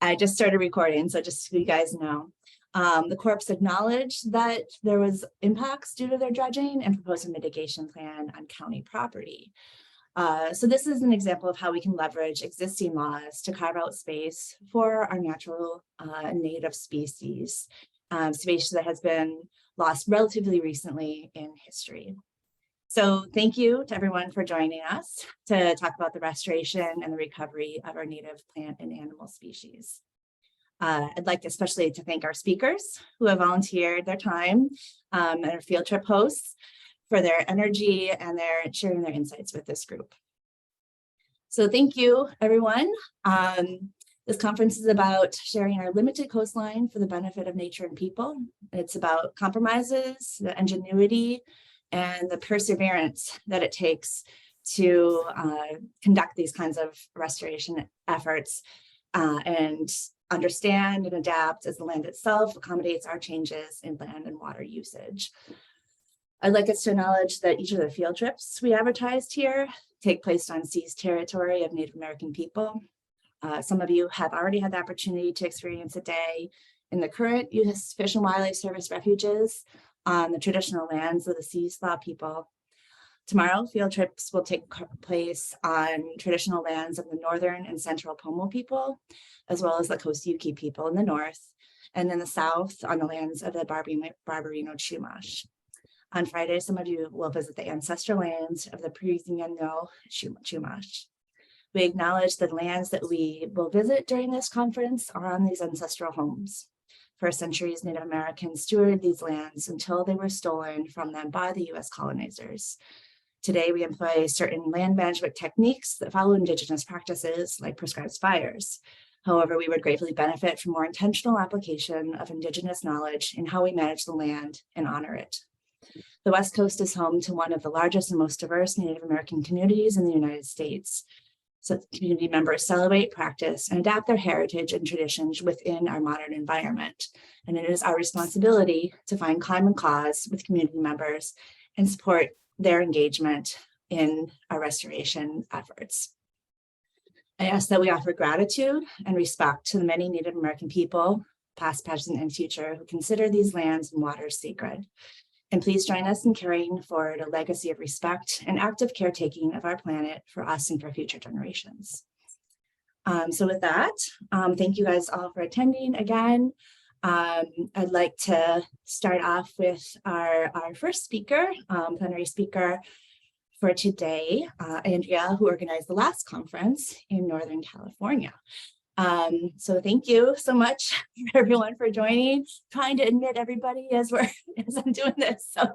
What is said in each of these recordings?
I just started recording, so just so you guys know. The Corps acknowledged that there was impacts due to their dredging and proposed a mitigation plan on county property. So this is an example of how we can leverage existing laws to carve out space for our natural native species, species that has been lost relatively recently in history. So thank you to everyone for joining us to talk about the restoration and the recovery of our native plant and animal species. I'd like especially to thank our speakers who have volunteered their time and our field trip hosts for their energy and their sharing their insights with this group. So thank you, everyone. This conference is about sharing our limited coastline for the benefit of nature and people. It's about compromises, the ingenuity, and the perseverance that it takes to conduct these kinds of restoration efforts and understand and adapt as the land itself accommodates our changes in land and water usage. I'd like us to acknowledge that each of the field trips we advertised here take place on seized territory of Native American people. Some of you have already had the opportunity to experience a day in the current U.S. Fish and Wildlife Service refuges on the traditional lands of the Siuslaw people. Tomorrow, field trips will take place on traditional lands of the Northern and Central Pomo people, as well as the Coast Yuki people in the north, and in the south on the lands of the Barbarino Chumash. On Friday, some of you will visit the ancestral lands of the Parisiano Chumash. We acknowledge that the lands that we will visit during this conference are on these ancestral homes. For centuries, Native Americans stewarded these lands until they were stolen from them by the US colonizers. Today, we employ certain land management techniques that follow Indigenous practices like prescribed fires. However, we would greatly benefit from more intentional application of Indigenous knowledge in how we manage the land and honor it. The West Coast is home to one of the largest and most diverse Native American communities in the United States. So community members celebrate, practice, and adapt their heritage and traditions within our modern environment. And it is our responsibility to find common cause with community members and support their engagement in our restoration efforts. I ask that we offer gratitude and respect to the many Native American people, past, present, and future, who consider these lands and waters sacred. And please join us in carrying forward a legacy of respect and active caretaking of our planet for us and for future generations. So with that, thank you guys all for attending again. I'd like to start off with our first speaker, plenary speaker for today, Andrea, who organized the last conference in Northern California. So thank you so much for everyone for joining, trying to admit everybody as I'm doing this. So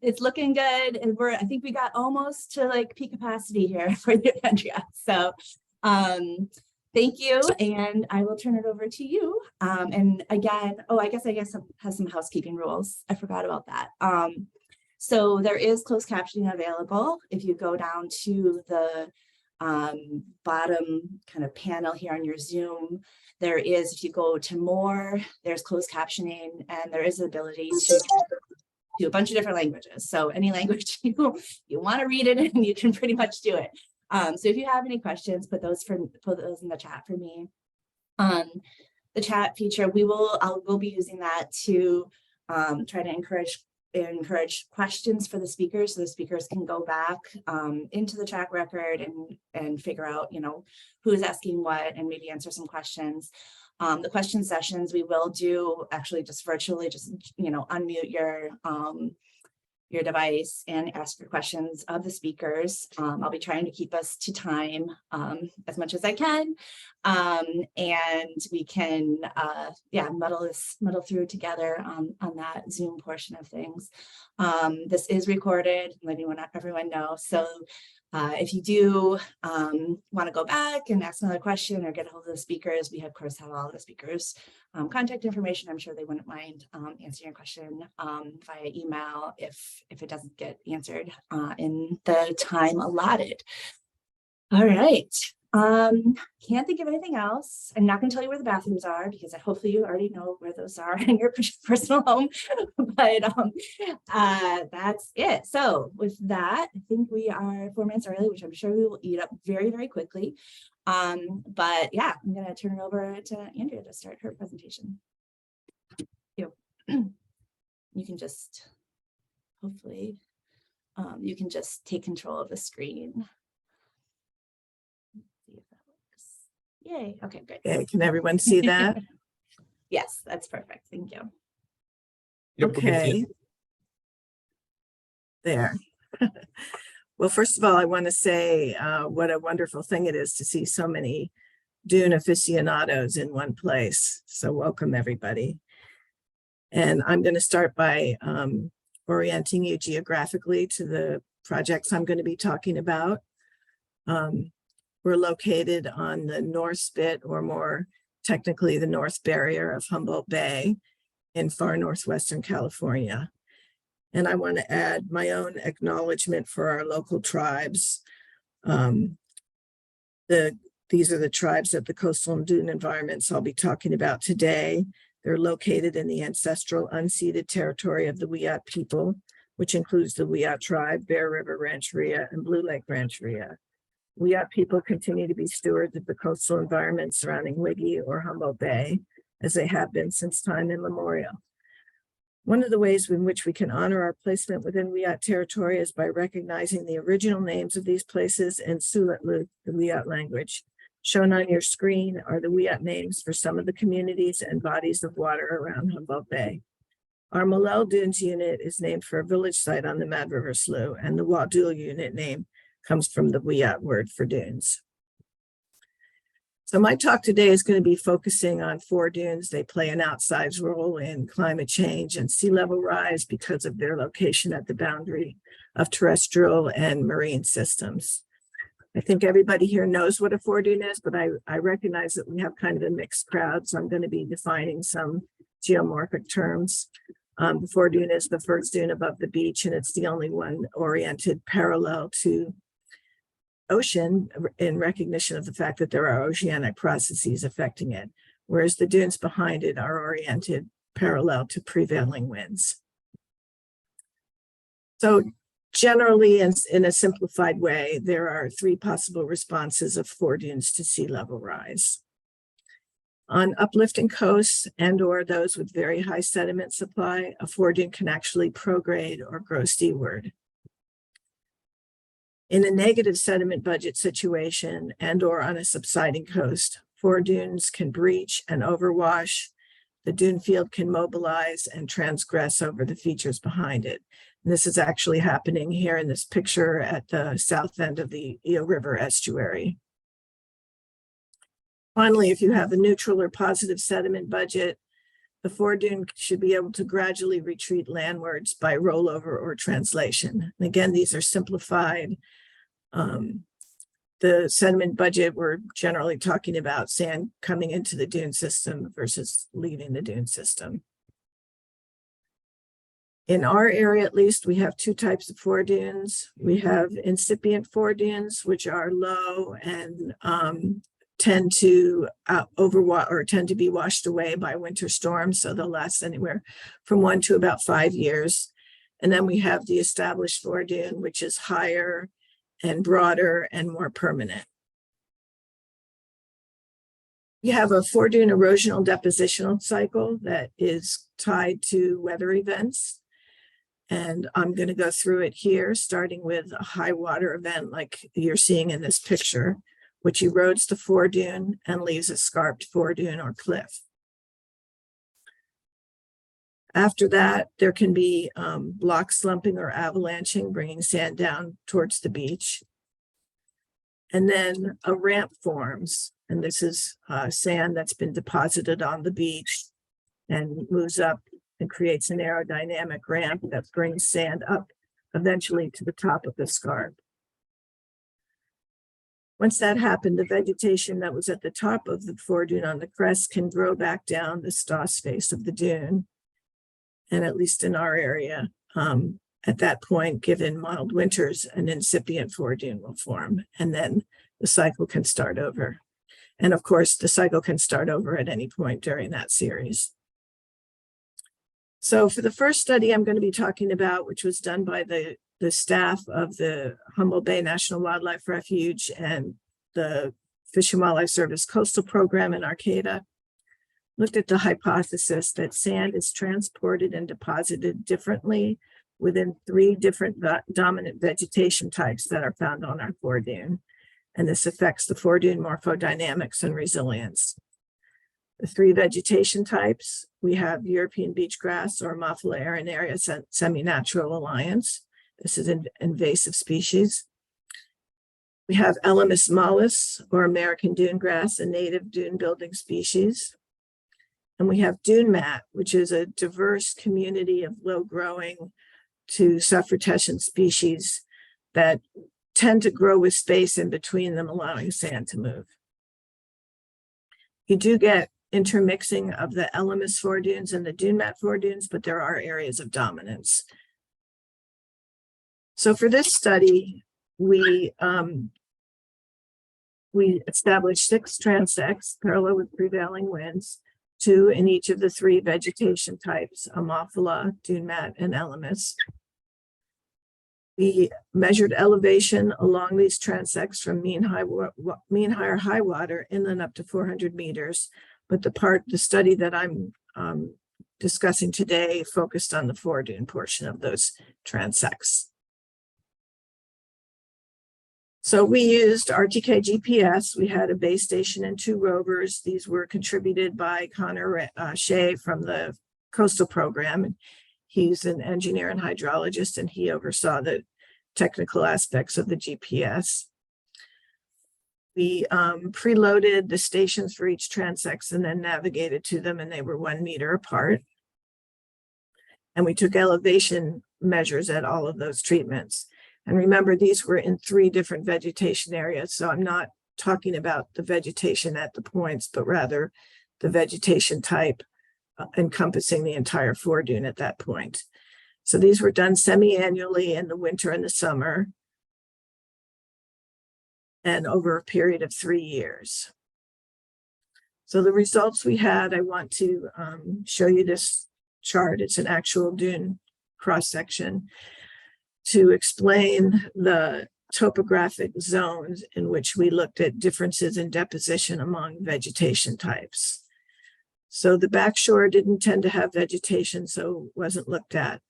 it's looking good. And I think we got almost to like peak capacity here for you, Andrea. So thank you. And I will turn it over to you. And again, I guess has some housekeeping rules. I forgot about that. So there is closed captioning available. If you go down to the bottom kind of panel here on your Zoom, there is, if you go to more, there's closed captioning, and there is the ability to do a bunch of different languages. So any language you want to read it in, you can pretty much do it. So if you have any questions, put those in the chat for me. The chat feature, we'll be using that to try to encourage questions for the speakers, so the speakers can go back into the chat record and figure out, who is asking what, and maybe answer some questions. The question sessions we will do actually just virtually, unmute your device and ask for questions of the speakers. I'll be trying to keep us to time as much as I can. And we can, muddle through together on that Zoom portion of things. This is recorded, letting everyone know. So if you do want to go back and ask another question or get a hold of the speakers, we of course have all the speakers' contact information. I'm sure they wouldn't mind answering your question via email if it doesn't get answered in the time allotted. All right. Can't think of anything else. I'm not going to tell you where the bathrooms are because hopefully you already know where those are in your personal home, but that's it. So with that, I think we are 4 minutes early, which I'm sure we will eat up very, very quickly. But yeah, I'm going to turn it over to Andrea to start her presentation. You can just, hopefully, you can just take control of the screen. Let's see if that works. Yay. Okay, great. Okay, can everyone see that? Yes, that's perfect. Thank you. Yep, we can see Okay. it. There. Well, first of all, I want to say what a wonderful thing it is to see so many Dune aficionados in one place. So welcome, everybody. And I'm going to start by orienting you geographically to the projects I'm going to be talking about. We're located on the north spit, or more technically the north barrier of Humboldt Bay in far northwestern California. And I want to add my own acknowledgement for our local tribes. These are the tribes of the coastal and dune environments I'll be talking about today. They're located in the ancestral unceded territory of the Wiyot people, which includes the Wiyot tribe, Bear River Rancheria, and Blue Lake Rancheria. Wiyot people continue to be stewards of the coastal environment surrounding Wiggy or Humboldt Bay, as they have been since time immemorial. One of the ways in which we can honor our placement within Wiyot territory is by recognizing the original names of these places in Sulatlu, the Wiyot language. Shown on your screen are the Wiyot names for some of the communities and bodies of water around Humboldt Bay. Our Malel Dunes unit is named for a village site on the Mad River Slough, and the Wadul unit name comes from the Wiyot word for dunes. So my talk today is going to be focusing on 4 dunes. They play an outsized role in climate change and sea level rise because of their location at the boundary of terrestrial and marine systems. I think everybody here knows what a 4 dune is, but I recognize that we have kind of a mixed crowd, so I'm going to be defining some geomorphic terms. The 4 dune is the first dune above the beach, and it's the only one oriented parallel to ocean in recognition of the fact that there are oceanic processes affecting it, whereas the dunes behind it are oriented parallel to prevailing winds. So generally, in a simplified way, there are 3 possible responses of 4 dunes to sea level rise. On uplifting coasts and or those with very high sediment supply, a 4 dune can actually prograde or grow seaward. In a negative sediment budget situation and or on a subsiding coast, 4 dunes can breach and overwash. The dune field can mobilize and transgress over the features behind it. And this is actually happening here in this picture at the south end of the Eel River estuary. Finally, if you have a neutral or positive sediment budget, the 4 dune should be able to gradually retreat landwards by rollover or translation. And again, these are simplified. The sediment budget, we're generally talking about sand coming into the dune system versus leaving the dune system. In our area, at least, we have 2 types of 4 dunes. We have incipient 4 dunes, which are low and tend to tend to be washed away by winter storms. So they'll last anywhere from 1 to about 5 years. And then we have the established 4 dune, which is higher and broader and more permanent. You have a 4 dune erosional depositional cycle that is tied to weather events. And I'm going to go through it here, starting with a high water event like you're seeing in this picture, which erodes the 4 dune and leaves a scarped 4 dune or cliff. After that, there can be block slumping or avalanching, bringing sand down towards the beach. And then a ramp forms, and this is sand that's been deposited on the beach and moves up and creates an aerodynamic ramp that brings sand up eventually to the top of the scarp. Once that happened, the vegetation that was at the top of the 4 dune on the crest can grow back down the stoss face of the dune. And at least in our area, at that point, given mild winters, an incipient 4 dune will form, and then the cycle can start over. And of course, the cycle can start over at any point during that series. So for the first study I'm going to be talking about, which was done by the staff of the Humboldt Bay National Wildlife Refuge and the Fish and Wildlife Service coastal program in Arcata looked at the hypothesis that sand is transported and deposited differently within 3 different dominant vegetation types that are found on our foredune. And this affects the foredune morphodynamics and resilience. The 3 vegetation types, we have European beach grass or Ammophila arenaria semi-natural alliance. This is an invasive species. We have Elamis mollis or American dune grass, a native dune building species. And we have dune mat, which is a diverse community of low growing to suffragetian species that tend to grow with space in between them, allowing sand to move. You do get intermixing of the Elamis foredunes and the dune mat foredunes, but there are areas of dominance. So for this study, we established 6 transects parallel with prevailing winds, 2 in each of the 3 vegetation types, Ammophila, dune mat, and Elamis. We measured elevation along these transects from mean higher high water inland up to 400 meters. But the study that I'm discussing today focused on the foredune portion of those transects. So we used RTK GPS. We had a base station and 2 rovers. These were contributed by Connor Shea from the coastal program. And he's an engineer and hydrologist, and he oversaw the technical aspects of the GPS. We preloaded the stations for each transect and then navigated to them, and they were 1 meter apart. And we took elevation measures at all of those treatments. And remember, these were in 3 different vegetation areas. So I'm not talking about the vegetation at the points, but rather the vegetation type encompassing the entire foredune at that point. So these were done semi-annually in the winter and the summer and over a period of 3 years. So the results we had, I want to show you this chart. It's an actual dune cross-section to explain the topographic zones in which we looked at differences in deposition among vegetation types. So the backshore didn't tend to have vegetation, so wasn't looked at.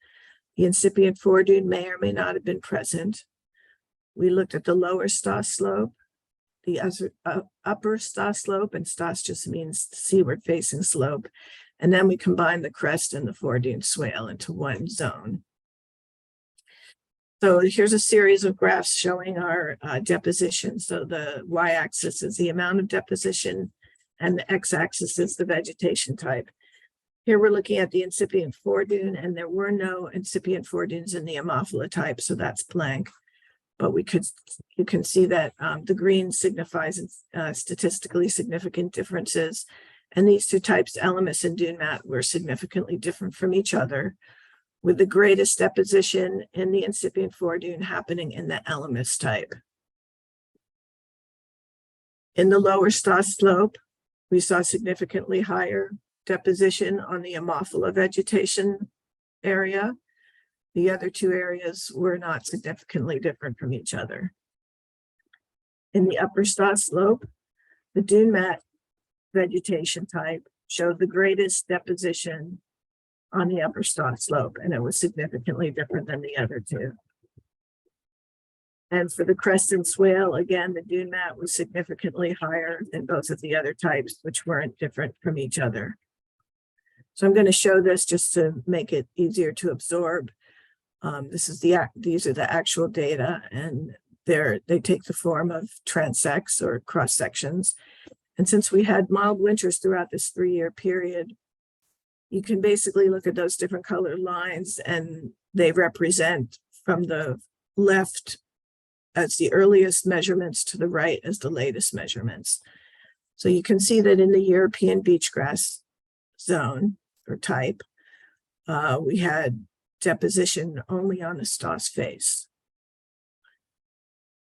The incipient foredune may or may not have been present. We looked at the lower Stoss slope, the upper Stoss slope, and Stoss just means seaward facing slope. And then we combined the crest and the foredune swale into one zone. So here's a series of graphs showing our deposition. So the y-axis is the amount of deposition and the x-axis is the vegetation type. Here we're looking at the incipient foredune, and there were no incipient foredunes in the Ammophila type, so that's blank. But you can see that the green signifies statistically significant differences. And these 2 types, Elamis and dune mat, were significantly different from each other, with the greatest deposition in the incipient foredune happening in the Elamis type. In the lower Stoss slope, we saw significantly higher deposition on the Ammophila vegetation area. The other 2 areas were not significantly different from each other. In the upper Stoss slope, the dune mat vegetation type showed the greatest deposition on the upper Stoss slope, and it was significantly different than the other 2. And for the crest and swale, again, the dune mat was significantly higher than both of the other types, which weren't different from each other. So I'm going to show this just to make it easier to absorb. These are the actual data, and they take the form of transects or cross sections. And since we had mild winters throughout this 3-year period, you can basically look at those different colored lines, and they represent from the left as the earliest measurements to the right as the latest measurements. So you can see that in the European beach grass zone or type, we had deposition only on the Stoss face.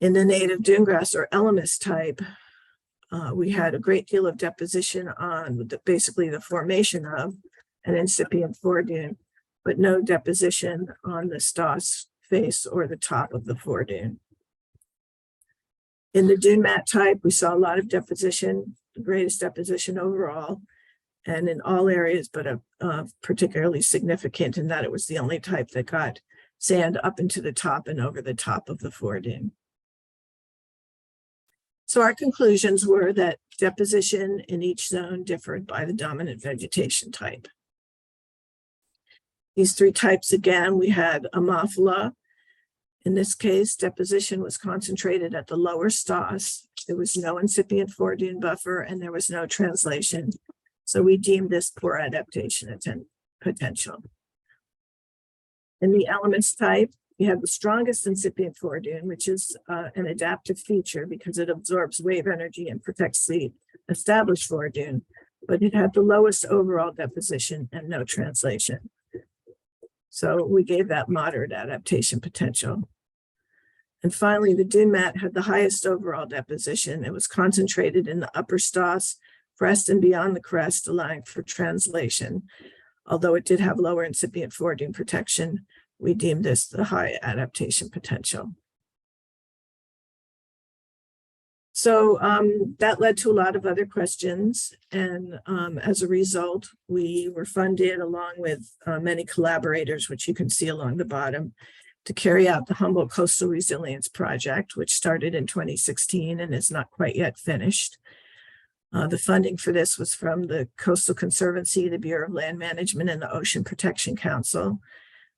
In the native dune grass or Elamis type, we had a great deal of deposition on basically the formation of an incipient foredune, but no deposition on the Stoss face or the top of the foredune. In the dune mat type, we saw a lot of deposition, the greatest deposition overall, and in all areas, but particularly significant in that it was the only type that got sand up into the top and over the top of the foredune. So our conclusions were that deposition in each zone differed by the dominant vegetation type. These three types, again, we had Ammophila. In this case, deposition was concentrated at the lower stoss. There was no incipient foredune buffer and there was no translation. So we deemed this poor adaptation potential. In the elements type, you have the strongest incipient foredune, which is an adaptive feature because it absorbs wave energy and protects the established foredune, but it had the lowest overall deposition and no translation. So we gave that moderate adaptation potential. And finally, the dune mat had the highest overall deposition. It was concentrated in the upper stoss, crest and beyond the crest, allowing for translation. Although it did have lower incipient foredune protection, we deemed this the high adaptation potential. So that led to a lot of other questions. And as a result, we were funded along with many collaborators, which you can see along the bottom, to carry out the Humboldt Coastal Resilience Project, which started in 2016 and is not quite yet finished. The funding for this was from the Coastal Conservancy, the Bureau of Land Management, and the Ocean Protection Council.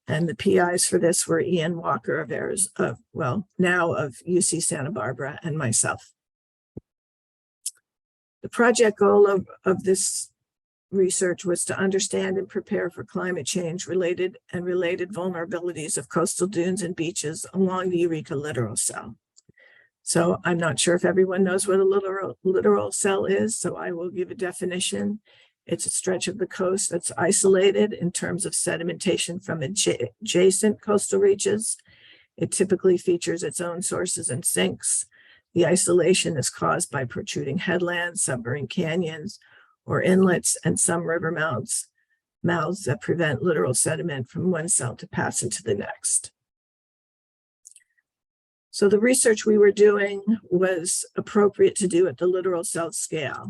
And the PIs for this were Ian Walker of now of UC Santa Barbara, and myself. The project goal of this research was to understand and prepare for climate change related vulnerabilities of coastal dunes and beaches along the Eureka littoral cell. So I'm not sure if everyone knows what a littoral cell is, so I will give a definition. It's a stretch of the coast that's isolated in terms of sedimentation from adjacent coastal reaches. It typically features its own sources and sinks. The isolation is caused by protruding headlands, submarine canyons, or inlets, and some river mouths that prevent littoral sediment from one cell to pass into the next. So the research we were doing was appropriate to do at the littoral cell scale.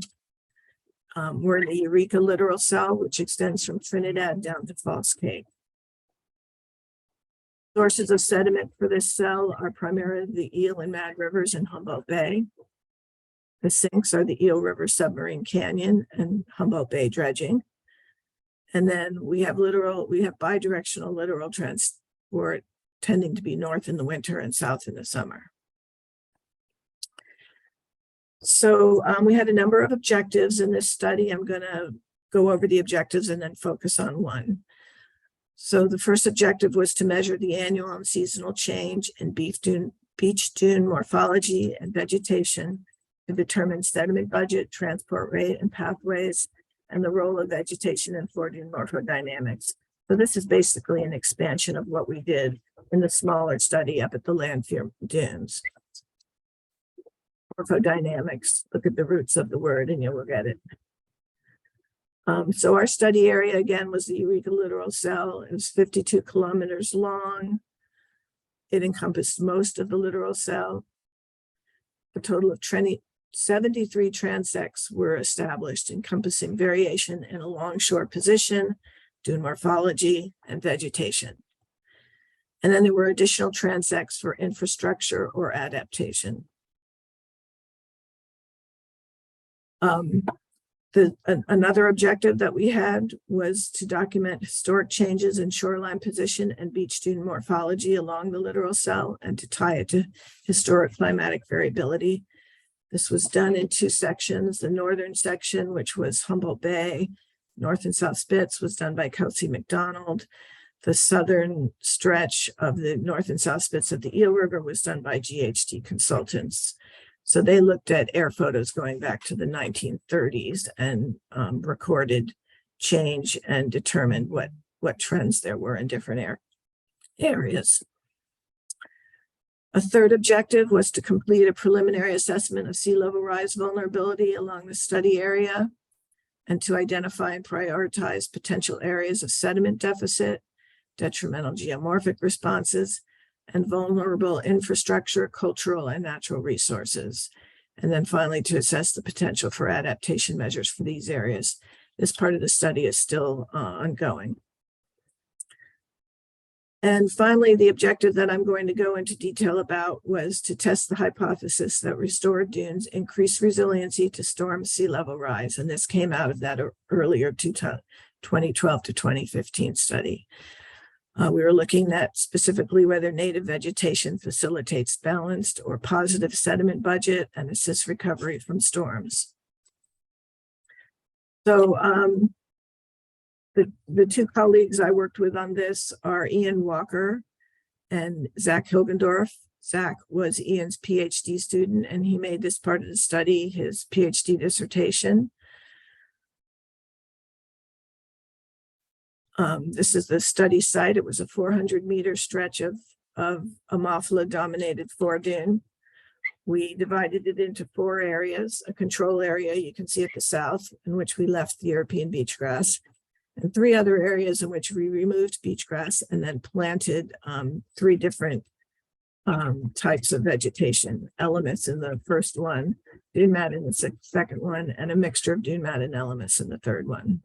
We're in the Eureka littoral cell, which extends from Trinidad down to False Cape. Sources of sediment for this cell are primarily the Eel and Mad Rivers in Humboldt Bay. The sinks are the Eel River Submarine Canyon and Humboldt Bay dredging. And then we have bidirectional littoral transport tending to be north in the winter and south in the summer. So we had a number of objectives in this study. I'm going to go over the objectives and then focus on one. So the first objective was to measure the annual and seasonal change in beach dune morphology and vegetation to determine sediment budget, transport rate, and pathways, and the role of vegetation in foredune morphodynamics. So this is basically an expansion of what we did in the smaller study up at the Landfield Dunes. Morphodynamics, look at the roots of the word and you will get it. So our study area, again, was the Eureka littoral cell. It was 52 kilometers long. It encompassed most of the littoral cell. A total of 73 transects were established, encompassing variation in a longshore position, dune morphology, and vegetation. And then there were additional transects for infrastructure or adaptation. Another objective that we had was to document historic changes in shoreline position and beach dune morphology along the littoral cell and to tie it to historic climatic variability. This was done in two sections. The northern section, which was Humboldt Bay, North and South Spitz, was done by Kelsey McDonald. The southern stretch of the North and South Spitz of the Eel River was done by GHD Consultants. So they looked at air photos going back to the 1930s and recorded change and determined what trends there were in different areas. A third objective was to complete a preliminary assessment of sea level rise vulnerability along the study area and to identify and prioritize potential areas of sediment deficit, detrimental geomorphic responses, and vulnerable infrastructure, cultural and natural resources. And then finally, to assess the potential for adaptation measures for these areas. This part of the study is still ongoing. And finally, the objective that I'm going to go into detail about was to test the hypothesis that restored dunes increase resiliency to storm sea level rise. And this came out of that earlier 2012 to 2015 study. We were looking at specifically whether native vegetation facilitates balanced or positive sediment budget and assists recovery from storms. So the two colleagues I worked with on this are Ian Walker and Zach Hilgendorf. Zach was Ian's PhD student, and he made this part of the study his PhD dissertation. This is the study site. It was a 400-meter stretch of Ammophila-dominated foredune. We divided it into 4 areas: a control area you can see at the south, in which we left the European beachgrass, and 3 other areas in which we removed beachgrass and then planted 3 different types of vegetation, elements in the first one, dune mat in the second one, and a mixture of dune mat and elements in the third one.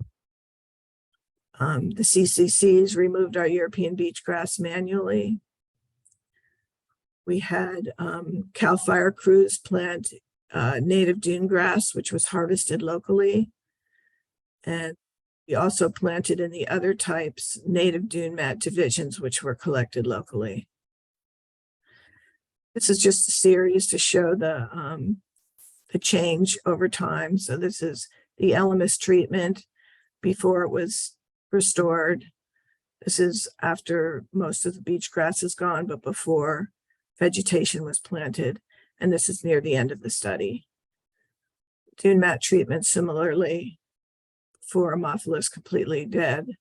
The CCCs removed our European beachgrass manually. We had CAL FIRE crews plant native dune grass, which was harvested locally. And we also planted in the other types native dune mat divisions, which were collected locally. This is just a series to show the change over time. So this is the Elemis treatment before it was restored. This is after most of the beach grass is gone, but before vegetation was planted. And this is near the end of the study. Dune mat treatment similarly, for Ammophila is completely dead,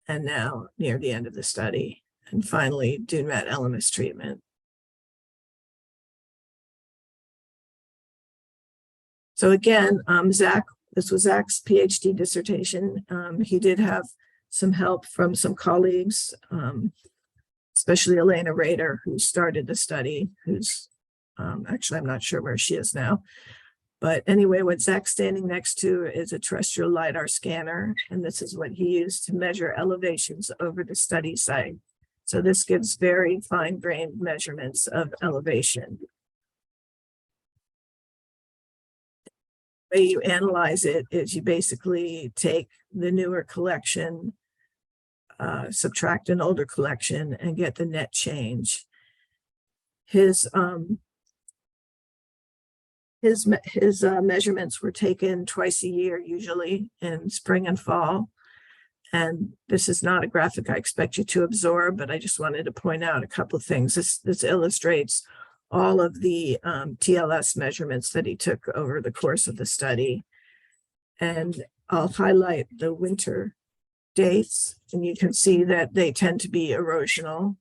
and now near the end of the study. And finally, dune mat Elemis treatment. So again, this was Zach's PhD dissertation. He did have some help from some colleagues, especially Elena Rader, who started the study, who's actually, I'm not sure where she is now. But anyway, what Zach's standing next to is a terrestrial LiDAR scanner, and this is what he used to measure elevations over the study site. So this gives very fine-grained measurements of elevation. The way you analyze it is you basically take the newer collection, subtract an older collection, and get the net change. His measurements were taken twice a year, usually in spring and fall. And this is not a graphic I expect you to absorb, but I just wanted to point out a couple of things. This illustrates all of the TLS measurements that he took over the course of the study. And I'll highlight the winter dates, and you can see that they tend to be erosional.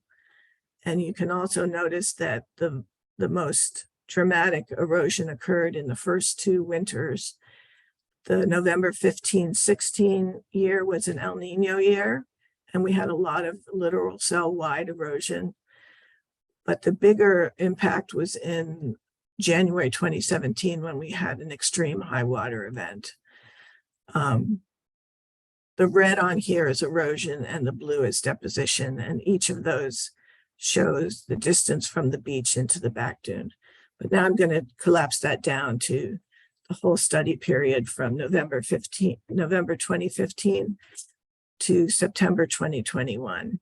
And you can also notice that the most dramatic erosion occurred in the first 2 winters. The November 15-16 year was an El Nino year, and we had a lot of littoral cell-wide erosion. But the bigger impact was in January 2017 when we had an extreme high water event. The red on here is erosion and the blue is deposition, and each of those shows the distance from the beach into the back dune. But now I'm going to collapse that down to the whole study period from November 2015 to September 2021.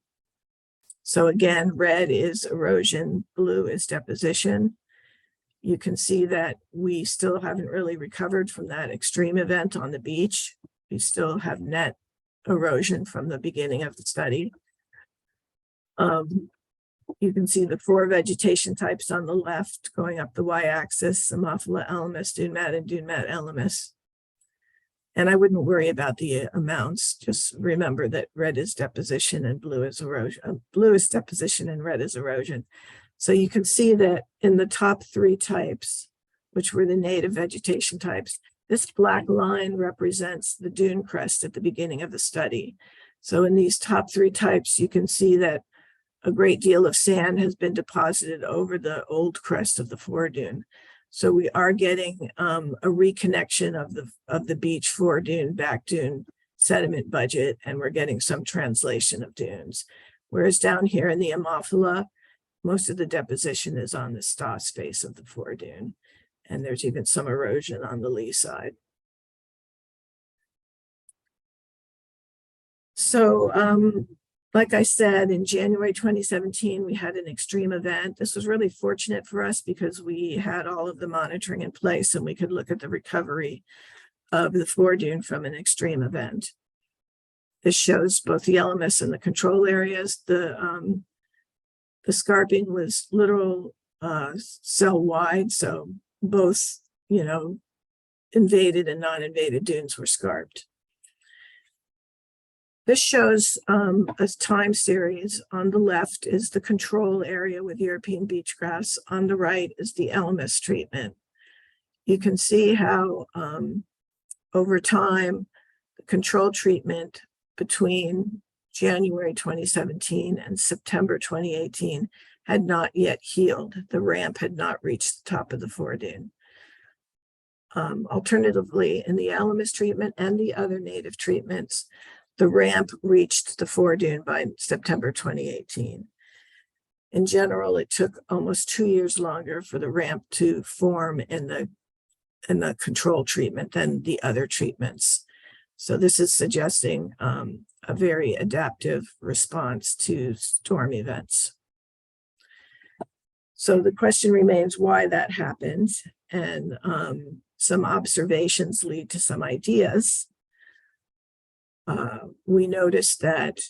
So again, red is erosion, blue is deposition. You can see that we still haven't really recovered from that extreme event on the beach. We still have net erosion from the beginning of the study. You can see the 4 vegetation types on the left going up the y-axis: Ammophila, Elemis, dune mat, and dune mat Elemis. And I wouldn't worry about the amounts. Just remember that red is deposition and blue is erosion. Blue is deposition and red is erosion. So you can see that in the top 3 types, which were the native vegetation types, this black line represents the dune crest at the beginning of the study. So in these top 3 types, you can see that a great deal of sand has been deposited over the old crest of the foredune. So we are getting a reconnection of the beach foredune, back dune sediment budget, and we're getting some translation of dunes. Whereas down here in the Ammophila, most of the deposition is on the Stoss face of the foredune, and there's even some erosion on the lee side. So, like I said, in January 2017, we had an extreme event. This was really fortunate for us because we had all of the monitoring in place and we could look at the recovery of the foredune from an extreme event. This shows both the LMS and the control areas. The scarping was literal cell wide, so both, invaded and non-invaded dunes were scarped. This shows a time series. On the left is the control area with European beach grass. On the right is the LMS treatment. You can see how over time, the control treatment between January 2017 and September 2018 had not yet healed. The ramp had not reached the top of the foredune. Alternatively, in the LMS treatment and the other native treatments, the ramp reached the foredune by September 2018. In general, it took almost 2 years longer for the ramp to form in the control treatment than the other treatments. So this is suggesting a very adaptive response to storm events. So the question remains why that happened, and some observations lead to some ideas. We noticed that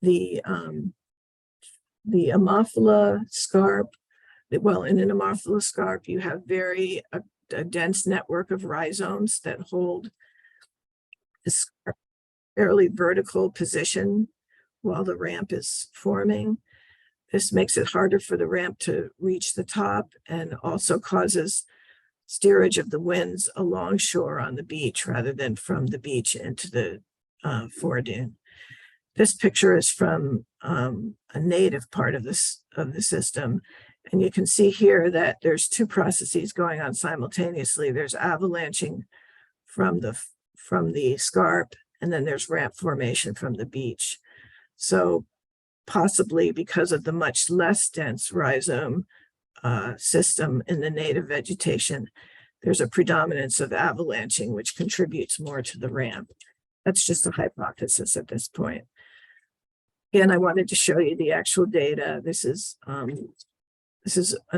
the Ammophila scarp, well, in an Ammophila scarp, you have a dense network of rhizomes that hold this fairly vertical position while the ramp is forming. This makes it harder for the ramp to reach the top and also causes steerage of the winds along shore on the beach rather than from the beach into the foredune. This picture is from a native part of the system. And you can see here that there's two processes going on simultaneously. There's avalanching from the scarp, and then there's ramp formation from the beach. So possibly because of the much less dense rhizome system in the native vegetation, there's a predominance of avalanching, which contributes more to the ramp. That's just a hypothesis at this point. Again, I wanted to show you the actual data. This is an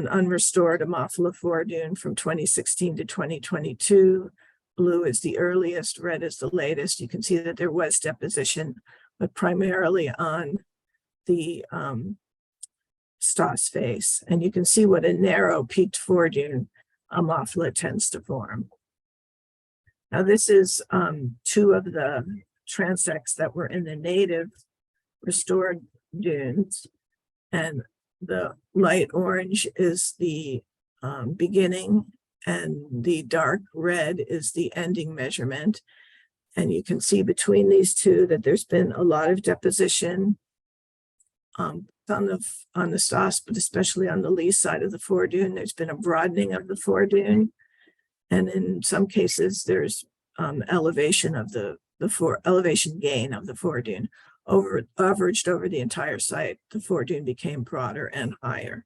unrestored Ammophila foredune from 2016 to 2022. Blue is the earliest, red is the latest. You can see that there was deposition, but primarily on the Stoss face. And you can see what a narrow peaked foredune Ammophila tends to form. Now this is two of the transects that were in the native restored dunes, and the light orange is the beginning and the dark red is the ending measurement. And you can see between these two that there's been a lot of deposition on the Stoss, but especially on the lee side of the foredune. There's been a broadening of the foredune, and in some cases there's elevation of elevation gain of the foredune. Averaged over the entire site, the foredune became broader and higher.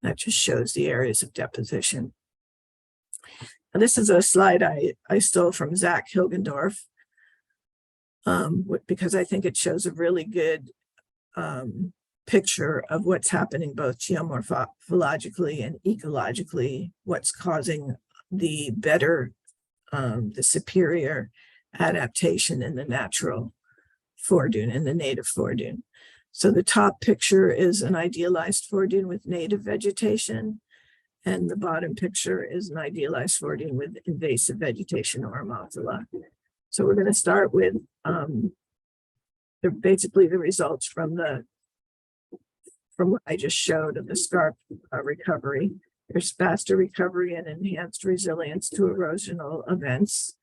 That just shows the areas of deposition. And this is a slide I stole from Zach Hilgendorf because I think it shows a really good picture of what's happening both geomorphologically and ecologically, what's causing the superior adaptation in the natural foredune, in the native foredune. So the top picture is an idealized foredune with native vegetation, and the bottom picture is an idealized foredune with invasive vegetation or Ammophila. So we're going to start with basically the results from what I just showed of the scarp recovery. There's faster recovery and enhanced resilience to erosional events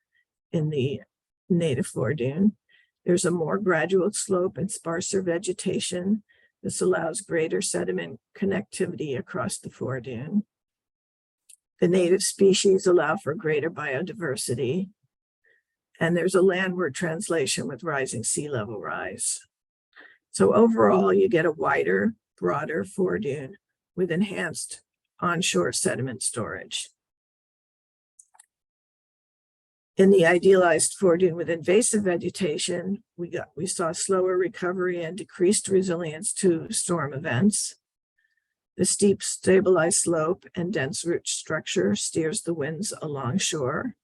in the native foredune. There's a more gradual slope and sparser vegetation. This allows greater sediment connectivity across the foredune. The native species allow for greater biodiversity. And there's a landward translation with rising sea level rise. So overall, you get a wider, broader foredune with enhanced onshore sediment storage. In the idealized foredune with invasive vegetation, we saw slower recovery and decreased resilience to storm events. The steep stabilized slope and dense root structure steers the winds along shore.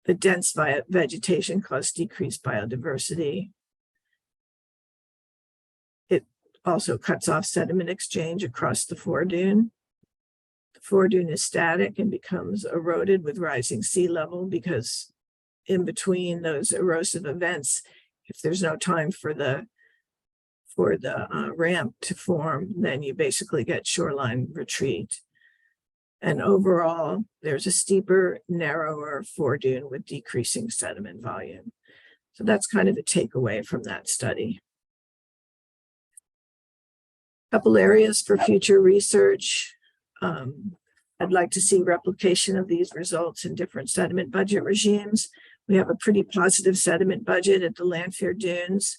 The dense vegetation caused decreased biodiversity. It also cuts off sediment exchange across the foredune. The foredune is static and becomes eroded with rising sea level because in between those erosive events, if there's no time for the ramp to form, then you basically get shoreline retreat. And overall, there's a steeper, narrower foredune with decreasing sediment volume. So that's kind of a takeaway from that study. Couple areas for future research. I'd like to see replication of these results in different sediment budget regimes. We have a pretty positive sediment budget at the Lanphier Dunes,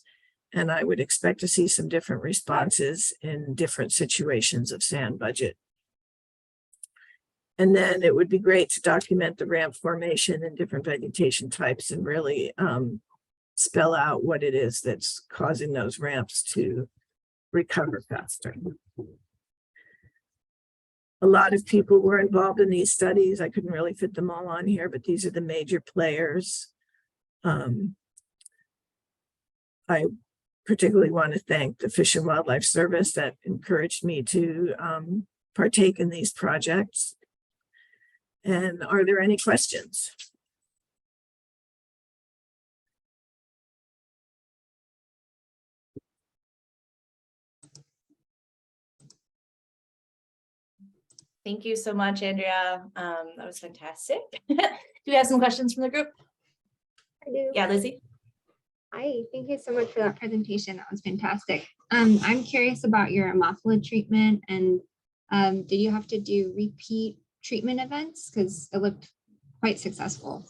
and I would expect to see some different responses in different situations of sand budget. And then it would be great to document the ramp formation and different vegetation types and really spell out what it is that's causing those ramps to recover faster. A lot of people were involved in these studies. I couldn't really fit them all on here, but these are the major players. I particularly want to thank the Fish and Wildlife Service that encouraged me to partake in these projects. And are there any questions? Thank you so much, Andrea. That was fantastic. Do we have some questions from the group? I do. Yeah, Lizzie. Hi, thank you so much for that presentation. That was fantastic. I'm curious about your Ammophila treatment, and did you have to do repeat treatment events? Because it looked quite successful.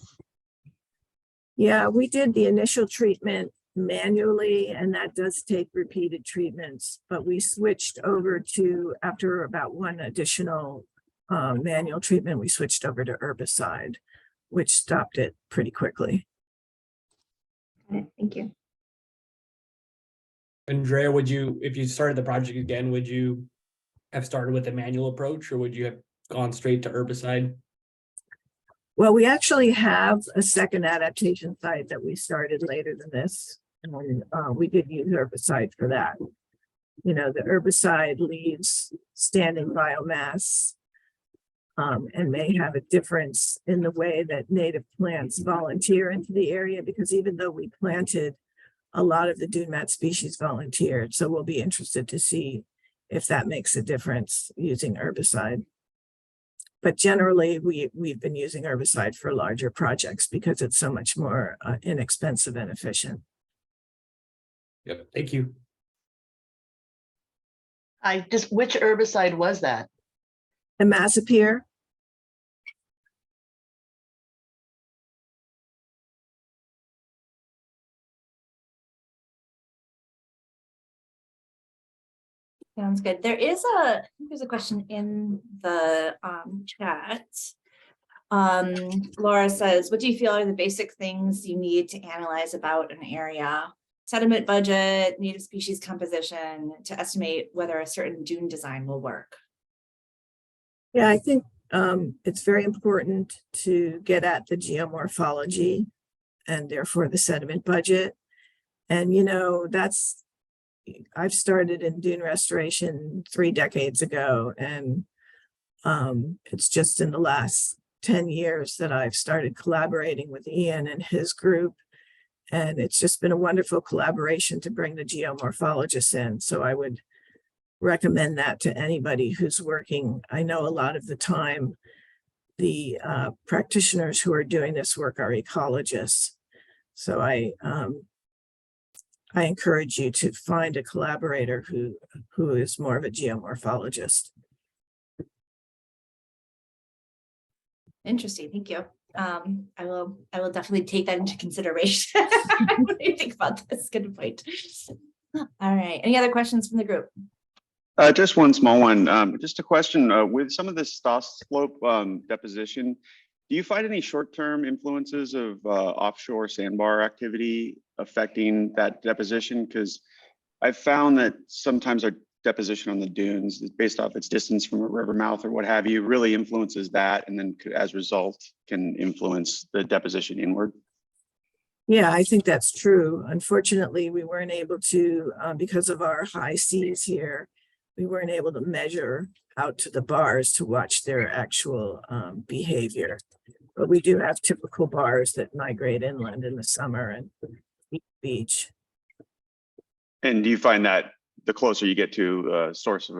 Yeah, we did the initial treatment manually, and that does take repeated treatments, but we switched over to, after about one additional manual treatment, we switched over to herbicide, which stopped it pretty quickly. Got it. Thank you. Andrea, would you, if you started the project again, would you have started with a manual approach, or would you have gone straight to herbicide? Well, we actually have a second adaptation site that we started later than this, and we did use herbicide for that. You know, the herbicide leaves standing biomass and may have a difference in the way that native plants volunteer into the area, because even though we planted, a lot of the dune mat species volunteered. So we'll be interested to see if that makes a difference using herbicide. But generally, we've been using herbicide for larger projects because it's so much more inexpensive and efficient. Yep, thank you. Just which herbicide was that? Imazapyr. Sounds good. There is I think there's a question in the chat. Laura says, what do you feel are the basic things you need to analyze about an area? Sediment budget, native species composition, to estimate whether a certain dune design will work. Yeah, I think it's very important to get at the geomorphology and therefore the sediment budget. And, you know, I've started in dune restoration 3 decades ago, and it's just in the last 10 years that I've started collaborating with Ian and his group. And it's just been a wonderful collaboration to bring the geomorphologists in. So I would recommend that to anybody who's working. I know a lot of the time, the practitioners who are doing this work are ecologists. So I I encourage you to find a collaborator who is more of a geomorphologist. Interesting, thank you. I will definitely take that into consideration when I think about this. Good point. All right, any other questions from the group? Just one small one. Just a question with some of this slope deposition. Do you find any short-term influences of offshore sandbar activity affecting that deposition? Because I've found that sometimes our deposition on the dunes, based off its distance from a river mouth or what have you, really influences that, and then as a result can influence the deposition inward. Yeah, I think that's true. Unfortunately, we weren't able to, because of our high seas here, we weren't able to measure out to the bars to watch their actual behavior. But we do have typical bars that migrate inland in the summer and beach. And do you find that the closer you get to a source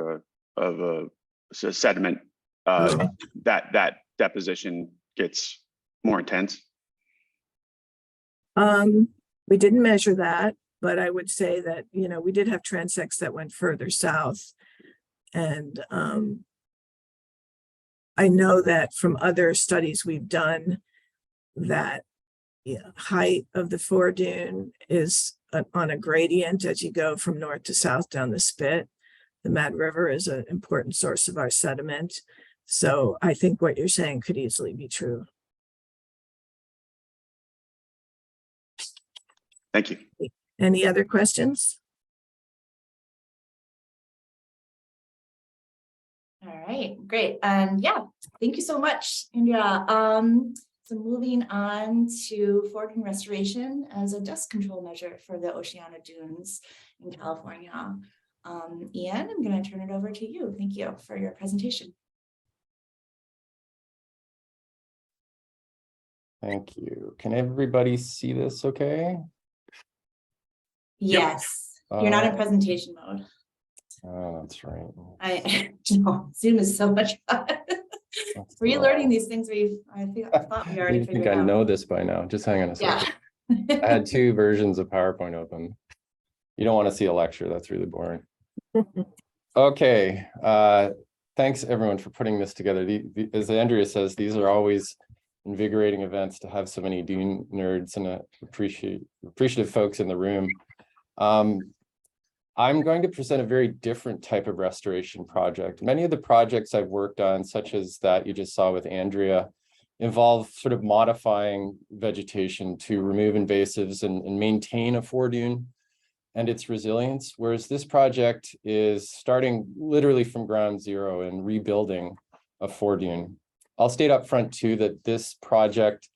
of a sediment, that deposition gets more intense? We didn't measure that, but I would say that, you know, we did have transects that went further south. And I know that from other studies we've done that height of the foredune is on a gradient as you go from north to south down the spit. The Mad River is an important source of our sediment. So I think what you're saying could easily be true. Thank you. Any other questions? All right, great. Yeah, thank you so much, Andrea. So moving on to foredune restoration as a dust control measure for the Oceano dunes in California. Ian, I'm going to turn it over to you. Thank you for your presentation. Thank you. Can everybody see this okay? Yes, you're not in presentation mode. Oh, that's right. I know Zoom is so much fun. That's Were you wrong. learning these things I thought we already You think figured I out. know this by now? Just hang on a Yeah. second. I had two versions of PowerPoint open. You don't want to see a lecture. That's really boring. Okay. Thanks everyone for putting this together. As Andrea says, these are always invigorating events to have so many Dune nerds and appreciative folks in the room. I'm going to present a very different type of restoration project. Many of the projects I've worked on, such as that you just saw with Andrea, involve sort of modifying vegetation to remove invasives and maintain a foredune and its resilience, whereas this project is starting literally from ground zero and rebuilding a foredune. I'll state up front too that this project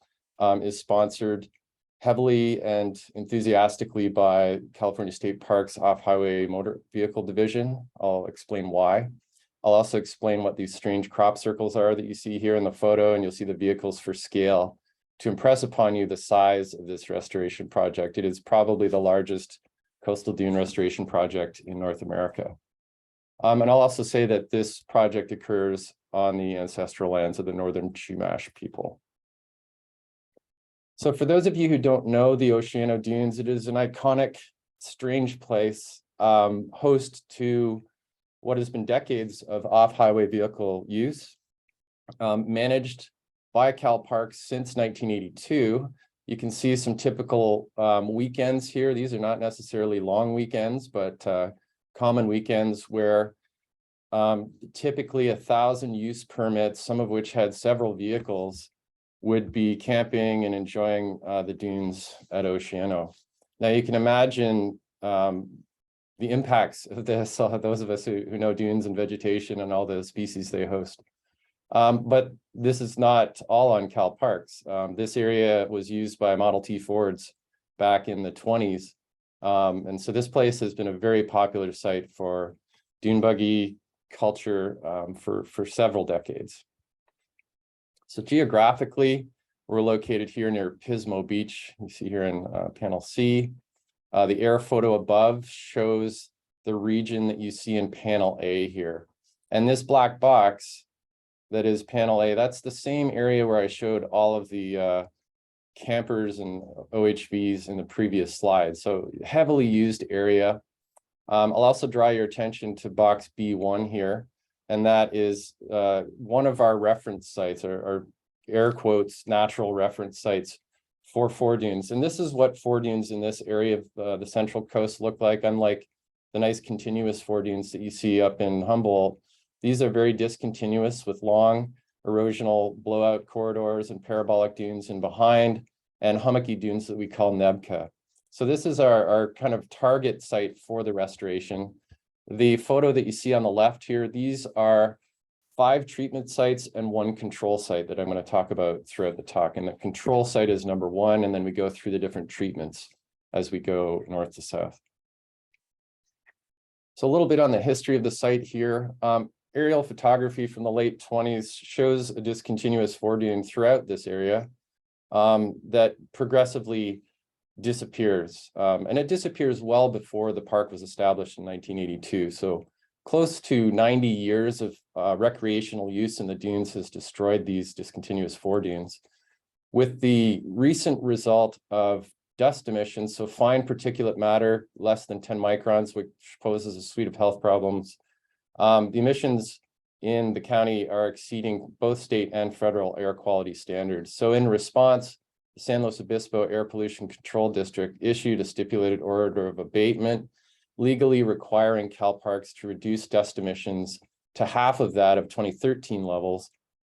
is sponsored heavily and enthusiastically by California State Parks Off-Highway Motor Vehicle Division. I'll explain why. I'll also explain what these strange crop circles are that you see here in the photo, and you'll see the vehicles for scale to impress upon you the size of this restoration project. It is probably the largest coastal dune restoration project in North America. And I'll also say that this project occurs on the ancestral lands of the Northern Chumash people. So for those of you who don't know the Oceano Dunes, it is an iconic, strange place, host to what has been decades of off-highway vehicle use, managed by Cal Parks since 1982. You can see some typical weekends here. These are not necessarily long weekends, but common weekends where typically 1,000 use permits, some of which had several vehicles, would be camping and enjoying the dunes at Oceano. Now you can imagine the impacts of this, those of us who know dunes and vegetation and all the species they host. But this is not all on Cal Parks. This area was used by Model T Fords back in the 20s. And so this place has been a very popular site for dune buggy culture for several decades. So geographically, we're located here near Pismo Beach. You see here in panel C. The air photo above shows the region that you see in panel A here. And this black box that is panel A, that's the same area where I showed all of the campers and OHVs in the previous slide. So heavily used area. I'll also draw your attention to box B1 here, and that is one of our reference sites, or air quotes, natural reference sites for foredunes. And this is what foredunes in this area of the Central Coast look like, unlike the nice continuous foredunes that you see up in Humboldt. These are very discontinuous with long erosional blowout corridors and parabolic dunes in behind, and hummocky dunes that we call Nebka. So this is our kind of target site for the restoration. The photo that you see on the left here, these are 5 treatment sites and 1 control site that I'm going to talk about throughout the talk. And the control site is number 1, and then we go through the different treatments as we go north to south. So a little bit on the history of the site here. Aerial photography from the late 20s shows a discontinuous foredune throughout this area that progressively disappears. And it disappears well before the park was established in 1982. So close to 90 years of recreational use in the dunes has destroyed these discontinuous foredunes. With the recent result of dust emissions, so fine particulate matter, less than 10 microns, which poses a suite of health problems, the emissions in the county are exceeding both state and federal air quality standards. So in response, the San Luis Obispo Air Pollution Control District issued a stipulated order of abatement, legally requiring CalParks to reduce dust emissions to half of that of 2013 levels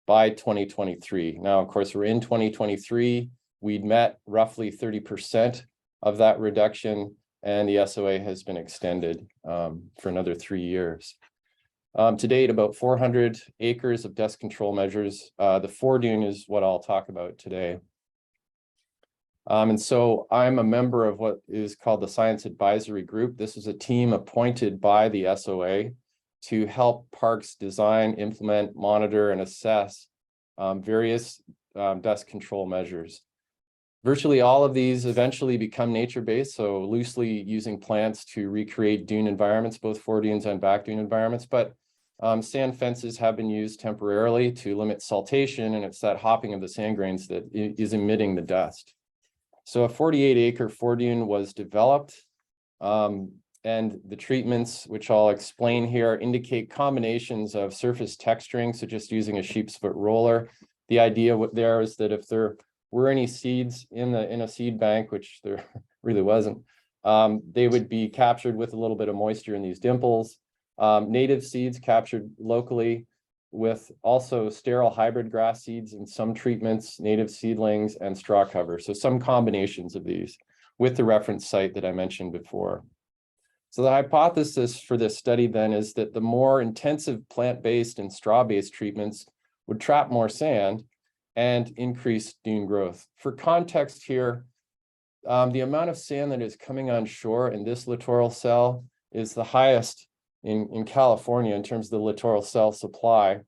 by 2023. Now, of course, we're in 2023. We'd met roughly 30% of that reduction, and the SOA has been extended for another 3 years. To date, about 400 acres of dust control measures. The foredune is what I'll talk about today. And so I'm a member of what is called the Science Advisory Group. This is a team appointed by the SOA to help parks design, implement, monitor, and assess various dust control measures. Virtually all of these eventually become nature-based, so loosely using plants to recreate dune environments, both foredunes and back dune environments. But sand fences have been used temporarily to limit saltation, and it's that hopping of the sand grains that is emitting the dust. So a 48-acre foredune was developed, and the treatments, which I'll explain here, indicate combinations of surface texturing, so just using a sheep's foot roller. The idea there is that if there were any seeds in a seed bank, which there really wasn't, they would be captured with a little bit of moisture in these dimples. Native seeds captured locally, with also sterile hybrid grass seeds in some treatments, native seedlings, and straw cover. So some combinations of these with the reference site that I mentioned before. So the hypothesis for this study then is that the more intensive plant-based and straw-based treatments would trap more sand and increase dune growth. For context here, the amount of sand that is coming on shore in this littoral cell is the highest in California in terms of the littoral cell supply.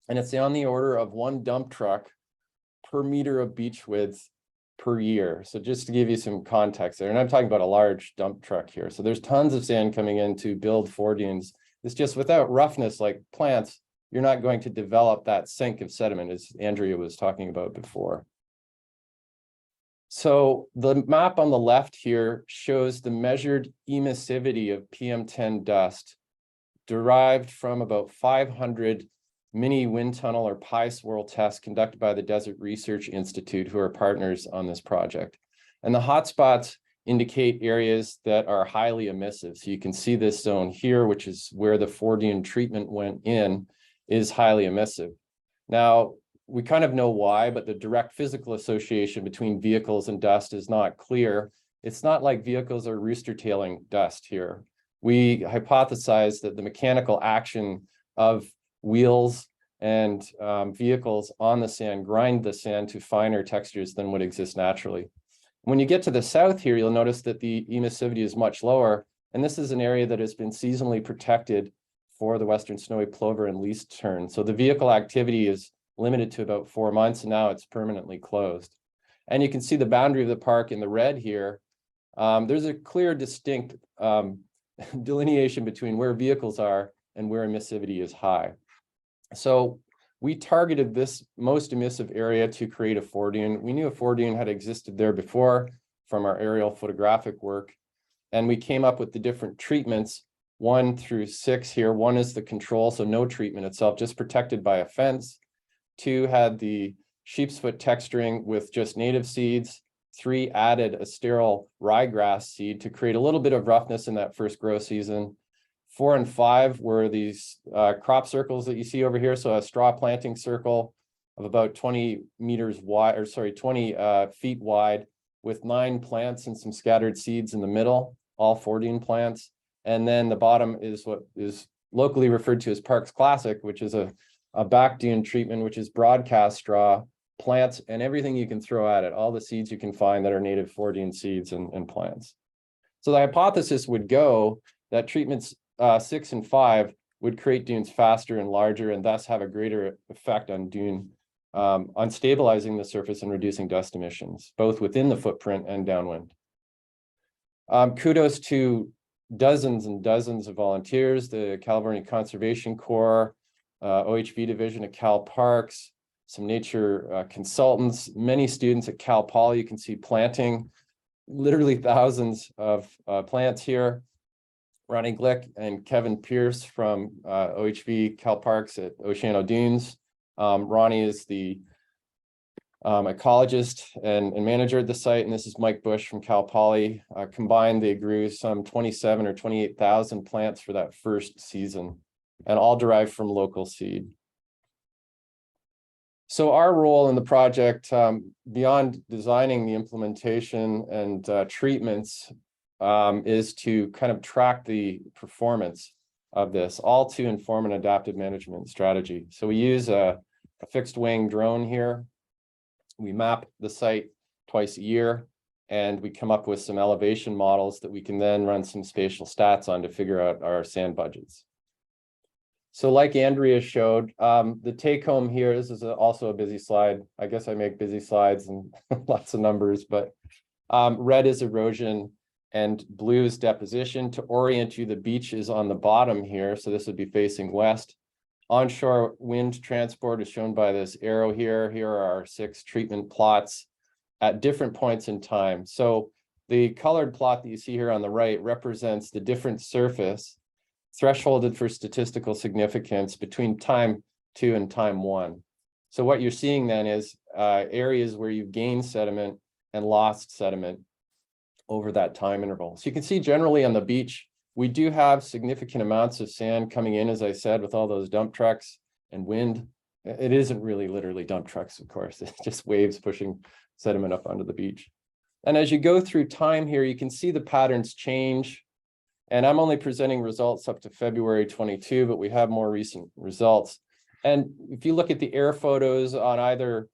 And it's on the order of 1 dump truck per meter of beach width per year. So just to give you some context there, and I'm talking about a large dump truck here. So there's tons of sand coming in to build foredunes. It's just without roughness like plants, you're not going to develop that sink of sediment, as Andrea was talking about before. So the map on the left here shows the measured emissivity of PM10 dust derived from about 500 mini wind tunnel or pie swirl tests conducted by the Desert Research Institute, who are partners on this project. And the hotspots indicate areas that are highly emissive. So you can see this zone here, which is where the foredune treatment went in, is highly emissive. Now, we kind of know why, but the direct physical association between vehicles and dust is not clear. It's not like vehicles are rooster-tailing dust here. We hypothesize that the mechanical action of wheels and vehicles on the sand grind the sand to finer textures than would exist naturally. When you get to the south here, you'll notice that the emissivity is much lower, and this is an area that has been seasonally protected for the western snowy plover and least tern. So the vehicle activity is limited to about 4 months, and now it's permanently closed. And you can see the boundary of the park in the red here. There's a clear, distinct delineation between where vehicles are and where emissivity is high. So we targeted this most emissive area to create a fore-dune. We knew a fore-dune had existed there before from our aerial photographic work. And we came up with the different treatments, 1 through 6 here. 1 is the control, so no treatment itself, just protected by a fence. 2 had the sheep's foot texturing with just native seeds. 3 added a sterile ryegrass seed to create a little bit of roughness in that first grow season. 4 and 5 were these crop circles that you see over here. So a straw planting circle of about 20 meters wide, or sorry, 20 feet wide, with 9 plants and some scattered seeds in the middle, all fore-dune plants. And then the bottom is what is locally referred to as Parks Classic, which is a back dune treatment, which is broadcast straw, plants, and everything you can throw at it, all the seeds you can find that are native fore-dune seeds and plants. So the hypothesis would go that treatments 6 and 5 would create dunes faster and larger, and thus have a greater effect on dune, on stabilizing the surface and reducing dust emissions, both within the footprint and downwind. Kudos to dozens and dozens of volunteers, the California Conservation Corps, OHV division at Cal Parks, some nature consultants, many students at Cal Poly. You can see planting literally thousands of plants here. Ronnie Glick and Kevin Pierce from OHV Cal Parks at Oceano Dunes. Ronnie is the ecologist and manager at the site, and this is Mike Bush from Cal Poly. Combined, they grew some 27 or 28,000 plants for that first season, and all derived from local seed. So our role in the project, beyond designing the implementation and treatments, is to kind of track the performance of this, all to inform an adaptive management strategy. So we use a fixed wing drone here. We map the site twice a year, and we come up with some elevation models that we can then run some spatial stats on to figure out our sand budgets. So like Andrea showed, the take home here, this is also a busy slide. I guess I make busy slides and lots of numbers, but red is erosion and blue is deposition. To orient you, the beach is on the bottom here, so this would be facing west. Onshore wind transport is shown by this arrow here. Here are our 6 treatment plots at different points in time. So the colored plot that you see here on the right represents the different surface thresholded for statistical significance between time 2 and time 1. So what you're seeing then is areas where you've gained sediment and lost sediment over that time interval. So you can see generally on the beach, we do have significant amounts of sand coming in, as I said, with all those dump trucks and wind. It isn't really literally dump trucks, of course, it's just waves pushing sediment up onto the beach. And as you go through time here, you can see the patterns change. And I'm only presenting results up to February 22, but we have more recent results. And if you look at the air photos on either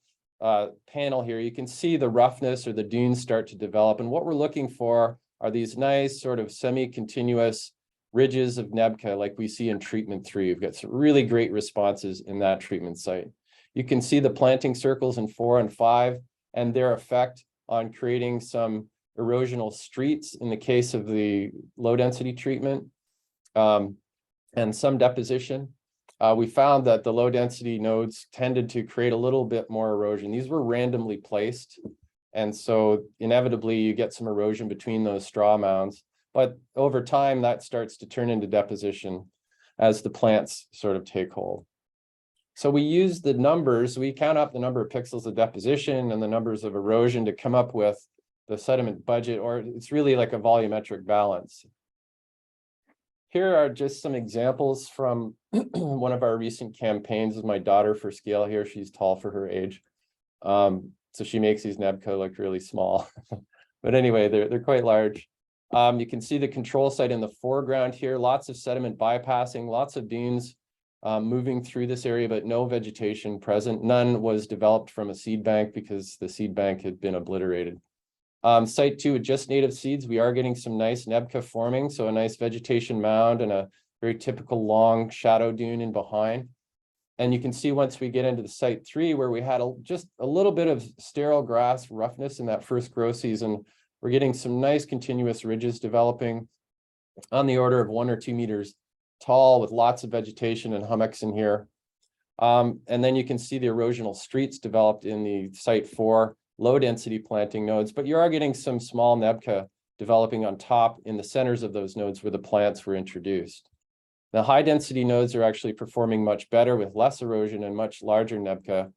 panel here, you can see the roughness or the dunes start to develop. And what we're looking for are these nice sort of semi-continuous ridges of Nebca like we see in treatment 3. We've got some really great responses in that treatment site. You can see the planting circles in 4 and 5 and their effect on creating some erosional streets in the case of the low density treatment, and some deposition. We found that the low density nodes tended to create a little bit more erosion. These were randomly placed, and so inevitably you get some erosion between those straw mounds, but over time that starts to turn into deposition as the plants sort of take hold. So we use the numbers, we count up the number of pixels of deposition and the numbers of erosion to come up with the sediment budget, or it's really like a volumetric balance. Here are just some examples from one of our recent campaigns. With my daughter for scale here, she's tall for her age. So she makes these Nebca look really small. But anyway, they're quite large. You can see the control site in the foreground here, lots of sediment bypassing, lots of dunes moving through this area, but no vegetation present. None was developed from a seed bank because the seed bank had been obliterated. Site 2 with just native seeds, we are getting some nice Nebca forming, so a nice vegetation mound and a very typical long shadow dune in behind. And you can see once we get into the site 3, where we had just a little bit of sterile grass roughness in that first grow season, we're getting some nice continuous ridges developing on the order of 1 or 2 meters tall with lots of vegetation and hummocks in here. And then you can see the erosional streets developed in the site 4 low density planting nodes, but you are getting some small nebca developing on top in the centers of those nodes where the plants were introduced. The high density nodes are actually performing much better with less erosion and much larger nebca.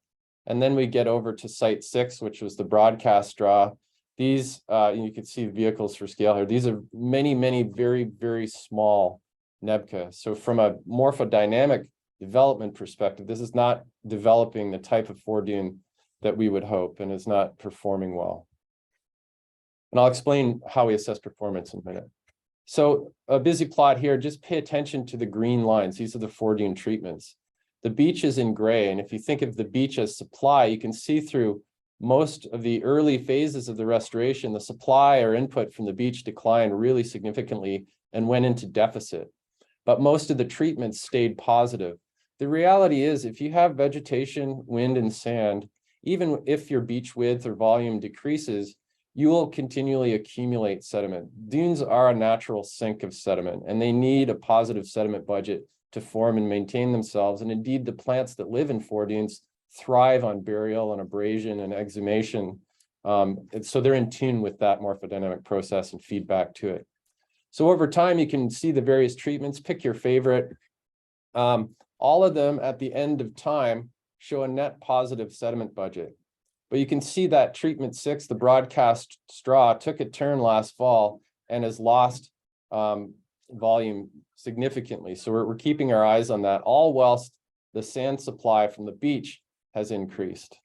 And then we get over to site 6, which was the broadcast straw. These, you can see vehicles for scale here. These are many, many very, very small nebca. So from a morphodynamic development perspective, this is not developing the type of foredune that we would hope, and is not performing well. And I'll explain how we assess performance in a minute. So a busy plot here, just pay attention to the green lines. These are the foredune treatments. The beach is in gray, and if you think of the beach as supply, you can see through most of the early phases of the restoration, the supply or input from the beach declined really significantly and went into deficit. But most of the treatments stayed positive. The reality is, if you have vegetation, wind, and sand, even if your beach width or volume decreases, you will continually accumulate sediment. Dunes are a natural sink of sediment, and they need a positive sediment budget to form and maintain themselves. And indeed, the plants that live in foredunes thrive on burial and abrasion and exhumation. And so they're in tune with that morphodynamic process and feedback to it. So over time, you can see the various treatments, pick your favorite. All of them at the end of time show a net positive sediment budget. But you can see that treatment 6, the broadcast straw, took a turn last fall and has lost volume significantly. So we're keeping our eyes on that, all whilst the sand supply from the beach has increased.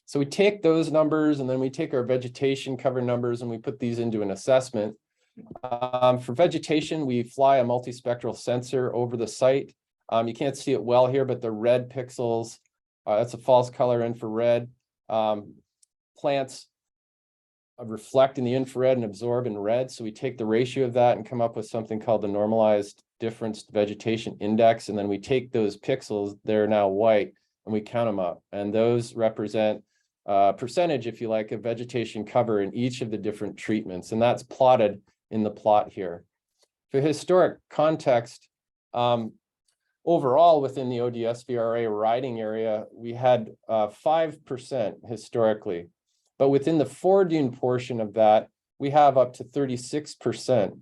So we take those numbers, and then we take our vegetation cover numbers, and we put these into an assessment. For vegetation, we fly a multispectral sensor over the site. You can't see it well here, but the red pixels, that's a false color infrared. Plants reflect in the infrared and absorb in red. So we take the ratio of that and come up with something called the normalized difference vegetation index. And then we take those pixels, they're now white, and we count them up. And those represent percentage, if you like, of vegetation cover in each of the different treatments. And that's plotted in the plot here. For historic context, overall within the ODS VRA riding area, we had 5% historically. But within the foredune portion of that, we have up to 36%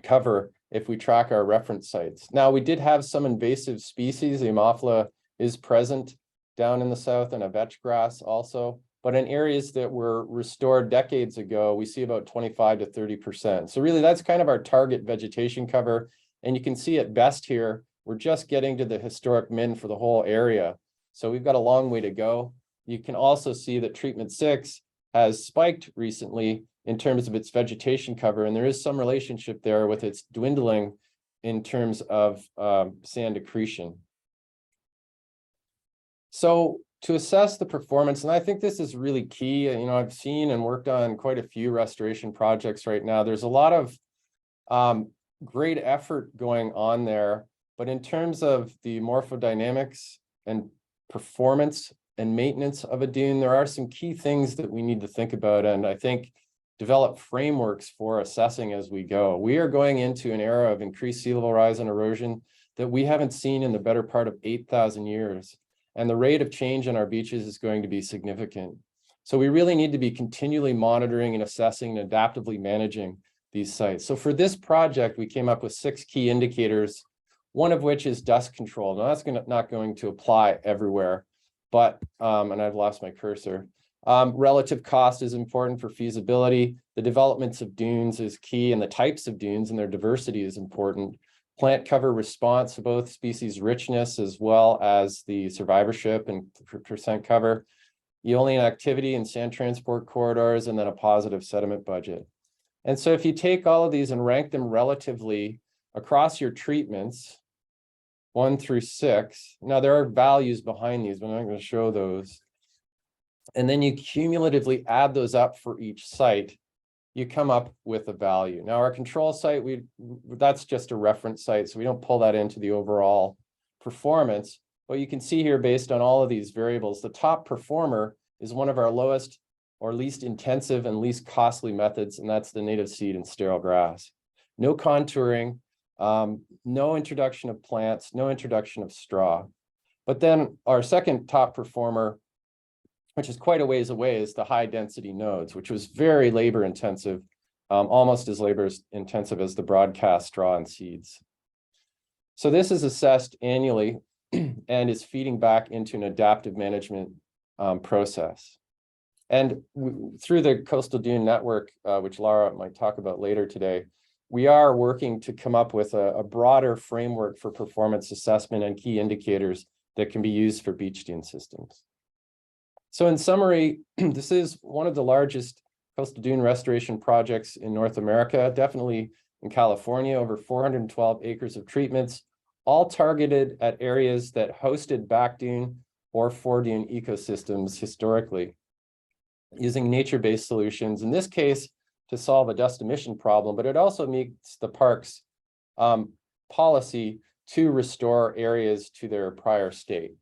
cover if we track our reference sites. Now, we did have some invasive species. The Ammophila is present down in the south, and a vetch grass also. But in areas that were restored decades ago, we see about 25 to 30%. So really, that's kind of our target vegetation cover. And you can see at best here, we're just getting to the historic min for the whole area. So we've got a long way to go. You can also see that treatment 6 has spiked recently in terms of its vegetation cover, and there is some relationship there with its dwindling in terms of sand accretion. So to assess the performance, and I think this is really key, I've seen and worked on quite a few restoration projects right now. There's a lot of great effort going on there, but in terms of the morphodynamics and performance and maintenance of a dune, there are some key things that we need to think about, and I think develop frameworks for assessing as we go. We are going into an era of increased sea level rise and erosion that we haven't seen in the better part of 8,000 years. And the rate of change on our beaches is going to be significant. So we really need to be continually monitoring and assessing and adaptively managing these sites. So for this project, we came up with 6 key indicators, one of which is dust control. Now that's not going to apply everywhere, but, and I've lost my cursor. Relative cost is important for feasibility. The developments of dunes is key, and the types of dunes and their diversity is important. Plant cover response, both species richness as well as the survivorship and percent cover, eolian activity and sand transport corridors, and then a positive sediment budget. And so if you take all of these and rank them relatively across your treatments, 1 through 6, now there are values behind these, but I'm not going to show those. And then you cumulatively add those up for each site, you come up with a value. Now our control site, that's just a reference site, so we don't pull that into the overall performance. But you can see here, based on all of these variables, the top performer is one of our lowest or least intensive and least costly methods, and that's the native seed and sterile grass. No contouring, No introduction of plants, no introduction of straw. But then our second top performer, which is quite a ways away, is the high density nodes, which was very labor intensive, almost as labor intensive as the broadcast straw and seeds. So this is assessed annually and is feeding back into an adaptive management process. And through the Coastal Dune Network, which Laura might talk about later today, we are working to come up with a broader framework for performance assessment and key indicators that can be used for beach dune systems. So in summary, this is one of the largest coastal dune restoration projects in North America, definitely in California, over 412 acres of treatments, all targeted at areas that hosted back dune or fore-dune ecosystems historically, using nature-based solutions, in this case, to solve a dust emission problem, but it also meets the park's policy to restore areas to their prior state.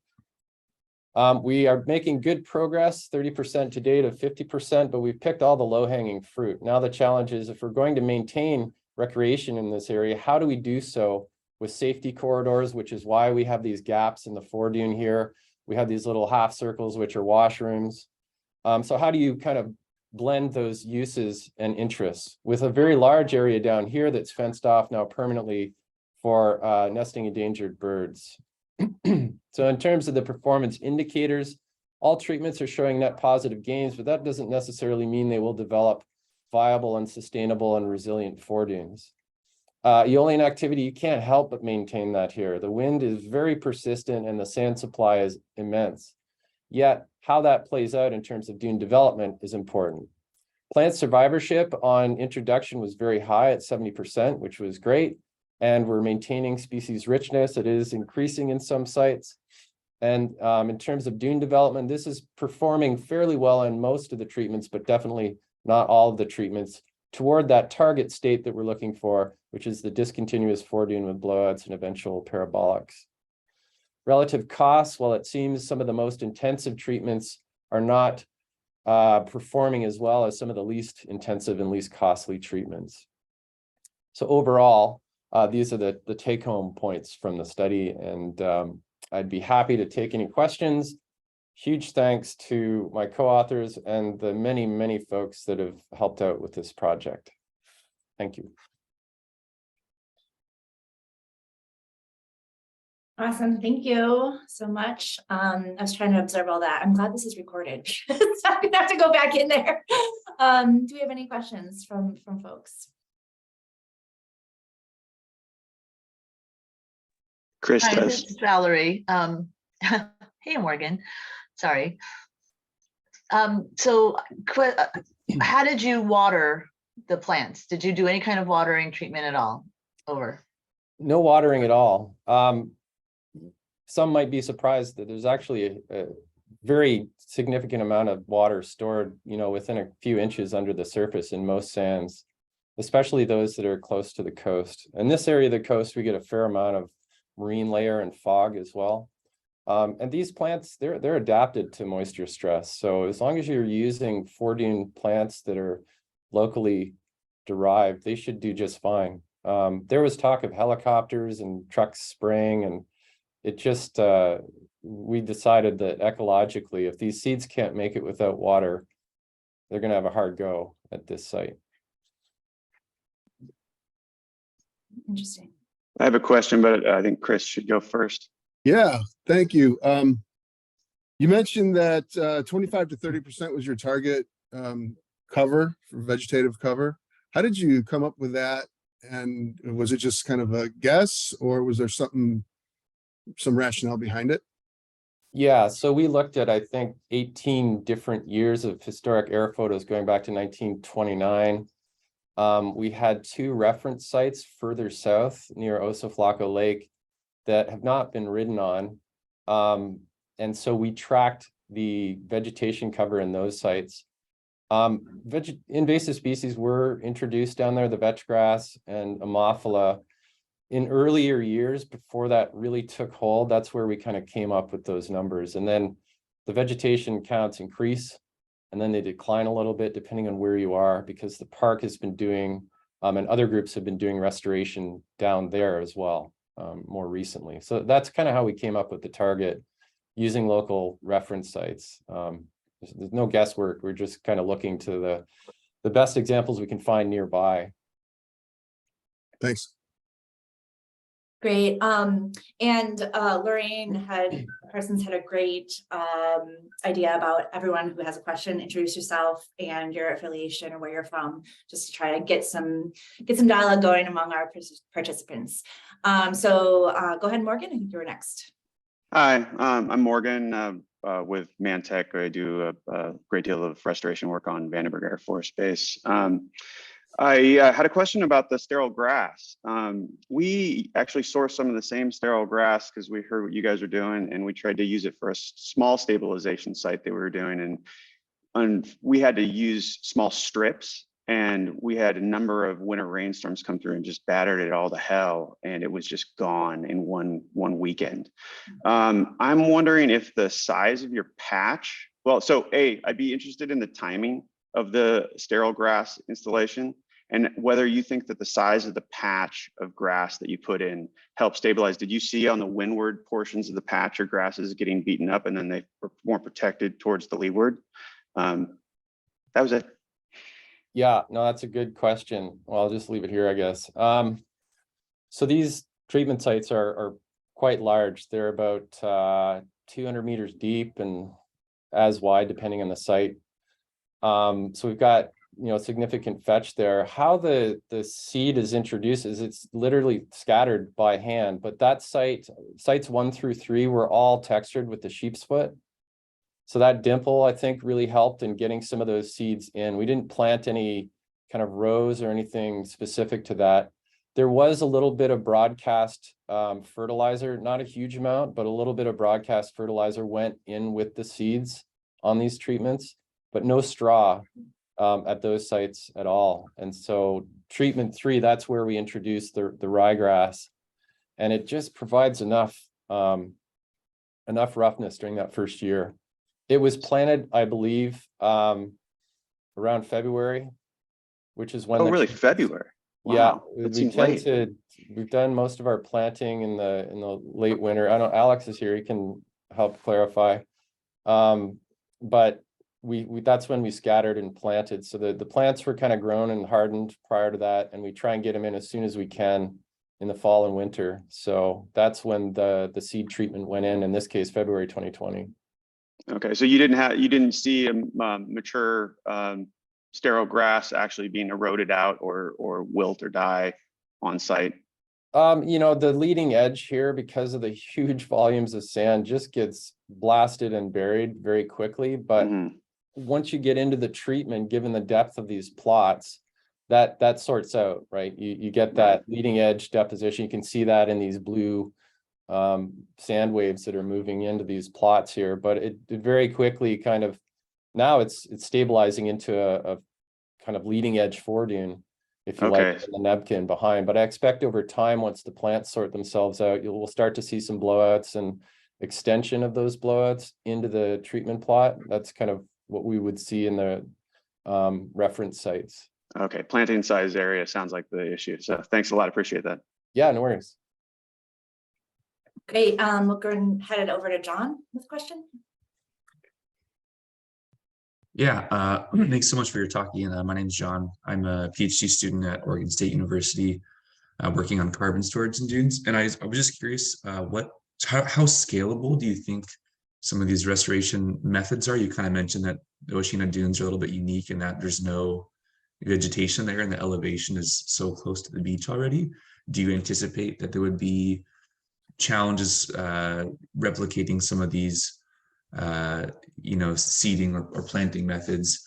We are making good progress, 30% to date of 50%, but we've picked all the low-hanging fruit. Now the challenge is, if we're going to maintain recreation in this area, how do we do so with safety corridors, which is why we have these gaps in the fore-dune here. We have these little half circles, which are washrooms. So how do you kind of blend those uses and interests with a very large area down here that's fenced off now permanently for nesting endangered birds? So in terms of the performance indicators, all treatments are showing net positive gains, but that doesn't necessarily mean they will develop viable and sustainable and resilient fore-dunes. Aeolian activity, you can't help but maintain that here. The wind is very persistent and the sand supply is immense. Yet how that plays out in terms of dune development is important. Plant survivorship on introduction was very high at 70%, which was great. And we're maintaining species richness. It is increasing in some sites. And in terms of dune development, this is performing fairly well in most of the treatments, but definitely not all of the treatments, toward that target state that we're looking for, which is the discontinuous fore-dune with blowouts and eventual parabolics. Relative costs, while it seems some of the most intensive treatments are not performing as well as some of the least intensive and least costly treatments. So overall, these are the take-home points from the study, and I'd be happy to take any questions. Huge thanks to my co-authors and the many, many folks that have helped out with this project. Thank you. Awesome. Thank you so much. I was trying to observe all that. I'm glad this is recorded. So I'm gonna have to go back in there. Do we have any questions from folks? Chris Hi, does. this is Valerie. Hey, Morgan. Sorry. So how did you water the plants? Did you do any kind of watering treatment at all? Over. No watering at all. Some might be surprised that there's actually a very significant amount of water stored, within a few inches under the surface in most sands, especially those that are close to the coast. In this area of the coast, we get a fair amount of marine layer and fog as well. And these plants, they're adapted to moisture stress. So as long as you're using fore-dune plants that are locally derived, they should do just fine. There was talk of helicopters and trucks spraying, and it just, we decided that ecologically, if these seeds can't make it without water, they're going to have a hard go at this site. Interesting. I have a question, but I think Chris should go first. Yeah, thank you. You mentioned that 25 to 30% was your target cover for vegetative cover. How did you come up with that? And was it just kind of a guess, or was there some rationale behind it? Yeah, so we looked at, I think, 18 different years of historic air photos going back to 1929. We had 2 reference sites further south near Osoflaco Lake that have not been ridden on. And so we tracked the vegetation cover in those sites. Invasive species were introduced down there, the vetch grass and Ammophila. In earlier years, before that really took hold, that's where we kind of came up with those numbers. And then the vegetation counts increase, and then they decline a little bit depending on where you are, because the park has been doing And other groups have been doing restoration down there as well, more recently. So that's kind of how we came up with the target, using local reference sites. There's no guesswork. We're just kind of looking to the best examples we can find nearby. Thanks. Great. And Lorraine Parsons had a great idea about everyone who has a question, introduce yourself and your affiliation or where you're from, just to try to get some dialogue going among our participants. So go ahead, Morgan. I think you were next. Hi, I'm Morgan with Mantech. I do a great deal of restoration work on Vandenberg Air Force Base. I had a question about the sterile grass. We actually sourced some of the same sterile grass because we heard what you guys are doing, and we tried to use it for a small stabilization site that we were doing, and we had to use small strips, and we had a number of winter rainstorms come through and just battered it all to hell, and it was just gone in one weekend. I'm wondering if the size of your patch, well, so I'd be interested in the timing of the sterile grass installation, and whether you think that the size of the patch of grass that you put in helped stabilize. Did you see on the windward portions of the patch your grasses getting beaten up and then they were more protected towards the leeward? That was it. Yeah, no, that's a good question. Well, I'll just leave it here, I guess. So these treatment sites are quite large. They're about 200 meters deep and as wide, depending on the site. So we've got, significant fetch there. How the seed is introduced is it's literally scattered by hand, but that sites 1 through 3 were all textured with the sheep's foot. So that dimple, I think, really helped in getting some of those seeds in. We didn't plant any kind of rows or anything specific to that. There was a little bit of broadcast fertilizer, not a huge amount, but a little bit of broadcast fertilizer went in with the seeds on these treatments, but no straw at those sites at all. And so treatment 3, that's where we introduced the ryegrass, and it just provides enough roughness during that first year. It was planted, I believe, around February, which is when. Oh, really? February? Yeah, Wow, we've done most of our planting in the late winter. I don't know, Alex is here, he can help clarify. But we that's when we scattered and planted. So the plants were kind of grown and hardened prior to that, and we try and get them in as soon as we can in the fall and winter. So that's when the seed treatment went in this case, February 2020. Okay, so you didn't see a mature sterile grass actually being eroded out or wilt or die on site? The leading edge here, because of the huge volumes of sand, just gets blasted and buried very quickly. But once you get into the treatment, given the depth of these plots, that sorts out, right? You get that leading edge deposition. You can see that in these blue sand waves that are moving into these plots here, but it very quickly kind of, now it's stabilizing into a kind of leading edge foredune, if you like, in the Nebkin behind. But I expect over time, once the plants sort themselves out, we'll start to see some blowouts and extension of those blowouts into the treatment plot. That's kind of what we would see in the reference sites. Okay, planting size area sounds like the issue. So thanks a lot. Appreciate that. Yeah, no worries. Great. We'll go and head it over to John with a question. Yeah, thanks so much for your talk, Ian. My name is John. I'm a PhD student at Oregon State University, working on carbon storage in dunes. And I was just curious, how scalable do you think some of these restoration methods are? You kind of mentioned that the Oceana dunes are a little bit unique in that there's no vegetation there and the elevation is so close to the beach already. Do you anticipate that there would be challenges replicating some of these seeding or planting methods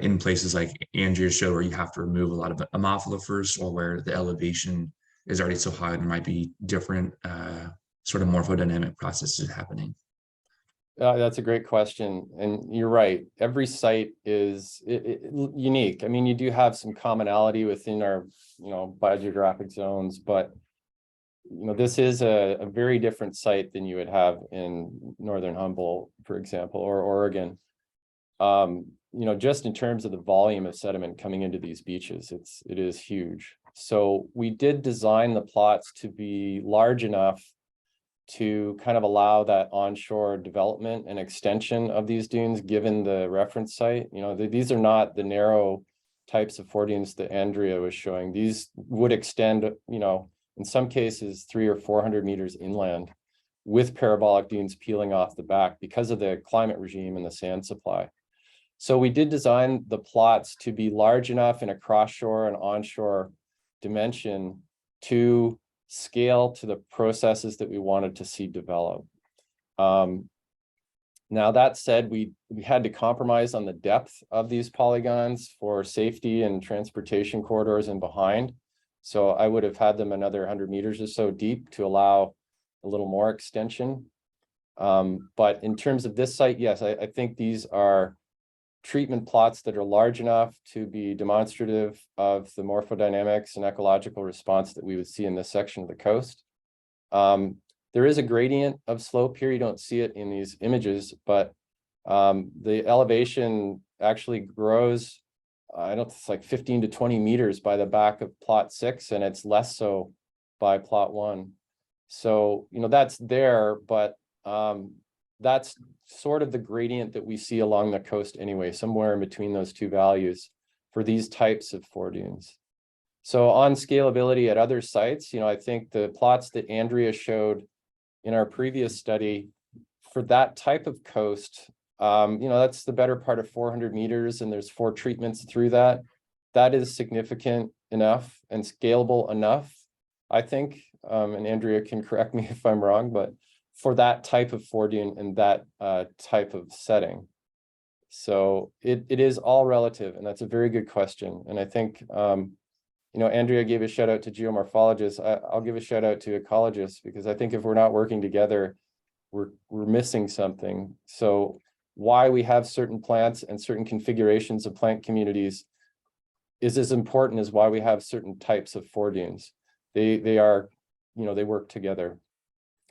in places like Andrea showed, where you have to remove a lot of Ammophila first, or where the elevation is already so high, there might be different sort of morphodynamic processes happening? That's a great question. And you're right. Every site is unique. I mean, you do have some commonality within our, biogeographic zones, but this is a very different site than you would have in Northern Humboldt, for example, or Oregon. just in terms of the volume of sediment coming into these beaches, it is huge. So we did design the plots to be large enough to kind of allow that onshore development and extension of these dunes, given the reference site. These are not the narrow types of foredunes that Andrea was showing. These would extend, in some cases 300 or 400 meters inland, with parabolic dunes peeling off the back because of the climate regime and the sand supply. So we did design the plots to be large enough in a cross-shore and onshore dimension to scale to the processes that we wanted to see develop. Now that said, we had to compromise on the depth of these polygons for safety and transportation corridors and behind. So I would have had them another 100 meters or so deep to allow a little more extension. But in terms of this site, yes, I think these are treatment plots that are large enough to be demonstrative of the morphodynamics and ecological response that we would see in this section of the coast. There is a gradient of slope here. You don't see it in these images, but the elevation actually grows, it's like 15 to 20 meters by the back of plot 6, and it's less so by plot 1. So, that's there, but that's sort of the gradient that we see along the coast anyway, somewhere in between those two values for these types of foredunes. So on scalability at other sites, I think the plots that Andrea showed in our previous study for that type of coast, that's the better part of 400 meters, and there's 4 treatments through that. That is significant enough and scalable enough, I think, and Andrea can correct me if I'm wrong, but for that type of foredune and that type of setting. So it is all relative, and that's a very good question. And I think, Andrea gave a shout out to geomorphologists. I'll give a shout out to ecologists, because I think if we're not working together, we're missing something. So why we have certain plants and certain configurations of plant communities is as important as why we have certain types of foredunes. They are, they work together.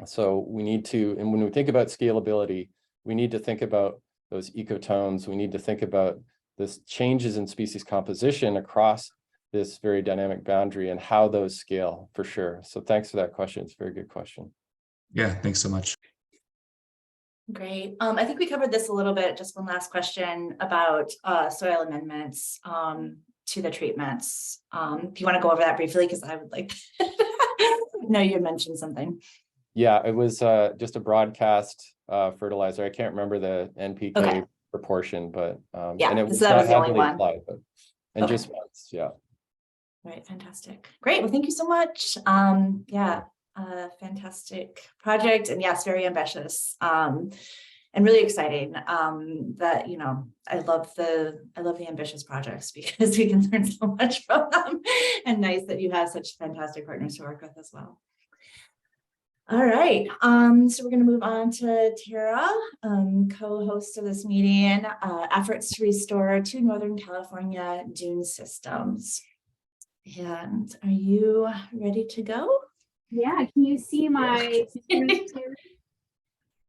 So we need to, and when we think about scalability, we need to think about those ecotones. We need to think about this changes in species composition across this very dynamic boundary and how those scale, for sure. So thanks for that question. It's a very good question. Yeah, thanks so much. Great. I think we covered this a little bit. Just one last question about soil amendments to the treatments. If you want to go over that briefly, because I would like no, you had mentioned something. Yeah, it was just a broadcast fertilizer. I can't remember the NPK proportion, but yeah, and it was that was the only heavily one. applied, but just once, yeah. Right, fantastic. Great. Well, thank you so much. Fantastic project, and yes, very ambitious. And really exciting that, I love the ambitious projects, because we can learn so much from them, and nice that you have such fantastic partners to work with as well. All right, so we're going to move on to Tara, co-host of this meeting, efforts to restore 2 Northern California dune systems. And are you ready to go? Yeah, can you see my screen?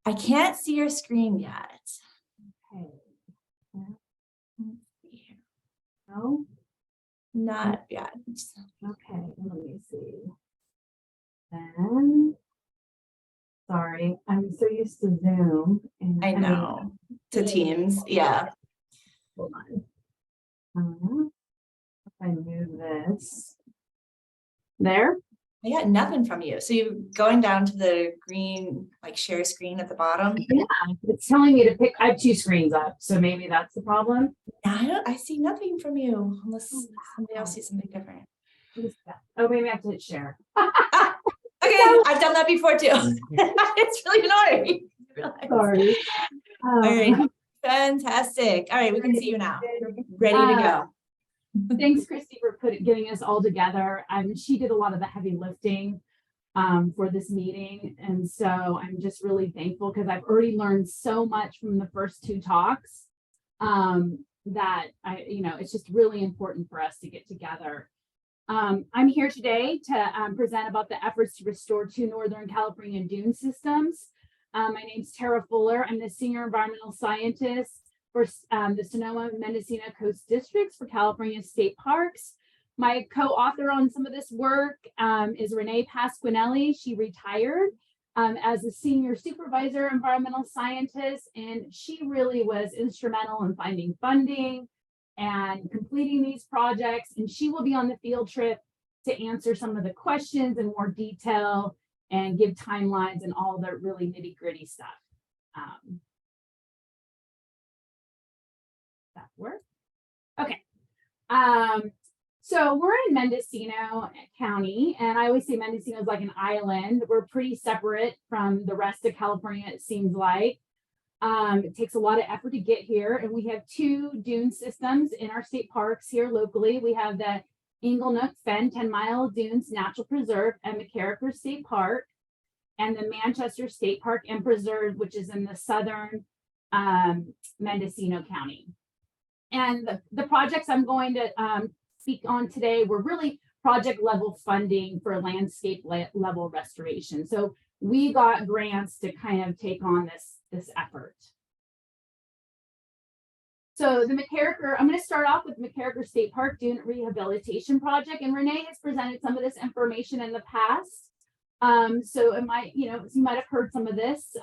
I can't see your screen yet. Okay. Let's see here. No? Not yet. Okay, let me see. Then, sorry, I'm so used to Zoom. And I know. To Teams, yeah. Hold on. If I move this. There? I got nothing from you. So you're going down to the green, like share screen at the bottom? Yeah, it's telling me to pick, I have 2 screens up, so maybe that's the problem. I see nothing from you, unless somebody else sees something different. What is that? Oh, maybe I have to hit share. Okay, I've done that before too. It's really annoying. Sorry. All right, fantastic. All right, we can see you now. Ready to go. Thanks, Christy, for getting us all together. She did a lot of the heavy lifting for this meeting. And so I'm just really thankful, because I've already learned so much from the first 2 talks that it's just really important for us to get together. I'm here today to present about the efforts to restore 2 Northern California dune systems. My name's Tara Fuller. I'm the Senior Environmental Scientist for the Sonoma Mendocino Coast Districts for California State Parks. My co-author on some of this work is Renee Pasquinelli. She retired as a senior supervisor environmental scientist, and she really was instrumental in finding funding and completing these projects. And she will be on the field trip to answer some of the questions in more detail and give timelines and all the really nitty gritty stuff. That work? Okay. So we're in Mendocino County, and I always say Mendocino is like an island. We're pretty separate from the rest of California, it seems like. It takes a lot of effort to get here, and we have two dune systems in our state parks here locally. We have the Inglenook Fen 10-mile Dunes Natural Preserve and McCarricker State Park, and the Manchester State Park and Preserve, which is in the southern Mendocino County. And the projects I'm going to speak on today were really project level funding for landscape level restoration. So we got grants to kind of take on this effort. So the McCarricker, I'm going to start off with McCarricker State Park Dune Rehabilitation Project, and Renee has presented some of this information in the past. So it might, you might have heard some of this.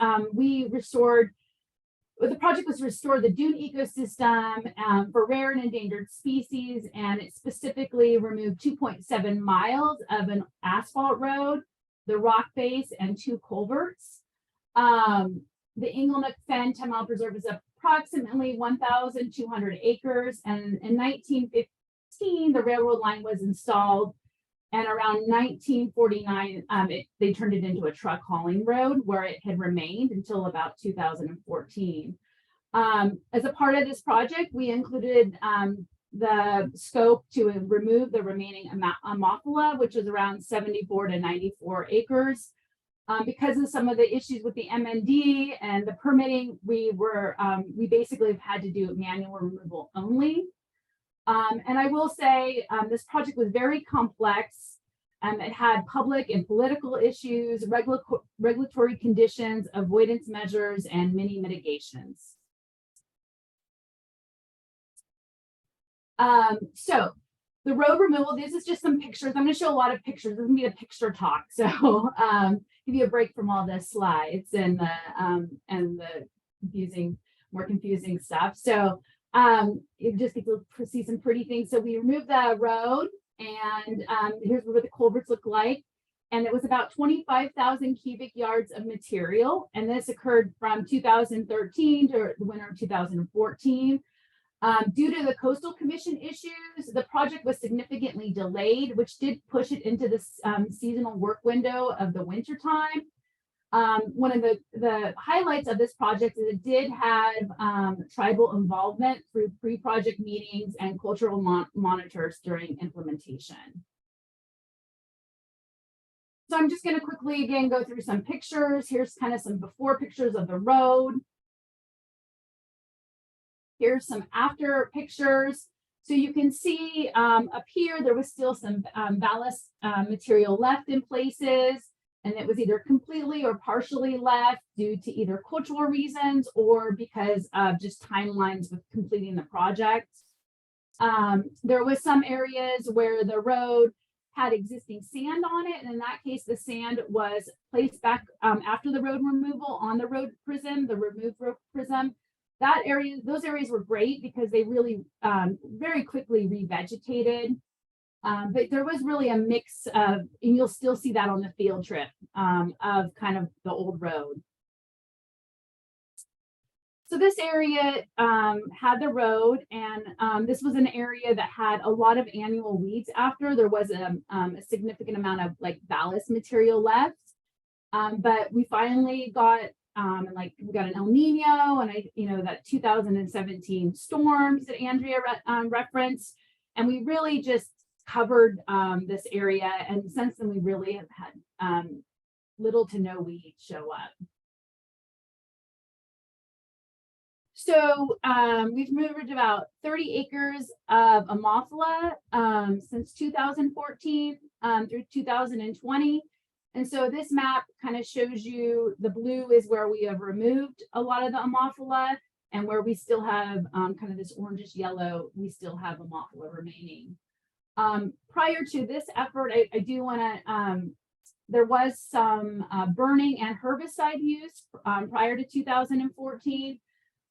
The project was to restore the dune ecosystem for rare and endangered species, and it specifically removed 2.7 miles of an asphalt road, the rock base, and 2 culverts. The Inglenook Fen 10-mile preserve is approximately 1,200 acres, and in 1915, the railroad line was installed, and around 1949, they turned it into a truck hauling road where it had remained until about 2014. As a part of this project, we included the scope to remove the remaining Ammophila, which is around 74 to 94 acres. Because of some of the issues with the MND and the permitting, we basically have had to do manual removal only. And I will say this project was very complex. It had public and political issues, regulatory conditions, avoidance measures, and many mitigations. So the road removal, this is just some pictures. I'm going to show a lot of pictures. This is going to be a picture talk. So give you a break from all the slides and the more confusing stuff. So it just gets to see some pretty things. So we removed the road, and here's what the culverts look like. And it was about 25,000 cubic yards of material. And this occurred from 2013 to the winter of 2014. Due to the Coastal Commission issues, the project was significantly delayed, which did push it into the seasonal work window of the winter time. One of the highlights of this project is it did have tribal involvement through pre-project meetings and cultural monitors during implementation. So I'm just going to quickly again go through some pictures. Here's kind of some before pictures of the road. Here's some after pictures. So you can see up here, there was still some ballast material left in places, and it was either completely or partially left due to either cultural reasons or because of just timelines with completing the project. There was some areas where the road had existing sand on it, and in that case, the sand was placed back after the road removal on the road prism, the removed road prism. Those areas were great because they really very quickly revegetated. But there was really a mix of, and you'll still see that on the field trip, of kind of the old road. So this area had the road, and this was an area that had a lot of annual weeds after. There was a significant amount of like ballast material left. But we finally got we got an El Nino, and that 2017 storms that Andrea referenced, and we really just covered this area. And since then, we really have had little to no weeds show up. So we've moved about 30 acres of Ammophila since 2014 through 2020. And so this map kind of shows you the blue is where we have removed a lot of the Ammophila. And where we still have kind of this orangish yellow, we still have Ammophila remaining. Prior to this effort, I do want to, there was some burning and herbicide use prior to 2014,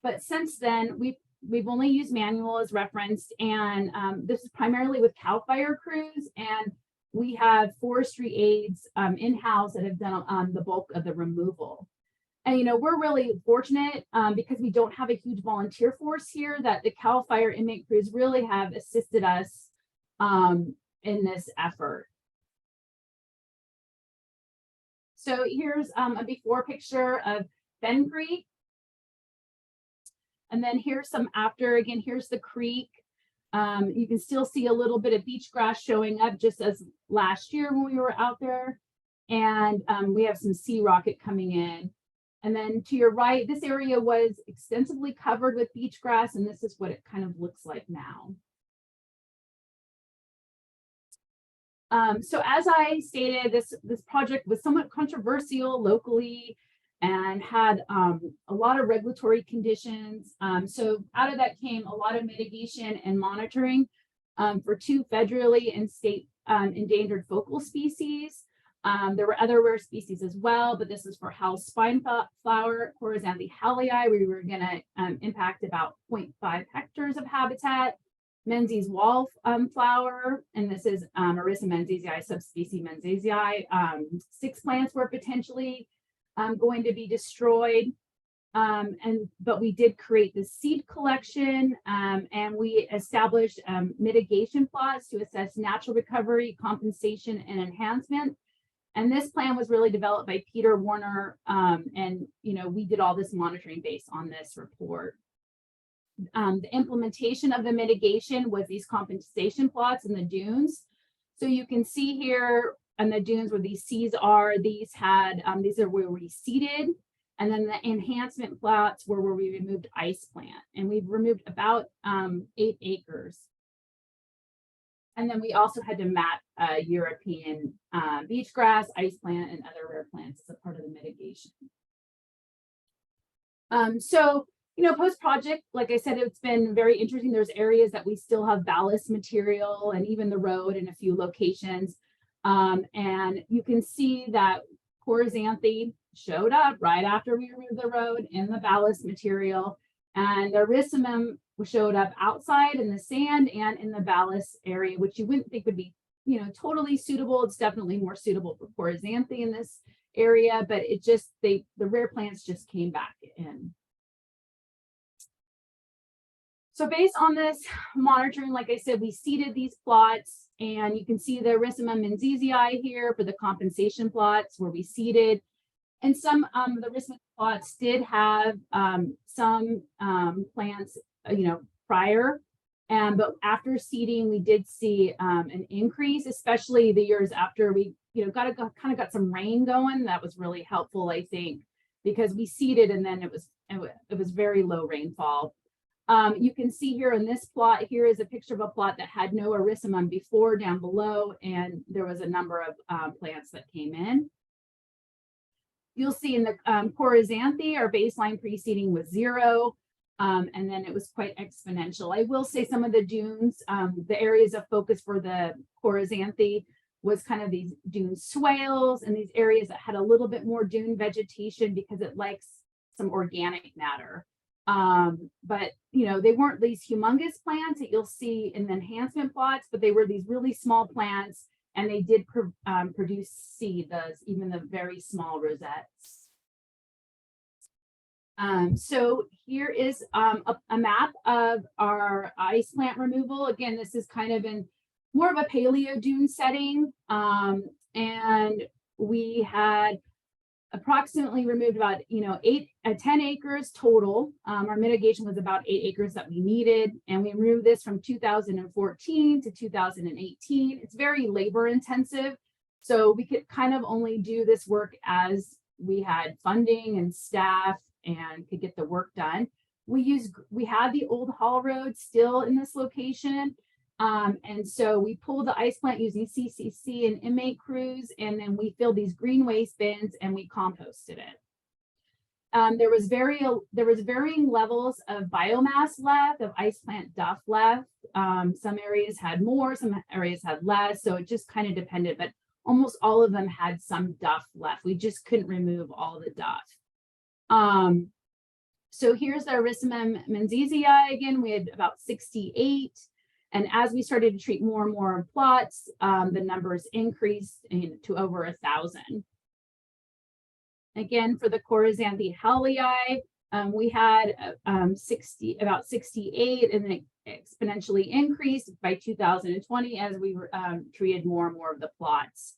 but since then we've only used manual as referenced, and this is primarily with CAL FIRE crews, and we have forestry aides in-house that have done the bulk of the removal. And, you know, we're really fortunate because we don't have a huge volunteer force here, that the CAL FIRE inmate crews really have assisted us in this effort. So here's a before picture of Ben Creek. And then here's some after. Again, here's the creek. You can still see a little bit of beach grass showing up, just as last year when we were out there. And we have some sea rocket coming in. And then to your right, this area was extensively covered with beach grass, and this is what it kind of looks like now. So as I stated, this project was somewhat controversial locally and had a lot of regulatory conditions. So out of that came a lot of mitigation and monitoring for 2 federally and state endangered focal species. There were other rare species as well, but this is for house spine flower, Coryzanthe hallei. We were going to impact about 0.5 hectares of habitat. Menzies wallflower, and this is Arissa menzesii, subspecies menzesii. 6 plants were potentially going to be destroyed, but we did create the seed collection, and we established mitigation plots to assess natural recovery, compensation, and enhancement. And this plan was really developed by Peter Warner, and you know, we did all this monitoring based on this report. The implementation of the mitigation was these compensation plots in the dunes. So you can see here on the dunes where these C's are, these are where we seeded, and then the enhancement plots were where we removed ice plant, and we've removed about 8 acres. And then we also had to map European beach grass, ice plant, and other rare plants as a part of the mitigation. So, you know, post-project, like I said, it's been very interesting. There's areas that we still have ballast material and even the road in a few locations. And you can see that Coryzanthe showed up right after we removed the road in the ballast material. And the Arisimum showed up outside in the sand and in the ballast area, which you wouldn't think would be, you know, totally suitable. It's definitely more suitable for Coryzanthe in this area, but it just, the rare plants just came back in. So based on this monitoring, like I said, we seeded these plots, and you can see the Arisimum menzesii here for the compensation plots where we seeded. And some of the Arisimum plots did have some plants, you know, prior, but after seeding, we did see an increase, especially the years after we, you know, kind of got some rain going. That was really helpful, I think, because we seeded and then it was very low rainfall. You can see here in this plot, here is a picture of a plot that had no Arisimum before down below, and there was a number of plants that came in. You'll see in the Coryzanthe, our baseline preceding was 0, and then it was quite exponential. I will say some of the dunes, the areas of focus for the Coryzanthe was kind of these dune swales and these areas that had a little bit more dune vegetation because it likes some organic matter. But you know, they weren't these humongous plants that you'll see in the enhancement plots, but they were these really small plants, and they did produce seed, even the very small rosettes. So here is a map of our ice plant removal. Again, this is kind of in more of a paleo dune setting, and we had approximately removed about 10 acres total. Our mitigation was about 8 acres that we needed, and we removed this from 2014 to 2018. It's very labor intensive, so we could kind of only do this work as we had funding and staff and could get the work done. We had the old haul road still in this location. And so we pulled the ice plant using CCC and inmate crews, and then we filled these green waste bins and we composted it. There was varying levels of biomass left, of ice plant duff left. Some areas had more, some areas had less. So it just kind of depended, but almost all of them had some duff left. We just couldn't remove all the duff. So here's the Erysimum menziesii. Again, we had about 68. And as we started to treat more and more plots, the numbers increased to over 1,000. Again, for the Coryzanthe hallei, we had about 68, and then it exponentially increased by 2020 as we treated more and more of the plots.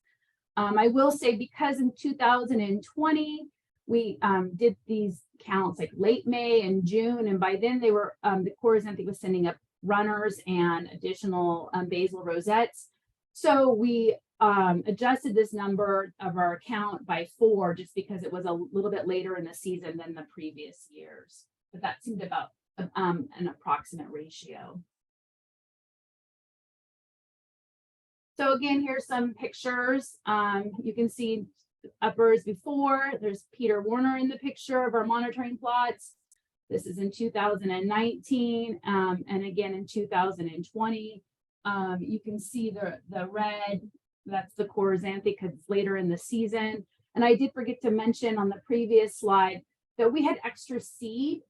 I will say, because in 2020, we did these counts like late May and June, and by then they were, the Coryzanthe was sending up runners and additional basal rosettes. So we adjusted this number of our count by 4, just because it was a little bit later in the season than the previous years. But that seemed about an approximate ratio. So again, here's some pictures. You can see uppers before. There's Peter Warner in the picture of our monitoring plots. This is in 2019, and again in 2020. You can see the red, that's the Coryzanthe, because it's later in the season. And I did forget to mention on the previous slide that we had extra seed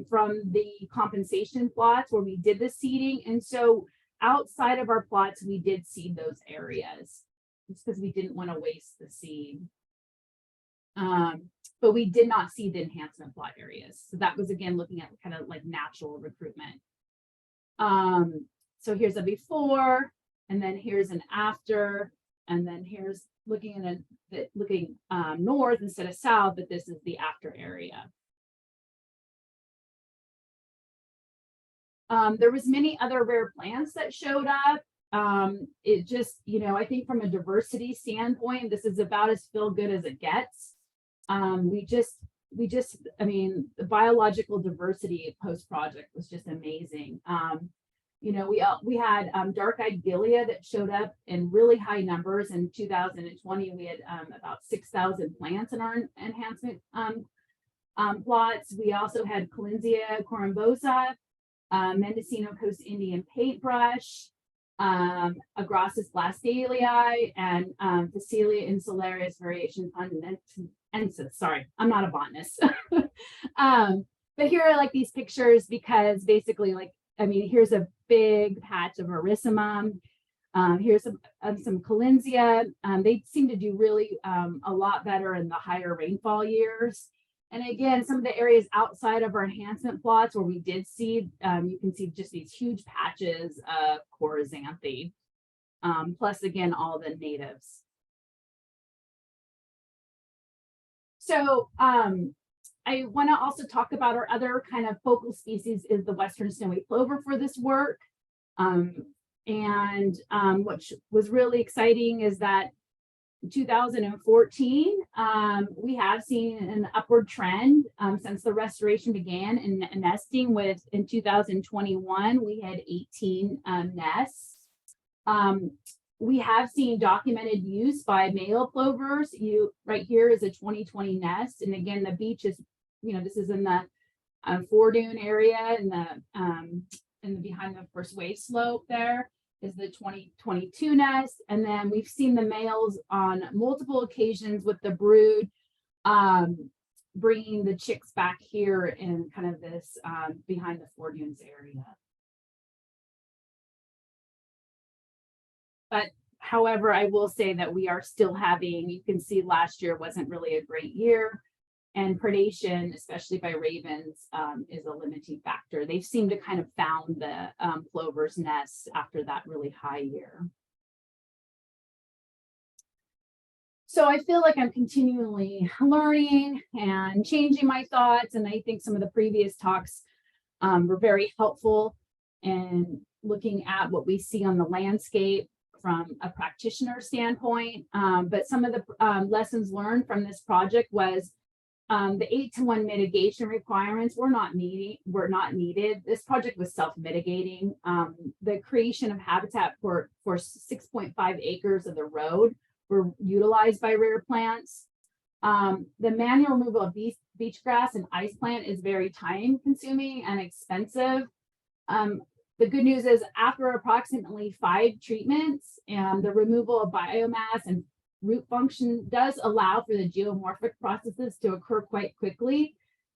from the compensation plots where we did the seeding. And so outside of our plots, we did seed those areas. It's because we didn't want to waste the seed. But we did not seed the enhancement plot areas. So that was, again, looking at kind of like natural recruitment. So here's a before, and then here's an after, and then here's looking at looking north instead of south, but this is the after area. There was many other rare plants that showed up. It just, I think from a diversity standpoint, this is about as feel good as it gets. I mean, the biological diversity post-project was just amazing. We had dark-eyed gilia that showed up in really high numbers. In 2020, we had about 6,000 plants in our enhancement plots. We also had Collinsia corymbosa, Mendocino Coast Indian paintbrush, Agrostis blastalii, and Phacelia insularis variation fundensis. Sorry, I'm not a botanist. But here are like these pictures because basically, here's a big patch of Erysimum. Here's some Collinsia. They seem to do really a lot better in the higher rainfall years. And again, some of the areas outside of our enhancement plots where we did seed, you can see just these huge patches of Coryzanthe, plus again, all the natives. So I want to also talk about our other kind of focal species is the Western snowy plover for this work. What was really exciting is that in 2014, we have seen an upward trend since the restoration began in nesting. In 2021, we had 18 nests. We have seen documented use by male plovers. Right here is a 2020 nest. And again, the beach is, this is in the Fore Dune area and the behind the first wave slope there is the 2022 nest. And then we've seen the males on multiple occasions with the brood, bringing the chicks back here in kind of this behind the Fore Dunes area. But however, I will say that we are still having, you can see last year wasn't really a great year, and predation, especially by ravens, is a limiting factor. They've seemed to kind of found the plover's nests after that really high year. So I feel like I'm continually learning and changing my thoughts, and I think some of the previous talks were very helpful in looking at what we see on the landscape from a practitioner standpoint. But some of the lessons learned from this project was the 8-to-1 mitigation requirements were not needed. This project was self-mitigating. The creation of habitat for 6.5 acres of the road were utilized by rare plants. The manual removal of beach grass and ice plant is very time consuming and expensive. The good news is after approximately 5 treatments and the removal of biomass and root function does allow for the geomorphic processes to occur quite quickly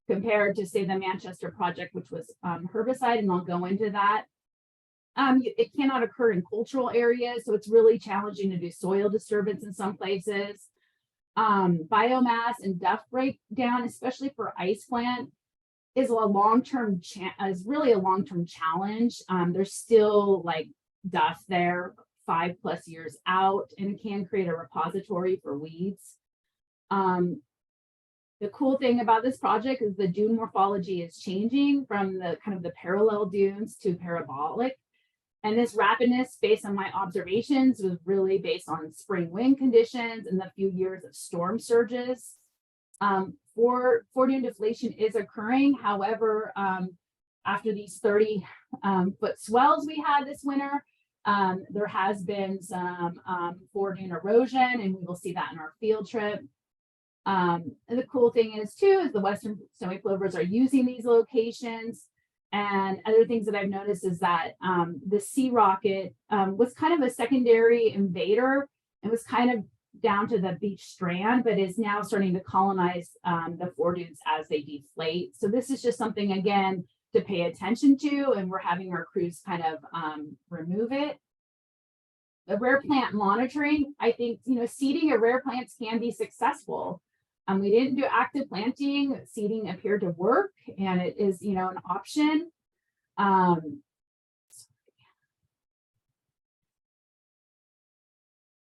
compared to, say, the Manchester project, which was herbicide, and I'll go into that. It cannot occur in cultural areas, so it's really challenging to do soil disturbance in some places. Biomass and duff breakdown, especially for ice plant, is a long-term really a long-term challenge. There's still like duff there 5+ years out, and it can create a repository for weeds. The cool thing about this project is the dune morphology is changing from the kind of the parallel dunes to parabolic. And this rapidness, based on my observations, was really based on spring wind conditions and the few years of storm surges. Dune deflation is occurring. However, after these 30-foot swells we had this winter, there has been some dune erosion, and we will see that in our field trip. And the cool thing is too, is the western snowy plovers are using these locations. And other things that I've noticed is that the sea rocket was kind of a secondary invader. It was kind of down to the beach strand, but is now starting to colonize the foredunes as they deflate. So this is just something, again, to pay attention to, and we're having our crews kind of remove it. The rare plant monitoring, I think, seeding of rare plants can be successful. We didn't do active planting. Seeding appeared to work, and it is, an option.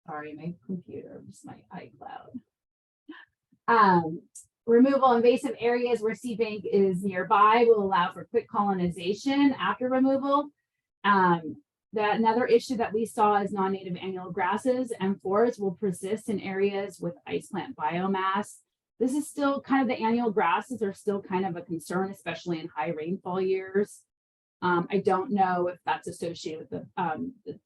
Sorry, my computer, just my iCloud. Removal invasive areas where seed bank is nearby will allow for quick colonization after removal. Another issue that we saw is non-native annual grasses and forests will persist in areas with ice plant biomass. This is still kind of, the annual grasses are still kind of a concern, especially in high rainfall years. I don't know if that's associated with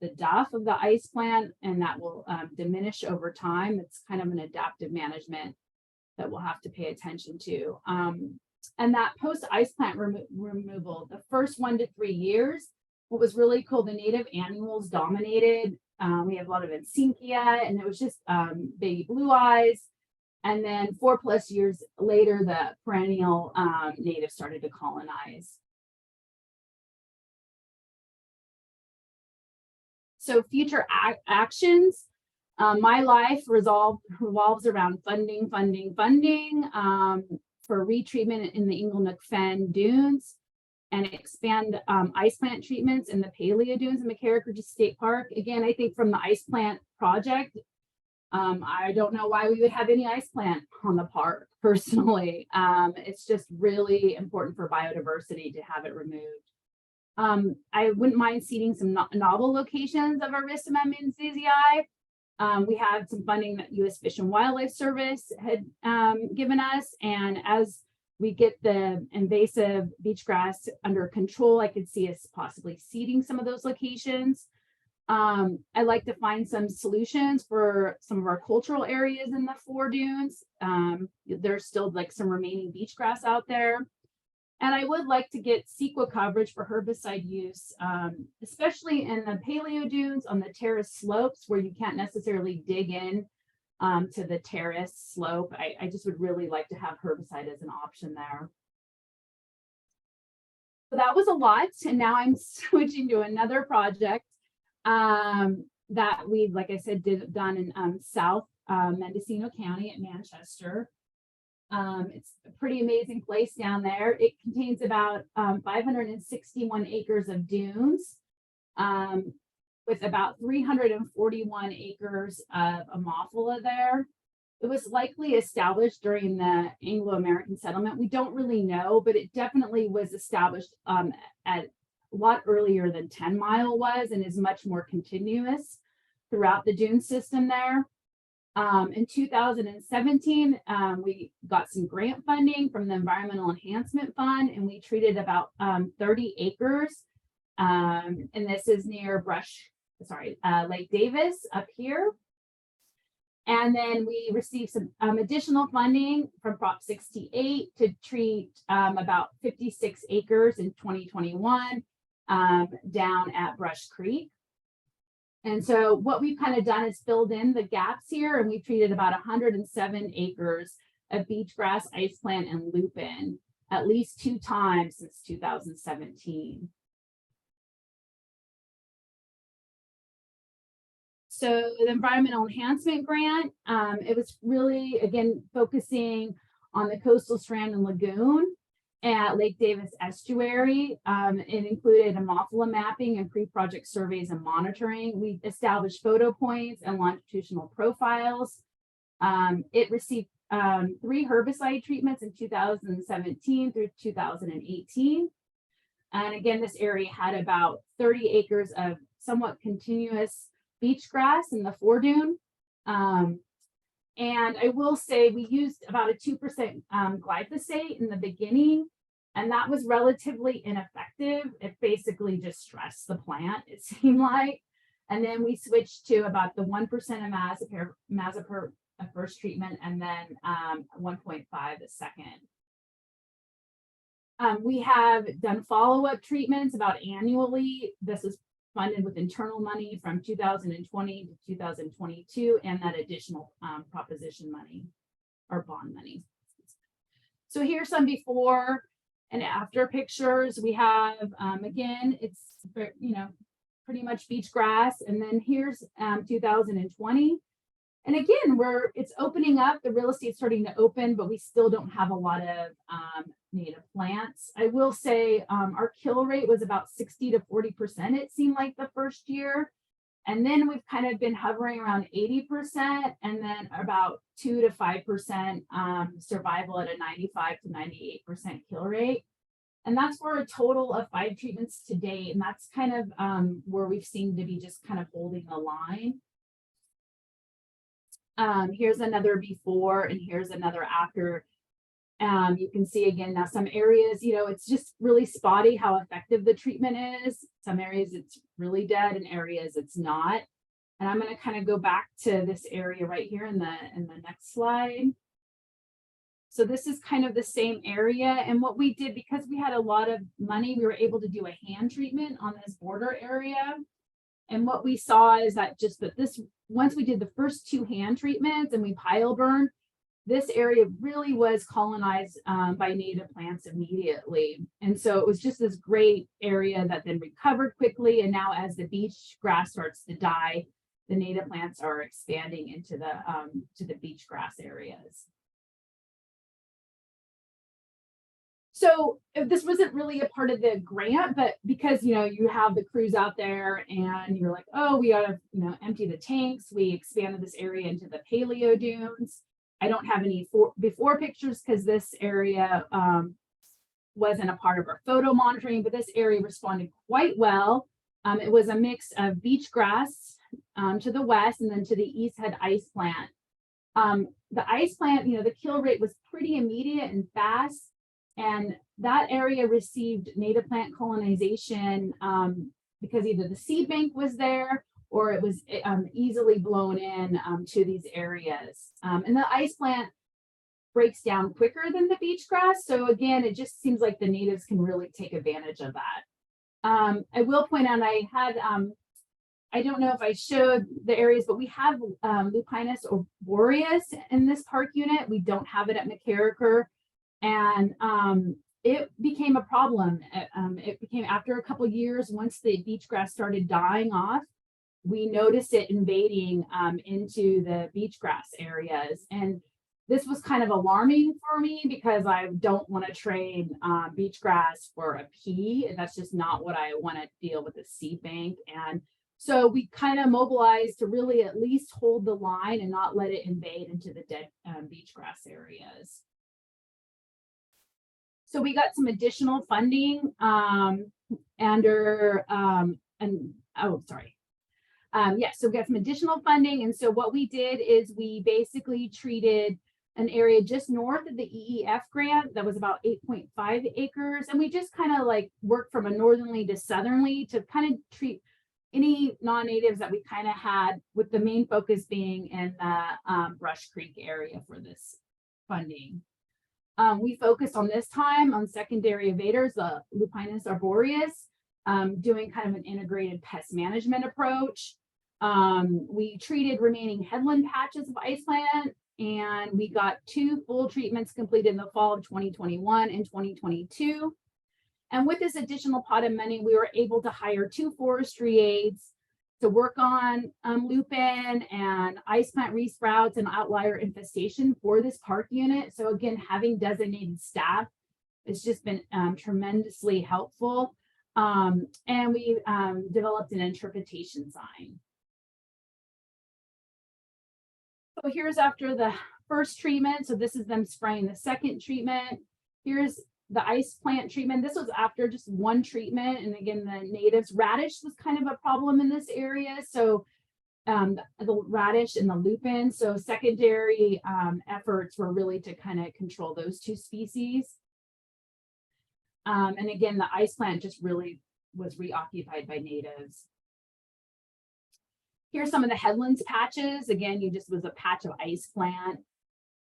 the duff of the ice plant, and that will diminish over time. It's kind of an adaptive management that we'll have to pay attention to. And that post ice plant removal, the first 1 to 3 years, what was really cool, the native annuals dominated. We have a lot of Encinkia, and it was just baby blue eyes. And then 4+ years later, the perennial natives started to colonize. So future actions, my life revolves around funding for retreatment in the Inglenook Fen dunes and expand ice plant treatments in the paleo dunes in McCarrick State Park. Again, I think from the ice plant project, I don't know why we would have any ice plant on the park personally. It's just really important for biodiversity to have it removed. I wouldn't mind seeding some novel locations of Aristoma manzii. We had some funding that U.S. Fish and Wildlife Service had given us, and as we get the invasive beach grass under control, I could see us possibly seeding some of those locations. I'd like to find some solutions for some of our cultural areas in the foredunes. There's still like some remaining beach grass out there. And I would like to get CEQA coverage for herbicide use, especially in the paleo dunes on the terrace slopes where you can't necessarily dig in to the terrace slope. I just would really like to have herbicide as an option there. So that was a lot. And now I'm switching to another project that we, like I said, done in South Mendocino County at Manchester. It's a pretty amazing place down there. It contains about 561 acres of dunes with about 341 acres of Ammophila there. It was likely established during the Anglo-American settlement. We don't really know, but it definitely was established at a lot earlier than 10 Mile was, and is much more continuous throughout the dune system there. In 2017, we got some grant funding from the Environmental Enhancement Fund, and we treated about 30 acres. And this is near Lake Davis up here. And then we received some additional funding from Prop 68 to treat about 56 acres in 2021 down at Brush Creek. And so what we've kind of done is filled in the gaps here, and we've treated about 107 acres of beach grass, ice plant, and lupin at least 2 times since 2017. So the environmental enhancement grant, it was really, again, focusing on the coastal strand and lagoon at Lake Davis Estuary. It included Amophila mapping and pre-project surveys and monitoring. We established photo points and longitudinal profiles. It received 3 herbicide treatments in 2017 through 2018. And again, this area had about 30 acres of somewhat continuous beach grass in the foredune. And I will say we used about a 2% glyphosate in the beginning, and that was relatively ineffective. It basically just stressed the plant, it seemed like. And then we switched to about the 1% of Mazepur first treatment, and then 1.5 the second. We have done follow-up treatments about annually. This is funded with internal money from 2020 to 2022, and that additional proposition money or bond money. So here's some before and after pictures. We have, again, it's, pretty much beach grass. And then here's 2020. And again, it's opening up, the real estate's starting to open, but we still don't have a lot of native plants. I will say our kill rate was about 60 to 40%, it seemed like the first year. And then we've kind of been hovering around 80%, and then about 2 to 5% survival at a 95 to 98% kill rate. And that's for a total of 5 treatments to date. And that's kind of where we've seemed to be just kind of holding the line. Here's another before, and here's another after. You can see again now some areas, it's just really spotty how effective the treatment is. Some areas it's really dead, and areas it's not. And I'm going to kind of go back to this area right here in the next slide. So this is kind of the same area. And what we did, because we had a lot of money, we were able to do a hand treatment on this border area. And what we saw is that once we did the first 2 hand treatments and we pile burned, this area really was colonized by native plants immediately. And so it was just this great area that then recovered quickly. And now as the beach grass starts to die, the native plants are expanding into the beach grass areas. So this wasn't really a part of the grant, but because, you have the crews out there and you're like, oh, we got to, empty the tanks. We expanded this area into the paleo dunes. I don't have any before pictures because this area wasn't a part of our photo monitoring, but this area responded quite well. It was a mix of beach grass to the west, and then to the east had ice plant. The ice plant, the kill rate was pretty immediate and fast. And that area received native plant colonization because either the seed bank was there or it was easily blown in to these areas. And the ice plant breaks down quicker than the beach grass. So again, it just seems like the natives can really take advantage of that. I will point out I had, I don't know if I showed the areas, but we have Lupinus boreas in this park unit. We don't have it at McCarricker. And it became a problem. It became, after a couple of years, once the beach grass started dying off, we noticed it invading into the beach grass areas. And this was kind of alarming for me because I don't want to trade beach grass for a pea. That's just not what I want to deal with, the seed bank. And so we kind of mobilized to really at least hold the line and not let it invade into the dead beach grass areas. So we got some additional funding so we got some additional funding. And so what we did is we basically treated an area just north of the EEF grant that was about 8.5 acres. And we just kind of like worked from a northerly to southerly to kind of treat any non-natives that we kind of had, with the main focus being in the Brush Creek area for this funding. We focused on this time on secondary evaders, the Lupinus arboreus, doing kind of an integrated pest management approach. We treated remaining headland patches of ice plant, and we got 2 full treatments completed in the fall of 2021 and 2022. And with this additional pot of money, we were able to hire 2 forestry aides to work on lupin and ice plant resprouts and outlier infestation for this park unit. So again, having designated staff has just been tremendously helpful. And we developed an interpretation sign. So here's after the first treatment. So this is them spraying the second treatment. Here's the ice plant treatment. This was after just 1 treatment. And again, the natives, radish was kind of a problem in this area. So the radish and the lupin. So secondary efforts were really to kind of control those 2 species. And again, the ice plant just really was reoccupied by natives. Here's some of the headlands patches. Again, you just was a patch of ice plant.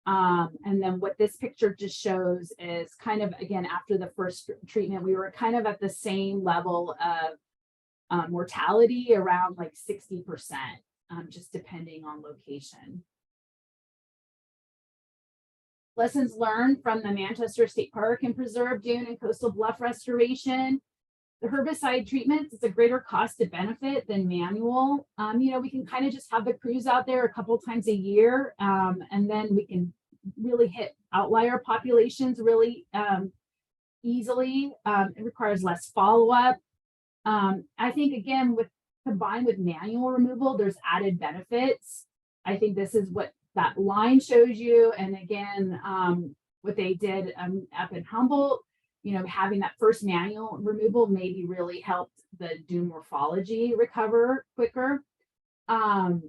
And then what this picture just shows is kind of, again, after the first treatment, we were kind of at the same level of mortality, around like 60%, just depending on location. Lessons learned from the Manchester State Park and Preserve, Dune, and Coastal Bluff restoration. The herbicide treatments, it's a greater cost to benefit than manual. You know, we can kind of just have the crews out there a couple times a year, and then we can really hit outlier populations really easily. It requires less follow-up. I think, again, combined with manual removal, there's added benefits. I think this is what that line shows you. And again, what they did up in Humboldt, you know, having that first manual removal maybe really helped the dune morphology recover quicker. The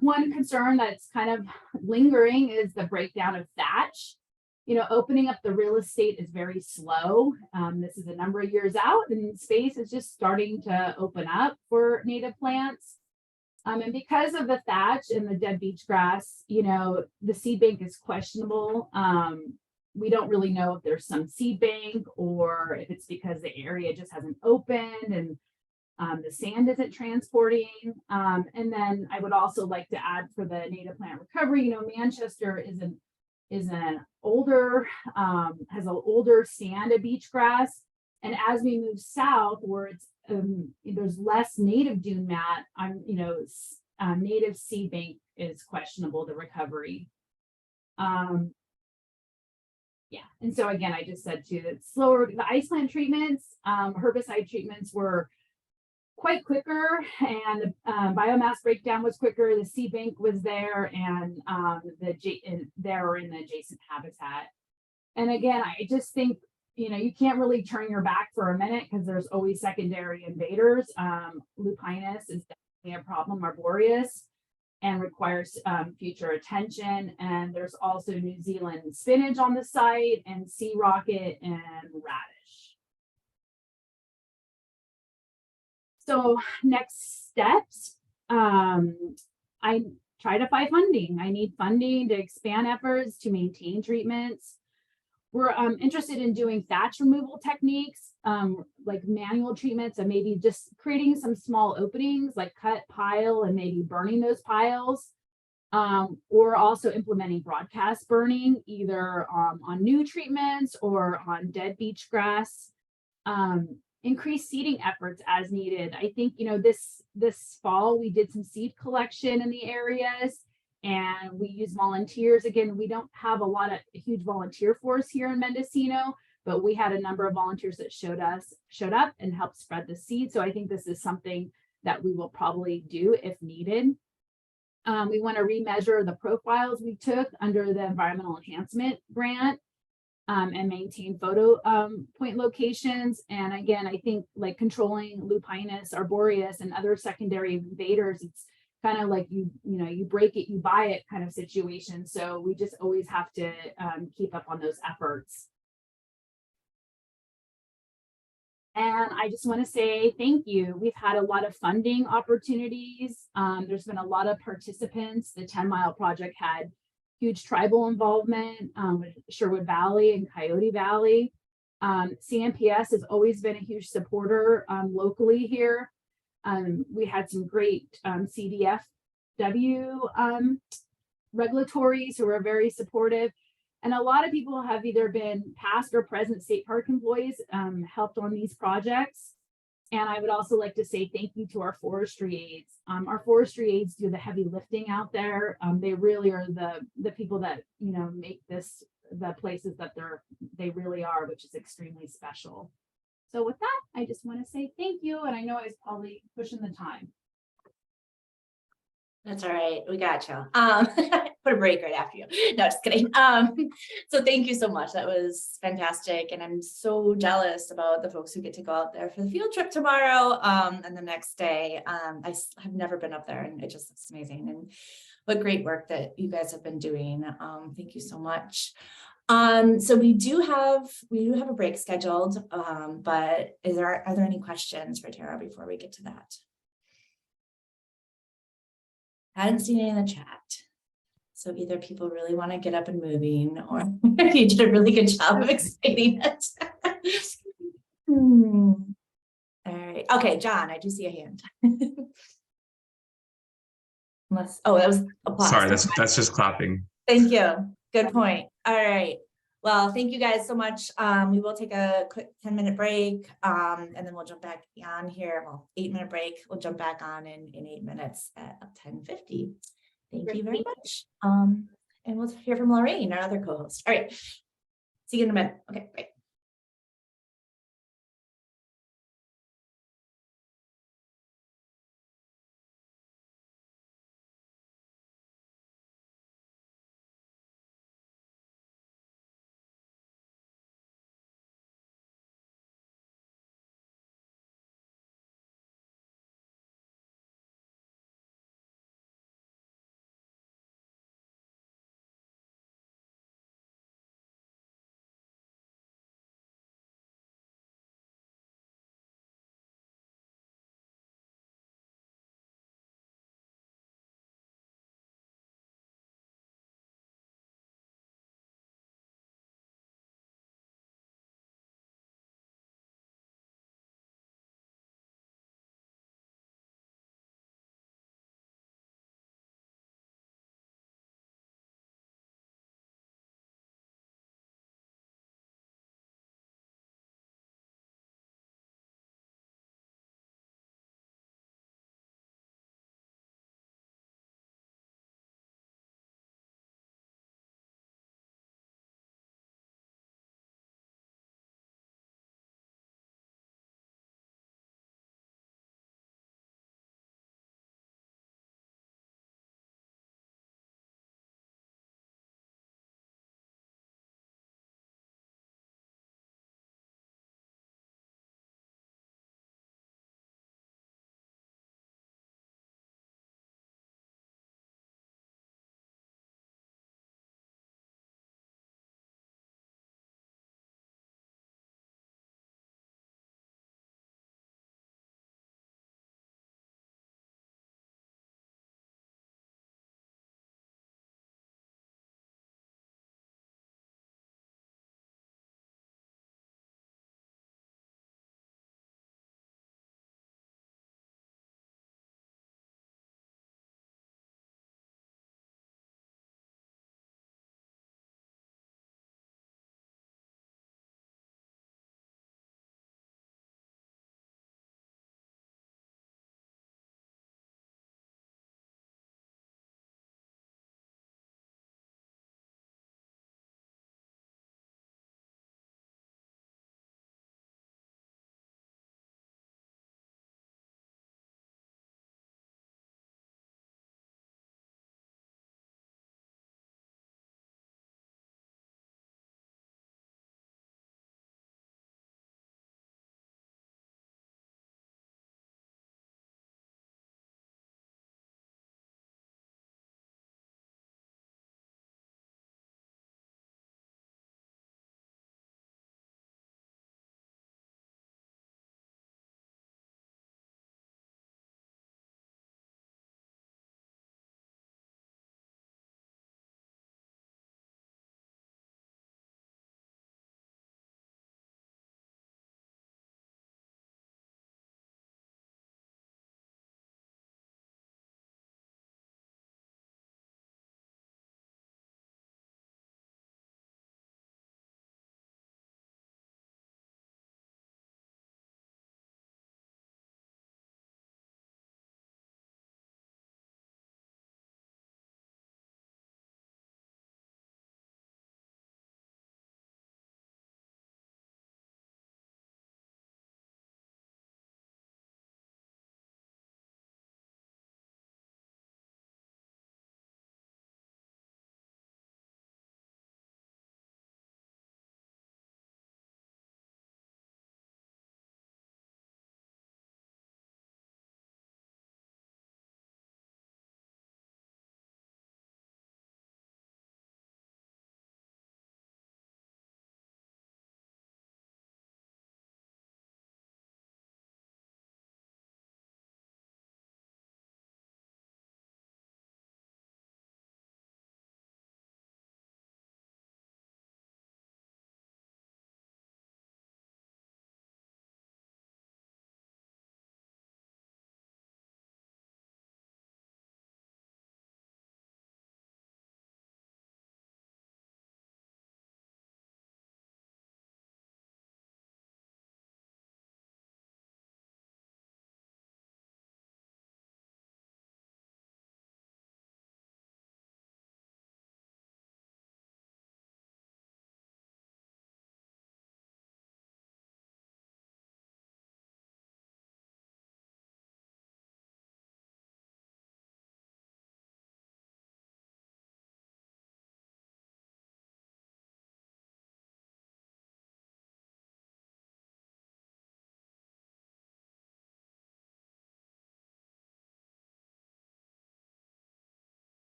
one concern that's kind of lingering is the breakdown of thatch. You know, opening up the real estate is very slow. This is a number of years out, and space is just starting to open up for native plants. And because of the thatch and the dead beach grass, you know, the seed bank is questionable. We don't really know if there's some seed bank or if it's because the area just hasn't opened and the sand isn't transporting. And then I would also like to add for the native plant recovery, you know, Manchester is an older, has an older stand of beach grass. And as we move south, where it's there's less native dune mat, native seed bank is questionable, the recovery. Yeah, and so again, I just said too that slower, the ice plant treatments, herbicide treatments were quite quicker, and the biomass breakdown was quicker. The seed bank was there, and they were in the adjacent habitat. And again, I just think, you know, you can't really turn your back for a minute because there's always secondary invaders. Lupinus is definitely a problem, arboreus, and requires future attention. And there's also New Zealand spinach on the site, and sea rocket and radish. So next steps, I try to find funding. I need funding to expand efforts to maintain treatments. We're interested in doing thatch removal techniques, like manual treatments, and maybe just creating some small openings, like cut, pile, and maybe burning those piles. Or also implementing broadcast burning, either on new treatments or on dead beach grass. Increase seeding efforts as needed. I think, you know, this fall we did some seed collection in the areas, and we use volunteers. Again, we don't have a huge volunteer force here in Mendocino, but we had a number of volunteers that showed up and helped spread the seed. So I think this is something that we will probably do if needed. We want to remeasure the profiles we took under the environmental enhancement grant, and maintain photo point locations. And again, I think like controlling Lupinus arboreus and other secondary invaders, it's kind of like you break it, you buy it kind of situation. So we just always have to keep up on those efforts. And I just want to say thank you. We've had a lot of funding opportunities. There's been a lot of participants. The 10-mile project had huge tribal involvement with Sherwood Valley and Coyote Valley. CMPS has always been a huge supporter locally here. We had some great CDFW regulatories who were very supportive. And a lot of people have either been past or present state park employees, helped on these projects. And I would also like to say thank you to our forestry aides. Our forestry aides do the heavy lifting out there. They really are the people that, you know, make this the places that they really are, which is extremely special. So with that, I just want to say thank you. And I know I was probably pushing the time. That's all right. We got you. Put a break right after you. No, just kidding. So thank you so much. That was fantastic. And I'm so jealous about the folks who get to go out there for the field trip tomorrow and the next day. Have never been up there and it just looks amazing. And what great work that you guys have been doing. Thank you so much. So we do have a break scheduled, but are there any questions for Tara before we get to that? I hadn't seen any in the chat. So either people really want to get up and moving or you did a really good job of explaining it. All right. Okay, John, I do see a hand. Unless, oh, that was applause. Sorry, that's just clapping. Thank you. Good point. All right. Well, thank you guys so much. We will take a quick 10-minute break and then we'll jump back on here. Well, 8-minute break. We'll jump back on in 8 minutes at 10:50. Thank you very much. And we'll hear from Lorraine, our other co-host. All right. See you in a minute. Okay, bye.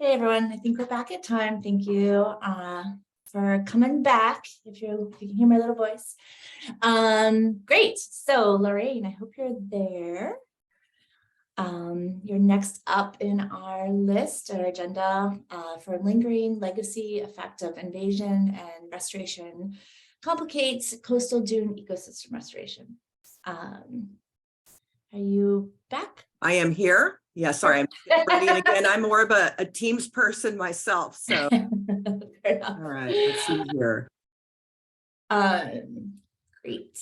Hey everyone, I think we're back at time. Thank you for coming back. If you can hear my little voice. Great. So Lorraine, I hope you're there. You're next up in our list, our agenda for lingering legacy effect of invasion and restoration complicates coastal dune ecosystem restoration. Are you back? I am here. Yeah, sorry, I'm ready again. I'm more of a Teams person myself, so. Fair enough. All right, let's see here. Great.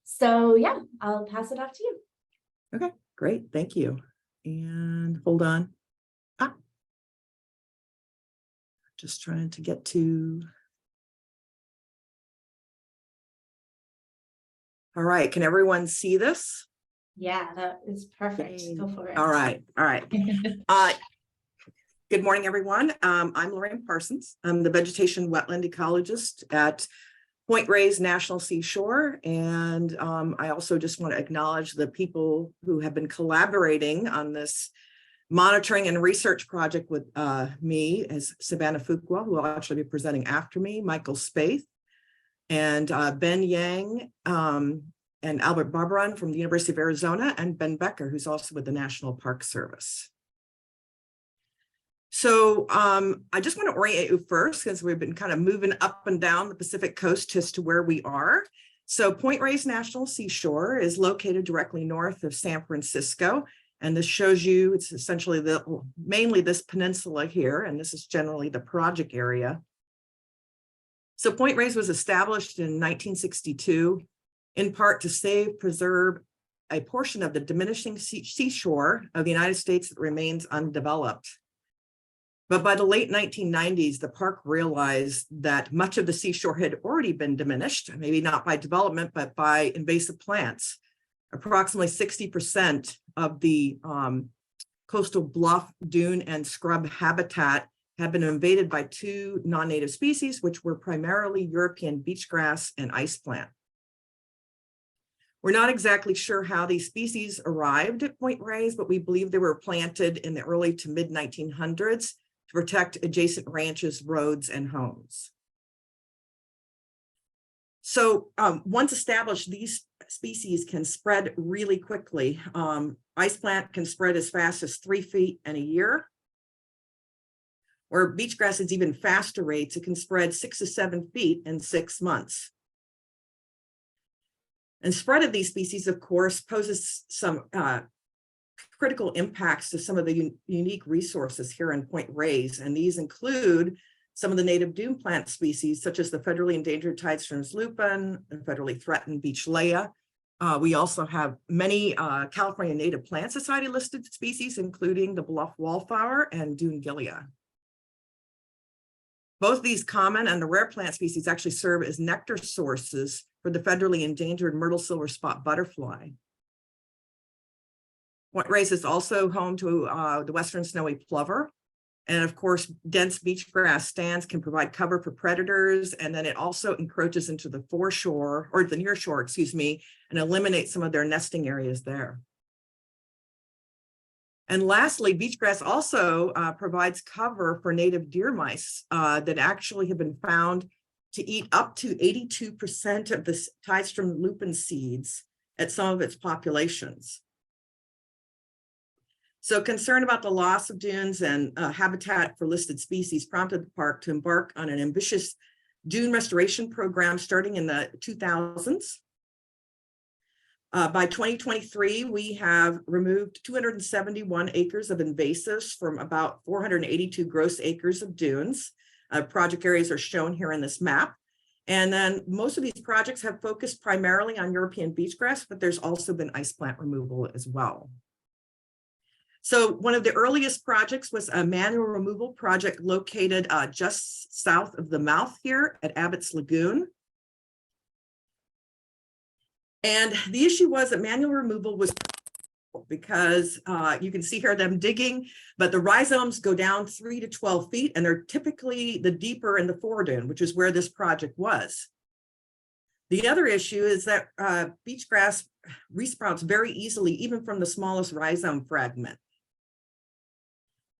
So yeah, I'll pass it off to you. Okay, great, thank you. And hold on. Just trying to get to. All right, can everyone see this? Yeah, that is perfect. Go for it. All right, all right. Good morning, everyone. I'm Lorraine Parsons. I'm the vegetation wetland ecologist at Point Reyes National Seashore. And I also just want to acknowledge the people who have been collaborating on this monitoring and research project with me as Savannah Fuqua, who will actually be presenting after me, Michael Spaeth, and Ben Yang, and Albert Barbaran from the University of Arizona, and Ben Becker, who's also with the National Park Service. So I just want to orient you first, because we've been kind of moving up and down the Pacific coast just to where we are. So Point Reyes National Seashore is located directly north of San Francisco. And this shows you, it's essentially mainly this peninsula here, and this is generally the project area. So Point Reyes was established in 1962, in part to save, preserve a portion of the diminishing seashore of the United States that remains undeveloped. But by the late 1990s, the park realized that much of the seashore had already been diminished, maybe not by development, but by invasive plants. Approximately 60% of the coastal bluff, dune, and scrub habitat have been invaded by two non-native species, which were primarily European beach grass and ice plant. We're not exactly sure how these species arrived at Point Reyes, but we believe they were planted in the early to mid 1900s to protect adjacent ranches, roads, and homes. So once established, these species can spread really quickly. Ice plant can spread as fast as 3 feet in a year, or beach grass is even faster rates. It can spread 6 to 7 feet in 6 months. And spread of these species, of course, poses some critical impacts to some of the unique resources here in Point Reyes. And these include some of the native dune plant species, such as the federally endangered Tidestream's lupin and federally threatened beach leah. We also have many California Native Plant Society listed species, including the bluff wallflower and dune gilia. Both these common and the rare plant species actually serve as nectar sources for the federally endangered myrtle silver spot butterfly. Point Reyes is also home to the western snowy plover. And of course, dense beach grass stands can provide cover for predators. And then it also encroaches into the foreshore, or the near shore, excuse me, and eliminates some of their nesting areas there. And lastly, beach grass also provides cover for native deer mice that actually have been found to eat up to 82% of the Tidestream lupin seeds at some of its populations. So concern about the loss of dunes and habitat for listed species prompted the park to embark on an ambitious dune restoration program starting in the 2000s. By 2023, we have removed 271 acres of invasives from about 482 gross acres of dunes. Project areas are shown here in this map. And then most of these projects have focused primarily on European beach grass, but there's also been ice plant removal as well. So one of the earliest projects was a manual removal project located just south of the mouth here at Abbott's Lagoon. And the issue was that manual removal was because you can see here them digging, but the rhizomes go down 3 to 12 feet, and they're typically the deeper in the foredune, which is where this project was. The other issue is that beach grass resprouts very easily, even from the smallest rhizome fragment.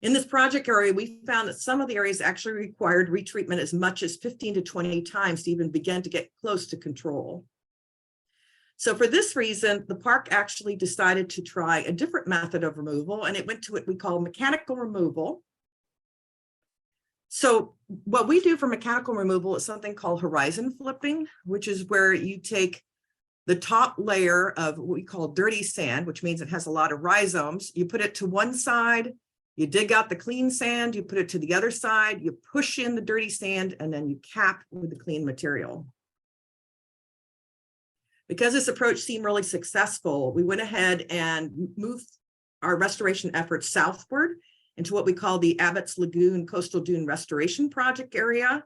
In this project area, we found that some of the areas actually required retreatment as much as 15 to 20 times to even begin to get close to control. So for this reason, the park actually decided to try a different method of removal, and it went to what we call mechanical removal. So what we do for mechanical removal is something called horizon flipping, which is where you take the top layer of what we call dirty sand, which means it has a lot of rhizomes. You put it to one side, you dig out the clean sand, you put it to the other side, you push in the dirty sand, and then you cap with the clean material. Because this approach seemed really successful, we went ahead and moved our restoration efforts southward into what we call the Abbott's Lagoon Coastal Dune Restoration Project area.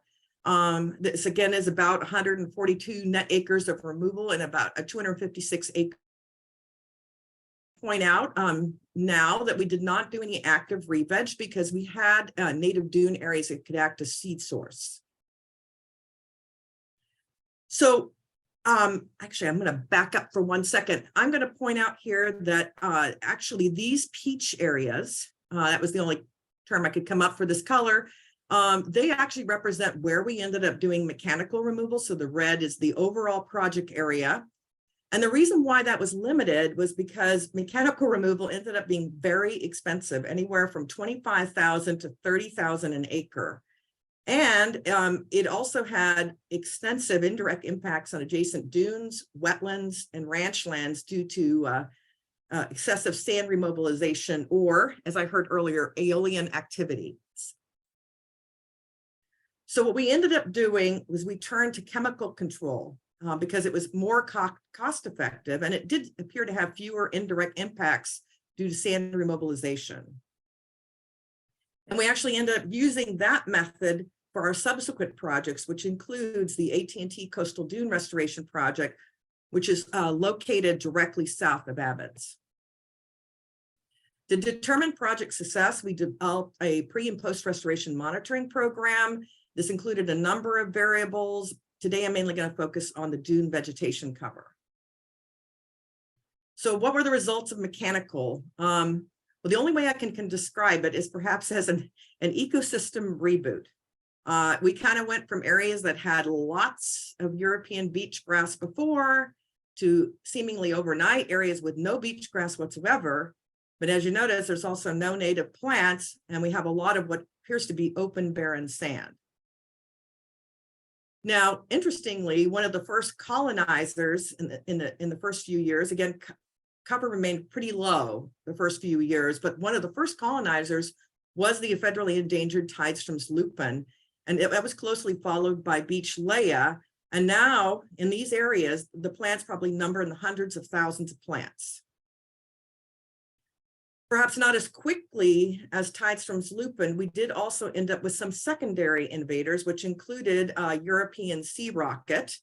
This again is about 142 net acres of removal and about a 256 acre. Point out now that we did not do any active re-veg because we had native dune areas that could act as seed source. So actually, I'm going to back up for 1 second. I'm going to point out here that actually these peach areas, that was the only term I could come up for this color, they actually represent where we ended up doing mechanical removal. So the red is the overall project area. And the reason why that was limited was because mechanical removal ended up being very expensive, anywhere from $25,000 to $30,000 an acre. And it also had extensive indirect impacts on adjacent dunes, wetlands, and ranch lands due to excessive sand remobilization, or, as I heard earlier, aeolian activities. So what we ended up doing was we turned to chemical control because it was more cost effective, and it did appear to have fewer indirect impacts due to sand remobilization. And we actually ended up using that method for our subsequent projects, which includes the AT&T Coastal Dune Restoration Project, which is located directly south of Abbott's. To determine project success, we developed a pre and post restoration monitoring program. This included a number of variables. Today, I'm mainly going to focus on the dune vegetation cover. So what were the results of mechanical? Well, the only way I can describe it is perhaps as an ecosystem reboot. We kind of went from areas that had lots of European beach grass before to seemingly overnight areas with no beach grass whatsoever. But as you notice, there's also no native plants, and we have a lot of what appears to be open, barren sand. Now, interestingly, one of the first colonizers in the first few years, again, cover remained pretty low the first few years, but one of the first colonizers was the federally endangered Tidestrom's lupin, and that was closely followed by beach leia. And now in these areas, the plants probably number in the hundreds of thousands of plants. Perhaps not as quickly as Tidestrom's lupin, we did also end up with some secondary invaders, which included European sea rocket.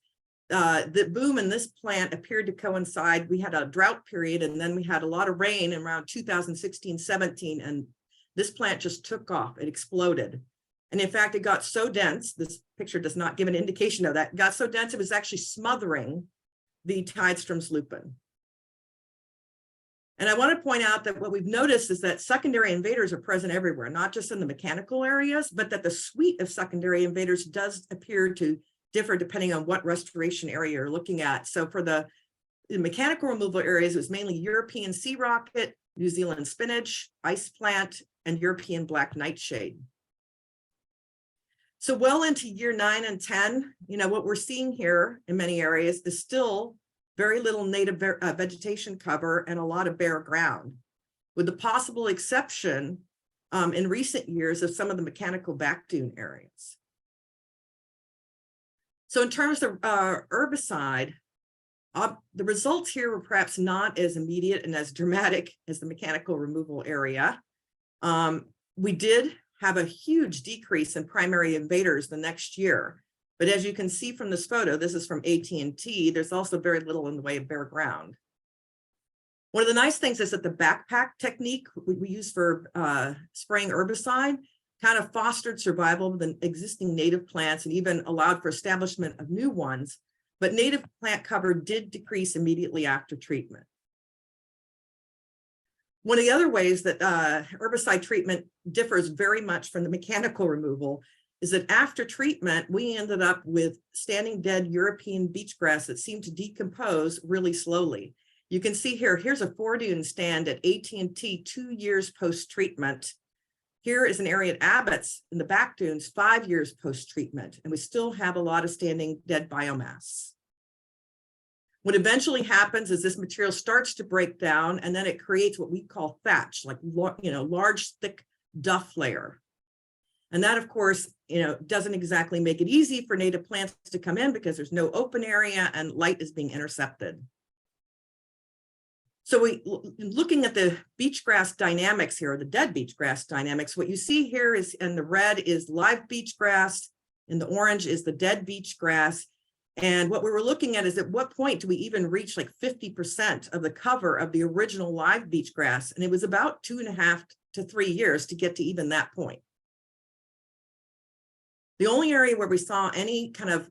The boom in this plant appeared to coincide. We had a drought period, and then we had a lot of rain around 2016-17, and this plant just took off. It exploded. And in fact, it got so dense, this picture does not give an indication of that, it got so dense it was actually smothering the Tidestrom's lupin. And I want to point out that what we've noticed is that secondary invaders are present everywhere, not just in the mechanical areas, but that the suite of secondary invaders does appear to differ depending on what restoration area you're looking at. So for the mechanical removal areas, it was mainly European sea rocket, New Zealand spinach, ice plant, and European black nightshade. So well into year 9 and 10, what we're seeing here in many areas is still very little native vegetation cover and a lot of bare ground, with the possible exception in recent years of some of the mechanical back dune areas. So in terms of herbicide, the results here were perhaps not as immediate and as dramatic as the mechanical removal area. We did have a huge decrease in primary invaders the next year. But as you can see from this photo, this is from AT&T, there's also very little in the way of bare ground. One of the nice things is that the backpack technique we use for spraying herbicide kind of fostered survival of the existing native plants and even allowed for establishment of new ones. But native plant cover did decrease immediately after treatment. One of the other ways that herbicide treatment differs very much from the mechanical removal is that after treatment, we ended up with standing dead European beach grass that seemed to decompose really slowly. You can see here, here's a 4-dune stand at AT&T 2 years post-treatment. Here is an area at Abbott's in the back dunes 5 years post-treatment, and we still have a lot of standing dead biomass. What eventually happens is this material starts to break down, and then it creates what we call thatch, like, large, thick duff layer. And that, of course, doesn't exactly make it easy for native plants to come in because there's no open area and light is being intercepted. So looking at the beach grass dynamics here, or the dead beach grass dynamics, what you see here is in the red is live beach grass, in the orange is the dead beach grass. And what we were looking at is at what point do we even reach like 50% of the cover of the original live beach grass? And it was about 2.5 to 3 years to get to even that point. The only area where we saw any kind of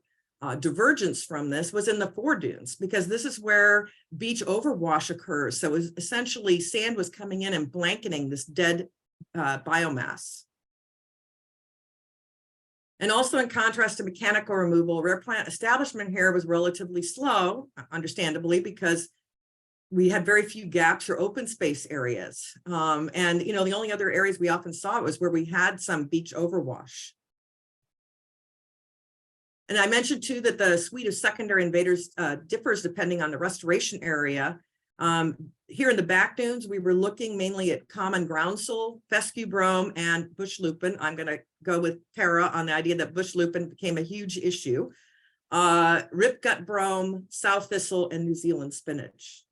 divergence from this was in the 4 dunes, because this is where beach overwash occurs. So it was essentially sand was coming in and blanketing this dead biomass. And also in contrast to mechanical removal, rare plant establishment here was relatively slow, understandably, because we had very few gaps or open space areas. And the only other areas we often saw was where we had some beach overwash. And I mentioned too that the suite of secondary invaders differs depending on the restoration area. Here in the back dunes, we were looking mainly at common groundsel, fescue brome, and bush lupin. I'm going to go with Tara on the idea that bush lupin became a huge issue. Ripgut brome, sow thistle, and New Zealand spinach.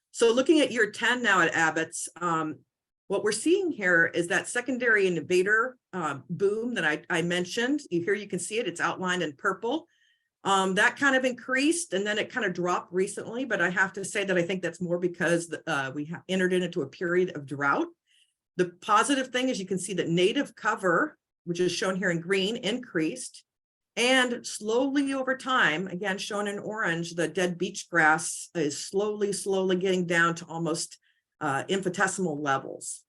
So looking at year 10 now at Abbott's, what we're seeing here is that secondary invader boom that I mentioned. Here you can see it, it's outlined in purple. That kind of increased and then it kind of dropped recently, but I have to say that I think that's more because we entered into a period of drought. The positive thing is you can see that native cover, which is shown here in green, increased, and slowly over time, again shown in orange, the dead beach grass is slowly getting down to almost infinitesimal levels.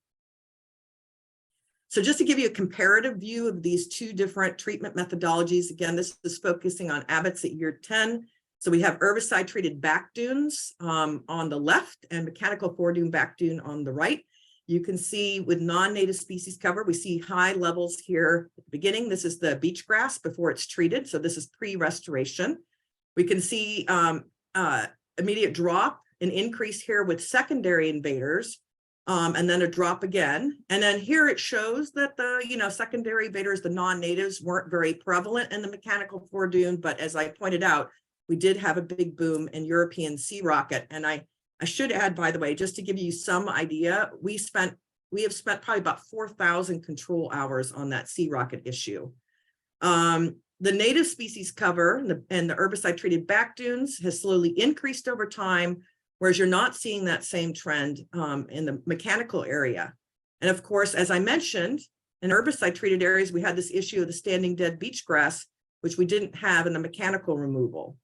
So just to give you a comparative view of these two different treatment methodologies, again, this is focusing on Abbott's at year 10. So we have herbicide treated back dunes on the left and mechanical 4-dune back dune on the right. You can see with non-native species cover, we see high levels here at the beginning. This is the beach grass before it's treated. So this is pre-restoration. We can see immediate drop, an increase here with secondary invaders. And then a drop again. And then here it shows that the secondary invaders, the non-natives, weren't very prevalent in the mechanical 4-dune, but as I pointed out, we did have a big boom in European sea rocket. And I should add, by the way, just to give you some idea, we have spent probably about 4,000 control hours on that sea rocket issue. The native species cover and the herbicide treated back dunes has slowly increased over time, whereas you're not seeing that same trend in the mechanical area. And of course, as I mentioned, in herbicide treated areas, we had this issue of the standing dead beach grass, which we didn't have in the mechanical removal.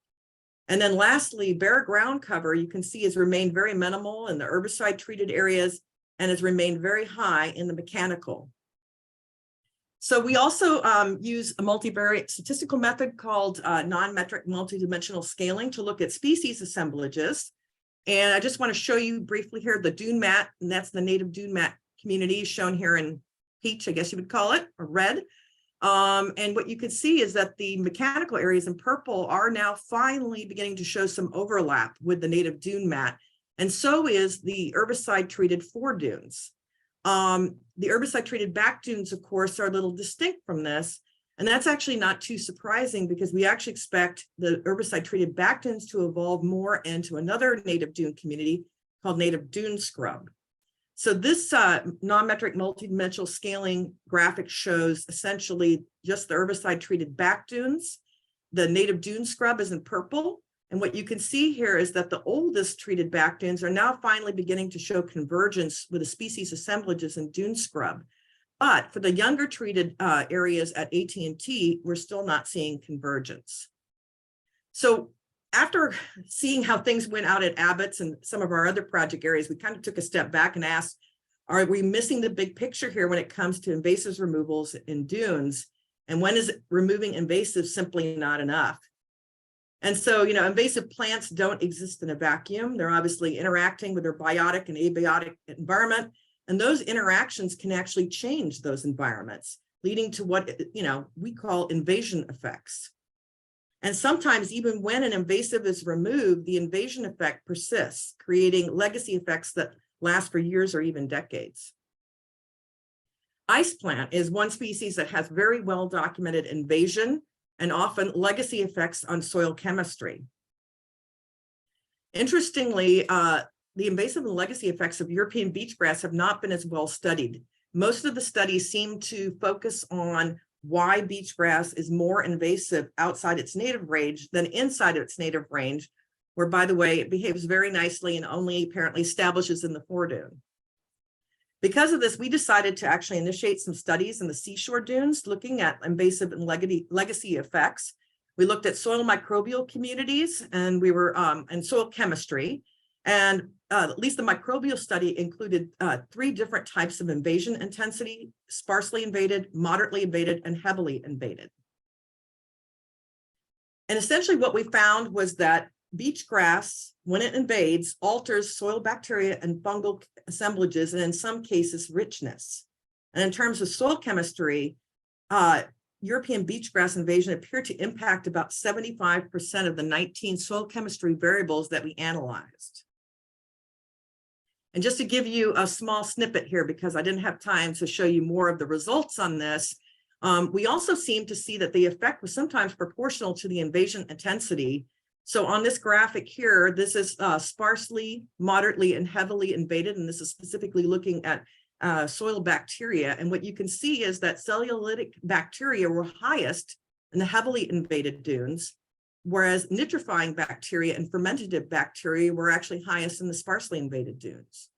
And then lastly, bare ground cover, you can see has remained very minimal in the herbicide treated areas and has remained very high in the mechanical. So we also use a multivariate statistical method called non-metric multidimensional scaling to look at species assemblages. And I just want to show you briefly here the dune mat, and that's the native dune mat community shown here in peach, I guess you would call it, or red. And what you can see is that the mechanical areas in purple are now finally beginning to show some overlap with the native dune mat. And so is the herbicide treated 4 dunes. The herbicide treated back dunes, of course, are a little distinct from this. And that's actually not too surprising because we actually expect the herbicide treated back dunes to evolve more into another native dune community called native dune scrub. So this non-metric multidimensional scaling graphic shows essentially just the herbicide treated back dunes. The native dune scrub is in purple. And what you can see here is that the oldest treated back dunes are now finally beginning to show convergence with the species assemblages in dune scrub. But for the younger treated areas at AT&T, we're still not seeing convergence. So after seeing how things went out at Abbott's and some of our other project areas, we kind of took a step back and asked, are we missing the big picture here when it comes to invasives removals in dunes? And when is removing invasives simply not enough? And so, invasive plants don't exist in a vacuum. They're obviously interacting with their biotic and abiotic environment. And those interactions can actually change those environments, leading to what, we call invasion effects. And sometimes even when an invasive is removed, the invasion effect persists, creating legacy effects that last for years or even decades. Ice plant is one species that has very well documented invasion and often legacy effects on soil chemistry. Interestingly, the invasive and legacy effects of European beach grass have not been as well studied. Most of the studies seem to focus on why beach grass is more invasive outside its native range than inside of its native range, where, by the way, it behaves very nicely and only apparently establishes in the foredune. Because of this, we decided to actually initiate some studies in the seashore dunes looking at invasive and legacy effects. We looked at soil microbial communities and and soil chemistry. And at least the microbial study included 3 different types of invasion intensity: sparsely invaded, moderately invaded, and heavily invaded. And essentially what we found was that beach grass, when it invades, alters soil bacteria and fungal assemblages, and in some cases, richness. And in terms of soil chemistry, European beach grass invasion appeared to impact about 75% of the 19 soil chemistry variables that we analyzed. And just to give you a small snippet here, because I didn't have time to show you more of the results on this, we also seem to see that the effect was sometimes proportional to the invasion intensity. So on this graphic here, this is sparsely, moderately, and heavily invaded, and this is specifically looking at soil bacteria. And what you can see is that cellulitic bacteria were highest in the heavily invaded dunes, whereas nitrifying bacteria and fermentative bacteria were actually highest in the sparsely invaded dunes.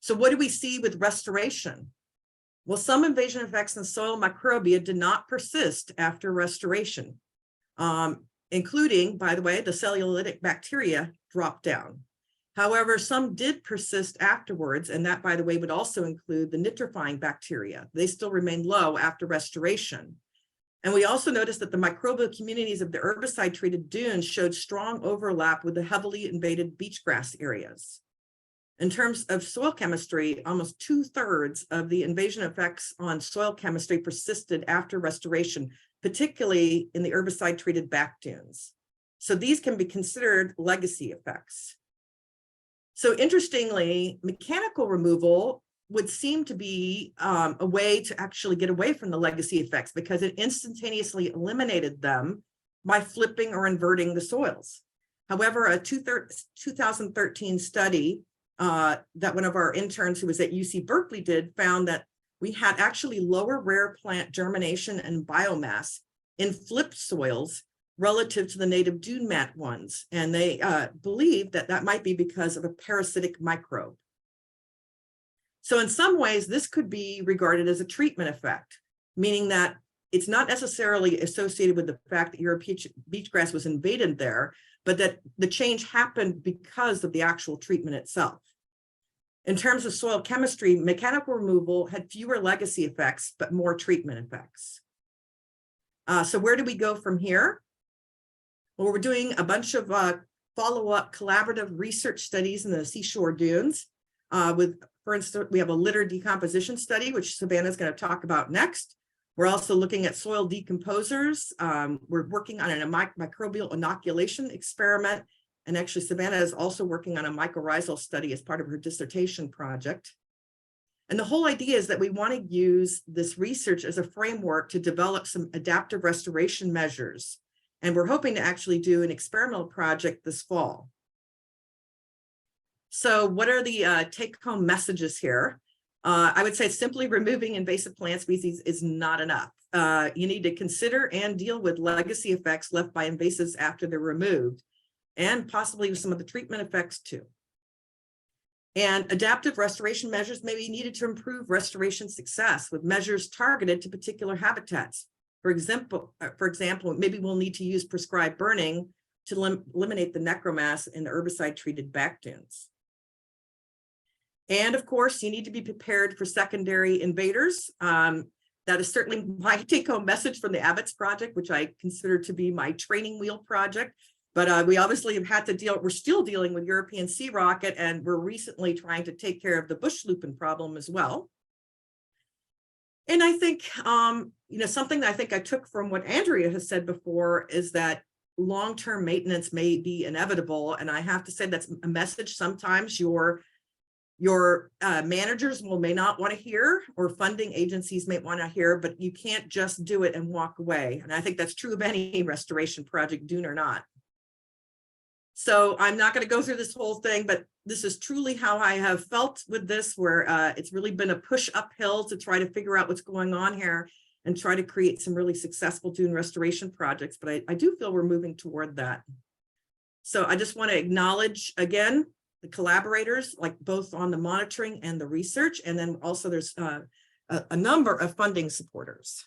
So what do we see with restoration? Well, some invasion effects in soil microbia did not persist after restoration, including, by the way, the cellulitic bacteria dropped down. However, some did persist afterwards, and that, by the way, would also include the nitrifying bacteria. They still remained low after restoration. And we also noticed that the microbial communities of the herbicide-treated dunes showed strong overlap with the heavily invaded beach grass areas. In terms of soil chemistry, almost 2/3 of the invasion effects on soil chemistry persisted after restoration, particularly in the herbicide-treated back dunes. So these can be considered legacy effects. So interestingly, mechanical removal would seem to be a way to actually get away from the legacy effects, because it instantaneously eliminated them by flipping or inverting the soils. However, a 2013 study that one of our interns who was at UC Berkeley did found that we had actually lower rare plant germination and biomass in flipped soils relative to the native dune mat ones. And they believe that that might be because of a parasitic microbe. So in some ways, this could be regarded as a treatment effect, meaning that it's not necessarily associated with the fact that your beach grass was invaded there, but that the change happened because of the actual treatment itself. In terms of soil chemistry, mechanical removal had fewer legacy effects, but more treatment effects. So where do we go from here? Well, we're doing a bunch of follow-up collaborative research studies in the seashore dunes. For instance, we have a litter decomposition study, which Savannah is going to talk about next. We're also looking at soil decomposers. We're working on a microbial inoculation experiment. And actually, Savannah is also working on a mycorrhizal study as part of her dissertation project. And the whole idea is that we want to use this research as a framework to develop some adaptive restoration measures. And we're hoping to actually do an experimental project this fall. So what are the take-home messages here? I would say simply removing invasive plant species is not enough. You need to consider and deal with legacy effects left by invasives after they're removed, and possibly with some of the treatment effects too. And adaptive restoration measures may be needed to improve restoration success with measures targeted to particular habitats. For example, maybe we'll need to use prescribed burning to eliminate the necromass in the herbicide-treated back dunes. And of course, you need to be prepared for secondary invaders. That is certainly my take-home message from the Abbott's project, which I consider to be my training wheel project. But we obviously have had to deal, we're still dealing with European sea rocket, and we're recently trying to take care of the bush lupin problem as well. And I think, something that I think I took from what Andrea has said before is that long-term maintenance may be inevitable. And I have to say that's a message sometimes your managers may not want to hear, or funding agencies may want to hear, but you can't just do it and walk away. And I think that's true of any restoration project, Dune or not. So I'm not going to go through this whole thing, but this is truly how I have felt with this, where it's really been a push uphill to try to figure out what's going on here and try to create some really successful dune restoration projects. But I do feel we're moving toward that. So I just want to acknowledge again the collaborators, like both on the monitoring and the research. And then also there's a number of funding supporters.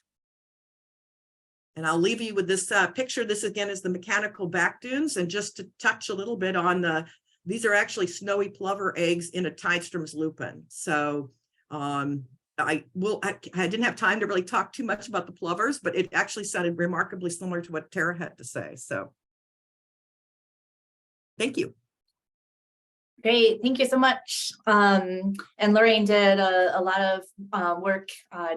And I'll leave you with this picture. This again is the mechanical back dunes. And just to touch a little bit on these are actually snowy plover eggs in a Tidestrom's lupin. So I didn't have time to really talk too much about the plovers, but it actually sounded remarkably similar to what Tara had to say. So thank you. Great, thank you so much. And Lorraine did a lot of work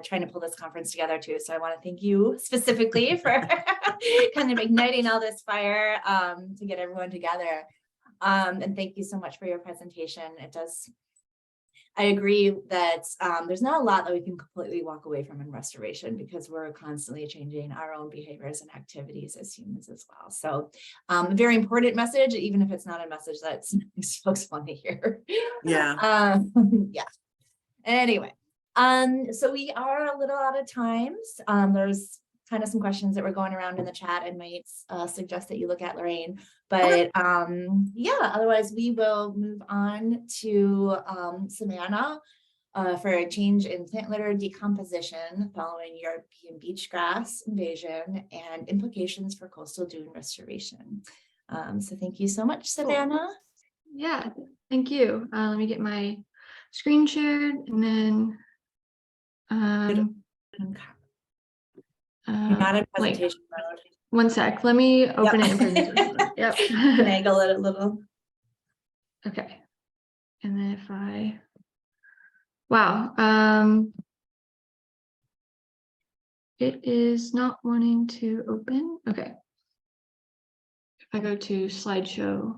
trying to pull this conference together too. So I want to thank you specifically for kind of igniting all this fire to get everyone together. And thank you so much for your presentation. I agree that there's not a lot that we can completely walk away from in restoration, because we're constantly changing our own behaviors and activities as humans as well. So a very important message, even if it's not a message that folks want to hear. Yeah. Yeah. Anyway, so we are a little out of time. There's kind of some questions that were going around in the chat. I might suggest that you look at, Lorraine, but yeah, otherwise we will move on to Savannah for a change in plant litter decomposition following European beach grass invasion and implications for coastal dune restoration. So thank you so much, Savannah. Yeah, thank you. Let me get my screen shared, and then You're not in presentation mode. One sec. Let me open it in presentation mode. Yep. Finagle it a little. Okay. And then if wow, it is not wanting to open. Okay. If I go to slideshow.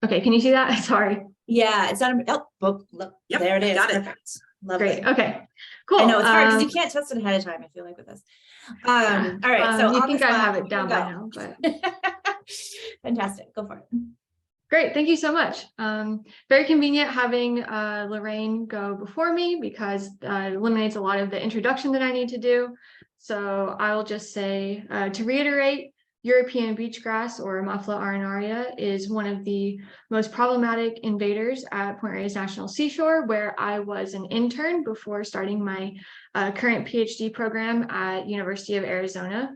Okay, can you see that? Sorry. Yeah, it's not. Oh, look, yep, there it is. Got Perfect. it. Lovely. Great. Okay. Cool. I know it's hard because you can't test it ahead of time. I feel like with this. Yeah. All right. So you think I have it down by now, but fantastic. Go for it. Great. Thank you so much. Very convenient having Lorraine go before me, because it eliminates a lot of the introduction that I need to do. So I will just say, to reiterate, European beachgrass, or Ammophila arenaria, is one of the most problematic invaders at Point Reyes National Seashore, where I was an intern before starting my current PhD program at University of Arizona.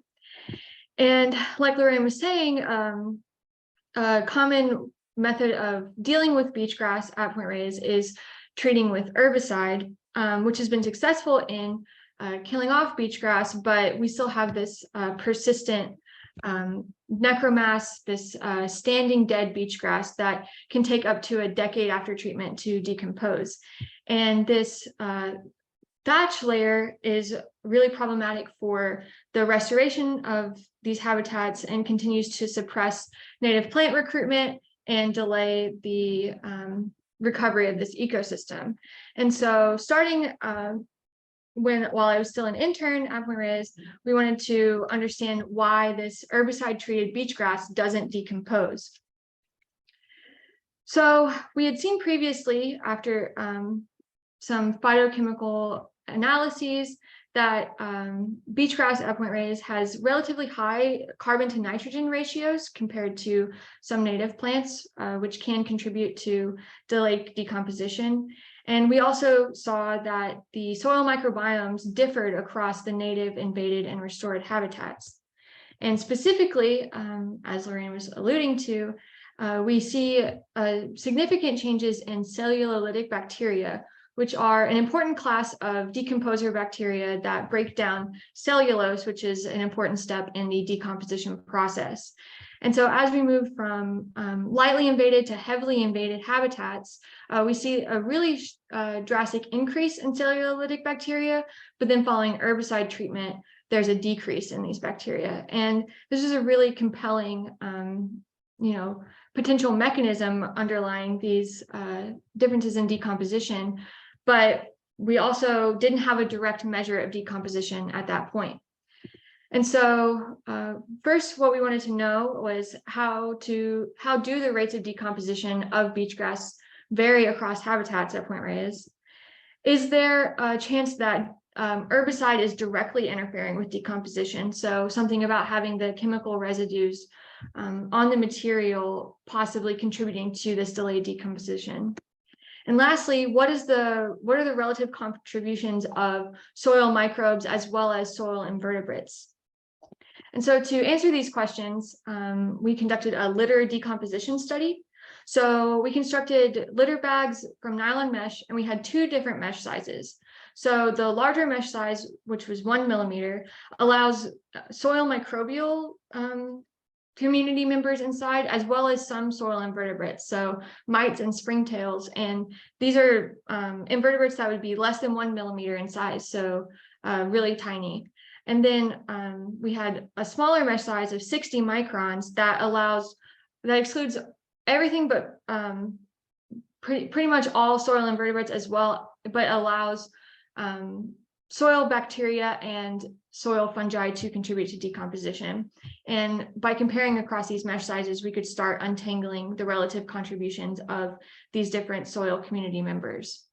And like Lorraine was saying, a common method of dealing with beachgrass at Point Reyes is treating with herbicide, which has been successful in killing off beachgrass, but we still have this persistent necromass, this standing dead beachgrass that can take up to a decade after treatment to decompose. And this thatch layer is really problematic for the restoration of these habitats and continues to suppress native plant recruitment and delay the recovery of this ecosystem. And so starting while I was still an intern at Point Reyes, we wanted to understand why this herbicide-treated beachgrass doesn't decompose. So we had seen previously, after some phytochemical analyses, that beachgrass at Point Reyes has relatively high carbon to nitrogen ratios compared to some native plants, which can contribute to delayed decomposition. And we also saw that the soil microbiomes differed across the native, invaded, and restored habitats. And specifically, as Lorraine was alluding to, we see significant changes in cellulolytic bacteria, which are an important class of decomposer bacteria that break down cellulose, which is an important step in the decomposition process. And so as we move from lightly invaded to heavily invaded habitats, we see a really drastic increase in cellulolytic bacteria, but then following herbicide treatment, there's a decrease in these bacteria. And this is a really compelling, potential mechanism underlying these differences in decomposition, but we also didn't have a direct measure of decomposition at that point. And so first, what we wanted to know was how do the rates of decomposition of beachgrass vary across habitats at Point Reyes? Is there a chance that herbicide is directly interfering with decomposition? So something about having the chemical residues on the material possibly contributing to this delayed decomposition. And lastly, what are the relative contributions of soil microbes as well as soil invertebrates? And so to answer these questions, we conducted a litter decomposition study. So we constructed litter bags from nylon mesh, and we had 2 different mesh sizes. So the larger mesh size, which was 1 millimeter, allows soil microbial community members inside, as well as some soil invertebrates, so mites and springtails. And these are invertebrates that would be less than 1 millimeter in size, so really tiny. And then we had a smaller mesh size of 60 microns that excludes everything but pretty much all soil invertebrates as well, but allows soil bacteria and soil fungi to contribute to decomposition. And by comparing across these mesh sizes, we could start untangling the relative contributions of these different soil community members.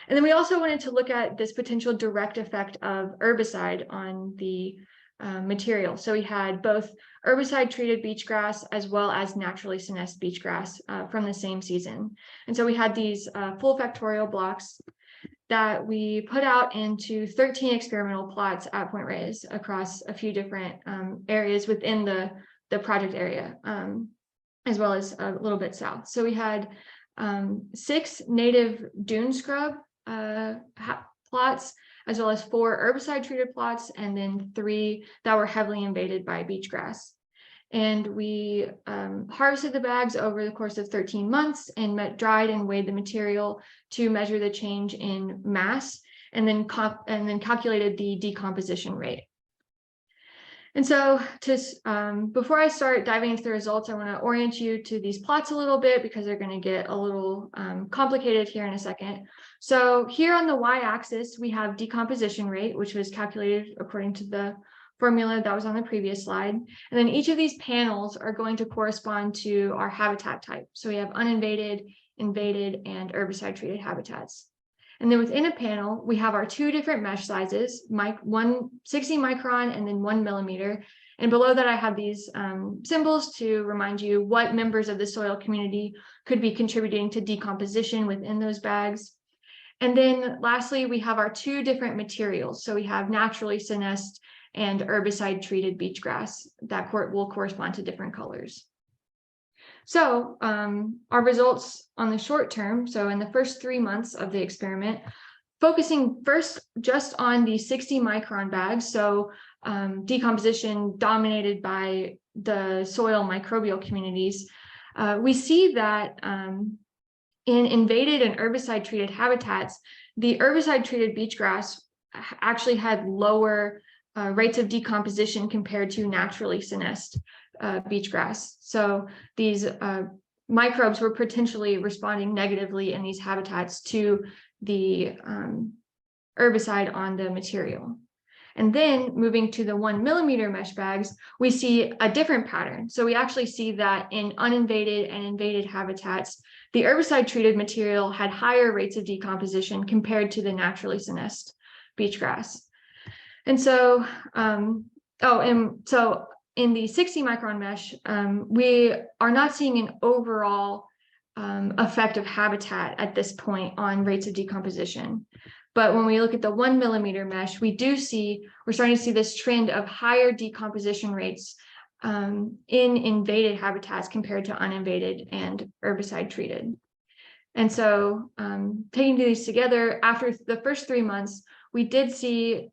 And then we also wanted to look at this potential direct effect of herbicide on the material. So we had both herbicide treated beachgrass as well as naturally senesced beachgrass from the same season. And so we had these full factorial blocks that we put out into 13 experimental plots at Point Reyes across a few different areas within the project area, as well as a little bit south. So we had 6 native dune scrub plots, as well as 4 herbicide treated plots, and then 3 that were heavily invaded by beachgrass. And we harvested the bags over the course of 13 months and dried and weighed the material to measure the change in mass, and then calculated the decomposition rate. And so before I start diving into the results, I want to orient you to these plots a little bit because they're going to get a little complicated here in a second. So here on the y-axis, we have decomposition rate, which was calculated according to the formula that was on the previous slide. And then each of these panels are going to correspond to our habitat type. So we have uninvaded, invaded, and herbicide treated habitats. And then within a panel, we have our 2 different mesh sizes, 60 micron and then 1 millimeter. And below that, I have these symbols to remind you what members of the soil community could be contributing to decomposition within those bags. And then lastly, we have our 2 different materials. So we have naturally senesced and herbicide treated beachgrass that will correspond to different colors. So our results on the short term, so in the first 3 months of the experiment, focusing first just on the 60 micron bags, so decomposition dominated by the soil microbial communities, we see that in invaded and herbicide treated habitats, the herbicide treated beachgrass actually had lower rates of decomposition compared to naturally senesced beachgrass. So these microbes were potentially responding negatively in these habitats to the herbicide on the material. And then moving to the 1 millimeter mesh bags, we see a different pattern. So we actually see that in uninvaded and invaded habitats, the herbicide treated material had higher rates of decomposition compared to the naturally senesced beachgrass. And so, so in the 60 micron mesh, we are not seeing an overall effect of habitat at this point on rates of decomposition. But when we look at the 1 millimeter mesh, we're starting to see this trend of higher decomposition rates in invaded habitats compared to uninvaded and herbicide treated. And so taking these together, after the first 3 months, we did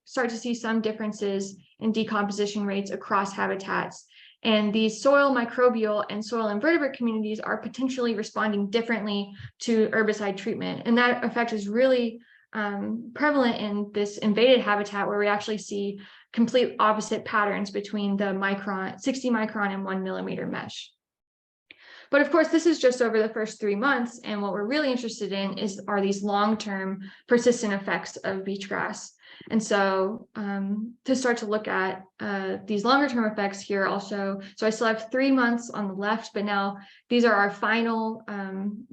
start to see some differences in decomposition rates across habitats. And these soil microbial and soil invertebrate communities are potentially responding differently to herbicide treatment. And that effect is really prevalent in this invaded habitat, where we actually see complete opposite patterns between the 60 micron and 1 millimeter mesh. But of course, this is just over the first 3 months. And what we're really interested in are these long-term persistent effects of beach grass. And so to start to look at these longer term effects here also, so I still have 3 months on the left, but now these are our final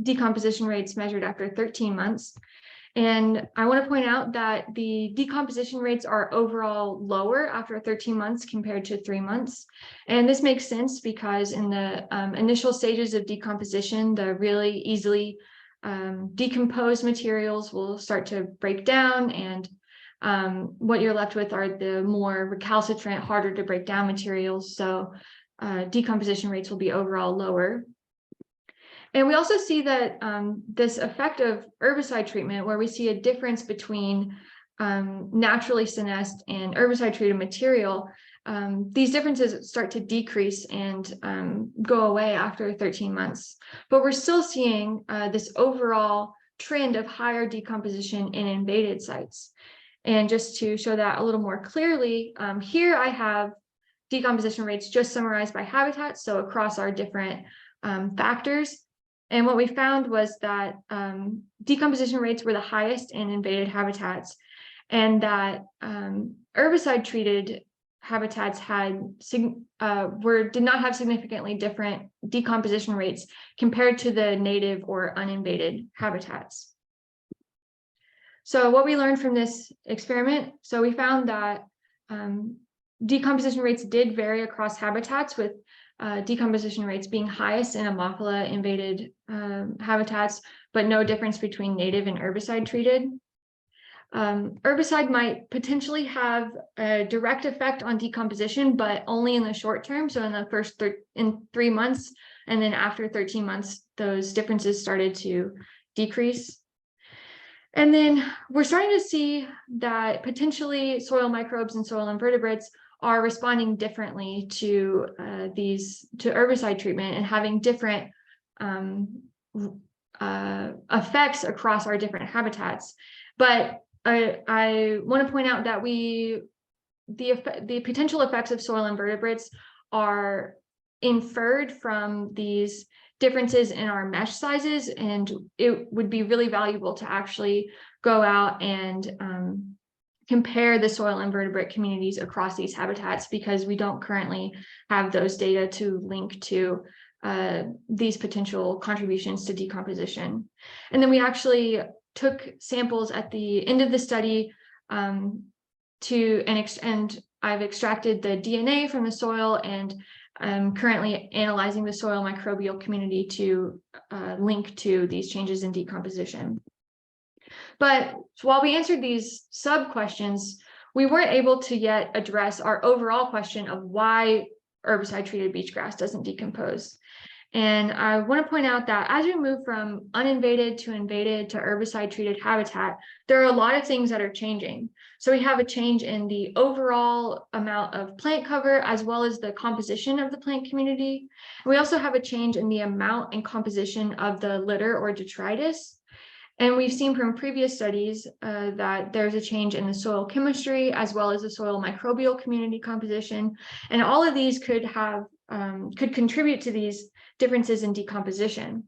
decomposition rates measured after 13 months. And I want to point out that the decomposition rates are overall lower after 13 months compared to 3 months. And this makes sense because in the initial stages of decomposition, the really easily decomposed materials will start to break down, and what you're left with are the more recalcitrant, harder to break down materials. So decomposition rates will be overall lower. And we also see that this effect of herbicide treatment, where we see a difference between naturally senesced and herbicide treated material, these differences start to decrease and go away after 13 months. But we're still seeing this overall trend of higher decomposition in invaded sites. And just to show that a little more clearly, here I have decomposition rates just summarized by habitat, so across our different factors. And what we found was that decomposition rates were the highest in invaded habitats, and that herbicide treated habitats did not have significantly different decomposition rates compared to the native or uninvaded habitats. So what we learned from this experiment, so we found that decomposition rates did vary across habitats, with decomposition rates being highest in Ammophila invaded habitats, but no difference between native and herbicide treated. Herbicide might potentially have a direct effect on decomposition, but only in the short term. So in the first 3 months, and then after 13 months, those differences started to decrease. And then we're starting to see that potentially soil microbes and soil invertebrates are responding differently to herbicide treatment and having different effects across our different habitats. But I want to point out that the potential effects of soil invertebrates are inferred from these differences in our mesh sizes, and it would be really valuable to actually go out and compare the soil invertebrate communities across these habitats, because we don't currently have those data to link to these potential contributions to decomposition. And then we actually took samples at the end of the study and I've extracted the DNA from the soil, and I'm currently analyzing the soil microbial community to link to these changes in decomposition. But while we answered these sub-questions, we weren't able to yet address our overall question of why herbicide-treated beach grass doesn't decompose. And I want to point out that as we move from uninvaded to invaded to herbicide-treated habitat, there are a lot of things that are changing. So we have a change in the overall amount of plant cover, as well as the composition of the plant community. We also have a change in the amount and composition of the litter or detritus. And we've seen from previous studies that there's a change in the soil chemistry, as well as the soil microbial community composition. And all of these could contribute to these differences in decomposition.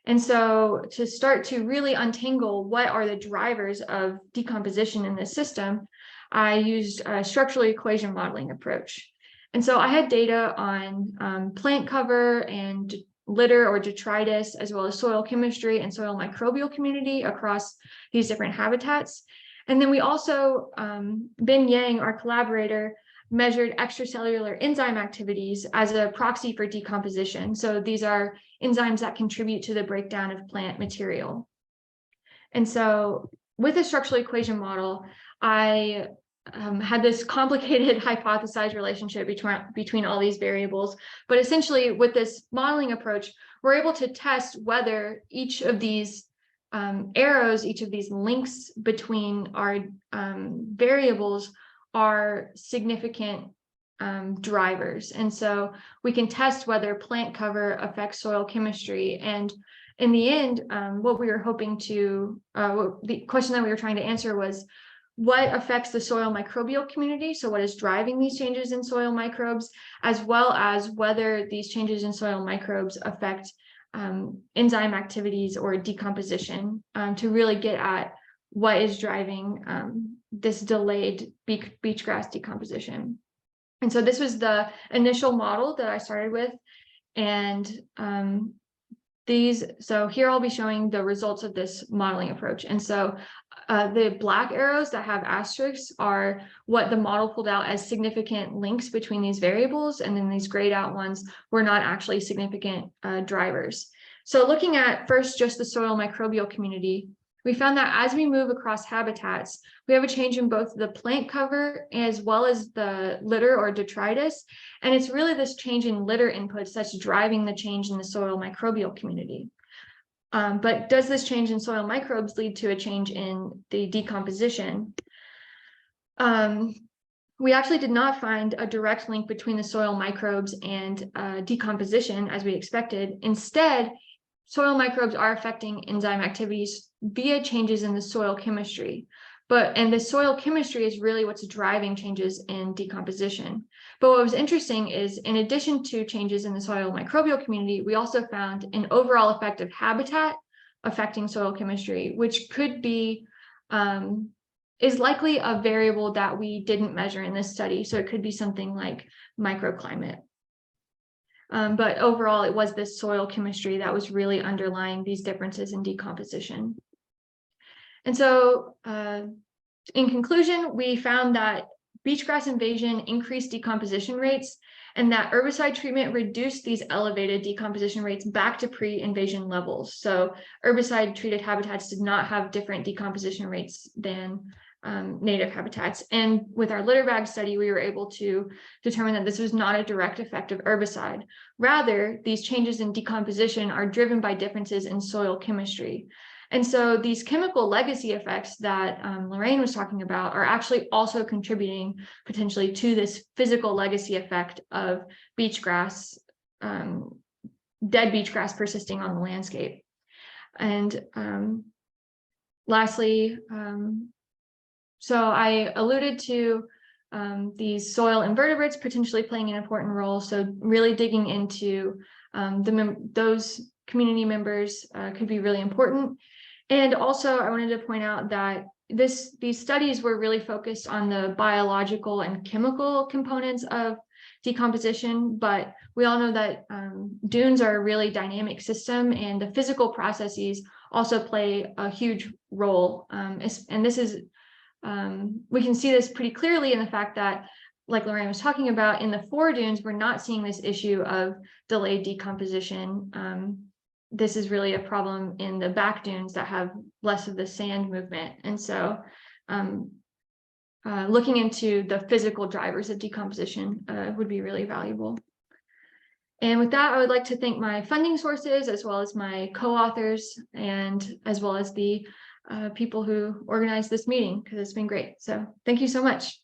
And so to start to really untangle what are the drivers of decomposition in this system, I used a structural equation modeling approach. And so I had data on plant cover and litter or detritus, as well as soil chemistry and soil microbial community across these different habitats. And then we also, Ben Yang, our collaborator, measured extracellular enzyme activities as a proxy for decomposition. So these are enzymes that contribute to the breakdown of plant material. And so with the structural equation model, I had this complicated hypothesized relationship between all these variables. But essentially with this modeling approach, we're able to test whether each of these arrows, each of these links between our variables are significant drivers. And so we can test whether plant cover affects soil chemistry. And in the end, what we were hoping to, the question that we were trying to answer was, what affects the soil microbial community? So what is driving these changes in soil microbes, as well as whether these changes in soil microbes affect enzyme activities or decomposition, to really get at what is driving this delayed beachgrass decomposition. And so this was the initial model that I started with. And so here I'll be showing the results of this modeling approach. And so the black arrows that have asterisks are what the model pulled out as significant links between these variables. And then these grayed out ones were not actually significant drivers. So looking at first just the soil microbial community, we found that as we move across habitats, we have a change in both the plant cover as well as the litter or detritus. And it's really this change in litter inputs that's driving the change in the soil microbial community. But does this change in soil microbes lead to a change in the decomposition? We actually did not find a direct link between the soil microbes and decomposition as we expected. Instead, soil microbes are affecting enzyme activities via changes in the soil chemistry. And the soil chemistry is really what's driving changes in decomposition. But what was interesting is, in addition to changes in the soil microbial community, we also found an overall effect of habitat affecting soil chemistry, which could be, is likely a variable that we didn't measure in this study. So it could be something like microclimate. But overall, it was this soil chemistry that was really underlying these differences in decomposition. And so in conclusion, we found that beachgrass invasion increased decomposition rates, and that herbicide treatment reduced these elevated decomposition rates back to pre-invasion levels. So herbicide treated habitats did not have different decomposition rates than native habitats. And with our litter bag study, we were able to determine that this was not a direct effect of herbicide. Rather, these changes in decomposition are driven by differences in soil chemistry. And so these chemical legacy effects that Lorraine was talking about are actually also contributing potentially to this physical legacy effect of beachgrass, dead beachgrass persisting on the landscape. And lastly, so I alluded to these soil invertebrates potentially playing an important role. So really digging into those community members could be really important. And also I wanted to point out that these studies were really focused on the biological and chemical components of decomposition, but we all know that dunes are a really dynamic system, and the physical processes also play a huge role. And this is, we can see this pretty clearly in the fact that, like Lorraine was talking about, in the foredunes, we're not seeing this issue of delayed decomposition. This is really a problem in the back dunes that have less of the sand movement. And so looking into the physical drivers of decomposition would be really valuable. And with that, I would like to thank my funding sources, as well as my co-authors, and as well as the people who organized this meeting, because it's been great. So thank you so much.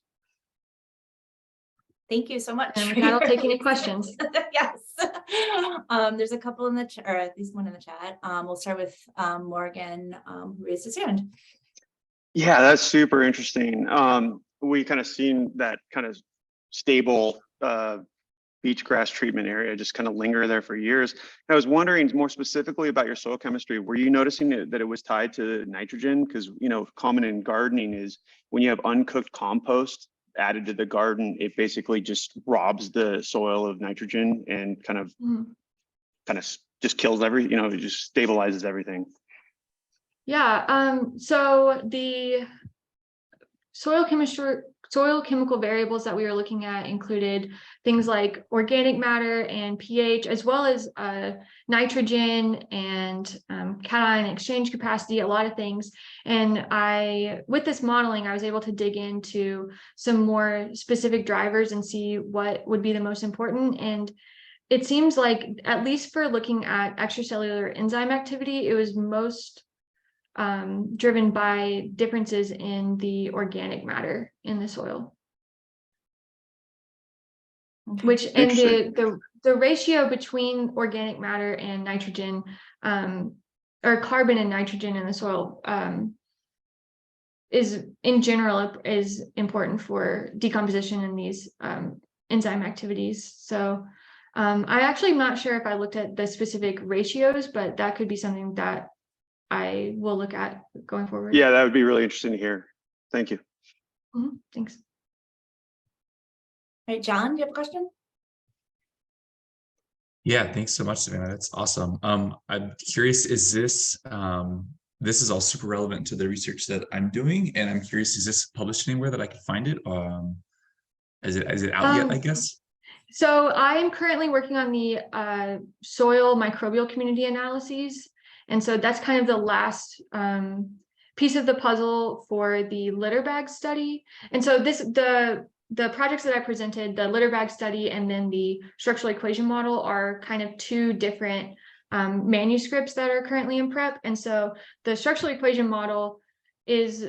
Thank you so much. And with that, I'll take any questions. Yes. There's a couple in the chat, or at least one in the chat. We'll start with Morgan, who raised his hand. Yeah, that's super interesting. We kind of seen that kind of stable beach grass treatment area just kind of linger there for years. I was wondering more specifically about your soil chemistry. Were you noticing that it was tied to nitrogen? Because, you know, common in gardening is when you have uncooked compost added to the garden, it basically just robs the soil of nitrogen and kind of just kills it just stabilizes everything. Yeah, so the soil soil chemical variables that we were looking at included things like organic matter and pH, as well as nitrogen and cation exchange capacity, a lot of things. And with this modeling, I was able to dig into some more specific drivers and see what would be the most important. And it seems like, at least for looking at extracellular enzyme activity, it was most driven by differences in the organic matter in the soil. Which, and the ratio between organic matter and nitrogen, or carbon and nitrogen in the soil, is in general is important for decomposition in these enzyme activities. So I actually am not sure if I looked at the specific ratios, but that could be something that I will look at going forward. Yeah, that would be really interesting to hear. Thank you. Thanks. All right, John, do you have a question? Yeah, thanks so much, Savannah. That's awesome. I'm curious, is this this is all super relevant to the research that I'm doing, and I'm curious, is this published anywhere that I can find it? Is it out yet, I guess? So I'm currently working on the soil microbial community analyses. And so that's kind of the last piece of the puzzle for the litter bag study. And so the projects that I presented, the litter bag study and then the structural equation model, are kind of two different manuscripts that are currently in prep. And so the structural equation model is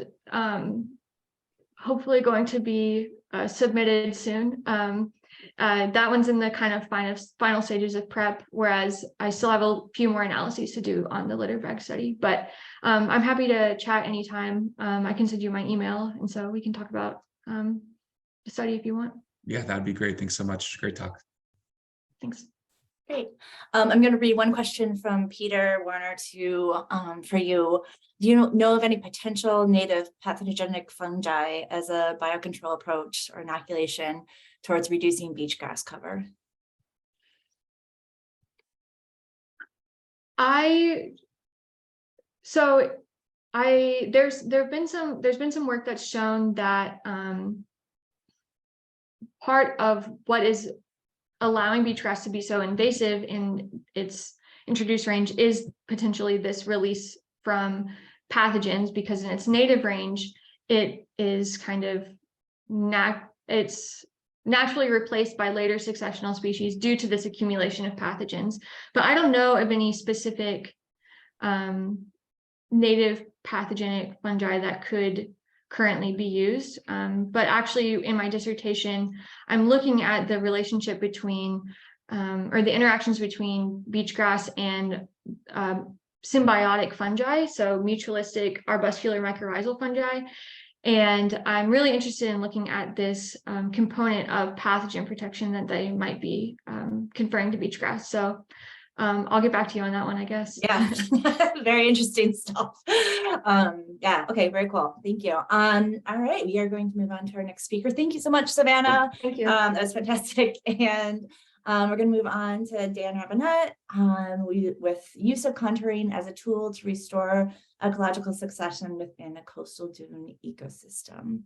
hopefully going to be submitted soon. That one's in the kind of final stages of prep, whereas I still have a few more analyses to do on the litter bag study. But I'm happy to chat anytime. I can send you my email, and so we can talk about the study if you want. Yeah, that'd be great. Thanks so much. Great talk. Thanks. Great. I'm going to read one question from Peter Warner for you. Do you know of any potential native pathogenic fungi as a biocontrol approach or inoculation towards reducing beach grass cover? There's been some work that's shown that part of what is allowing beach grass to be so invasive in its introduced range is potentially this release from pathogens, because in its native range, it is kind of it's naturally replaced by later successional species due to this accumulation of pathogens. But I don't know of any specific native pathogenic fungi that could currently be used. But actually in my dissertation, I'm looking at the relationship between, or the interactions between beach grass and symbiotic fungi, so mutualistic arbuscular mycorrhizal fungi. And I'm really interested in looking at this component of pathogen protection that they might be conferring to beach grass. So I'll get back to you on that one, I guess. Yeah, very interesting stuff. Yeah, okay, very cool. Thank you. All right, we are going to move on to our next speaker. Thank you so much, Savannah. Thank you. That was fantastic. And we're going to move on to Dan Robinette with use of contouring as a tool to restore ecological succession within a coastal dune ecosystem.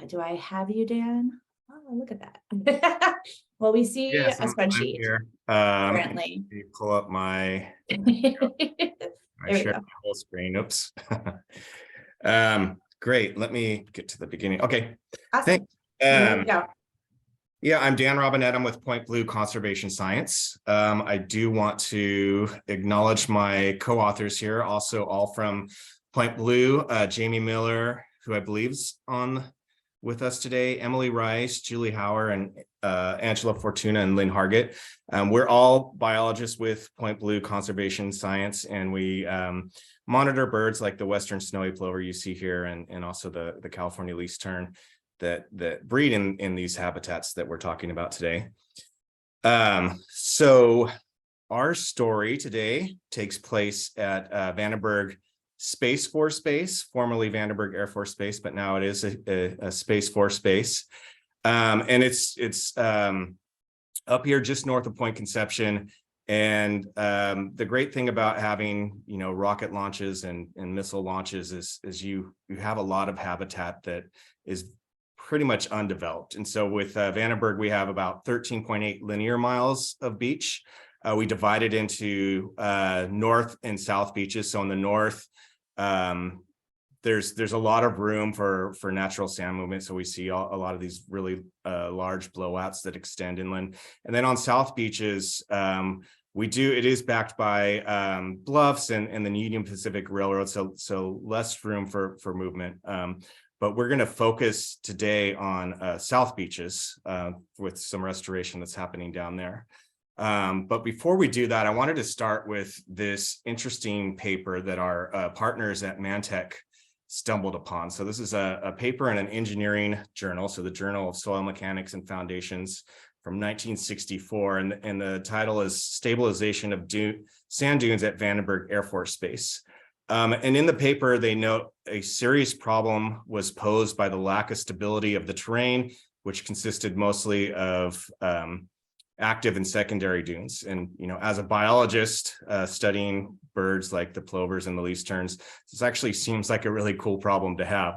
Do I have you, Dan? Oh, look at that. Well, we see a spreadsheet currently. You pull up my, share my whole screen. Oops. Great. Let me get to the beginning. Okay. Awesome. Thanks. Yeah, I'm Dan Robinette. I'm with Point Blue Conservation Science. I do want to acknowledge my co-authors here, also all from Point Blue, Jamie Miller, who I believe is on with us today, Emily Rice, Julie Hauer, and Angela Fortuna and Lynn Hargett. We're all biologists with Point Blue Conservation Science, and we monitor birds like the Western snowy plover you see here, and also the California least tern that breed in these habitats that we're talking about today. So our story today takes place at Vandenberg Space Force Base, formerly Vandenberg Air Force Base, but now it is a Space Force Base. And it's up here just north of Point Conception. And the great thing about having, rocket launches and missile launches is you have a lot of habitat that is pretty much undeveloped. And so with Vandenberg, we have about 13.8 linear miles of beach. We divide it into north and south beaches. So in the north, there's a lot of room for natural sand movement. So we see a lot of these really large blowouts that extend inland. And then on south beaches, it is backed by bluffs and the Union Pacific Railroad, so less room for movement. But we're going to focus today on south beaches with some restoration that's happening down there. But before we do that, I wanted to start with this interesting paper that our partners at Mantech stumbled upon. So this is a paper in an engineering journal, so the Journal of Soil Mechanics and Foundations from 1964, and the title is Stabilization of Sand Dunes at Vandenberg Air Force Base. And in the paper, they note a serious problem was posed by the lack of stability of the terrain, which consisted mostly of active and secondary dunes. And, as a biologist studying birds like the plovers and the least terns, this actually seems like a really cool problem to have.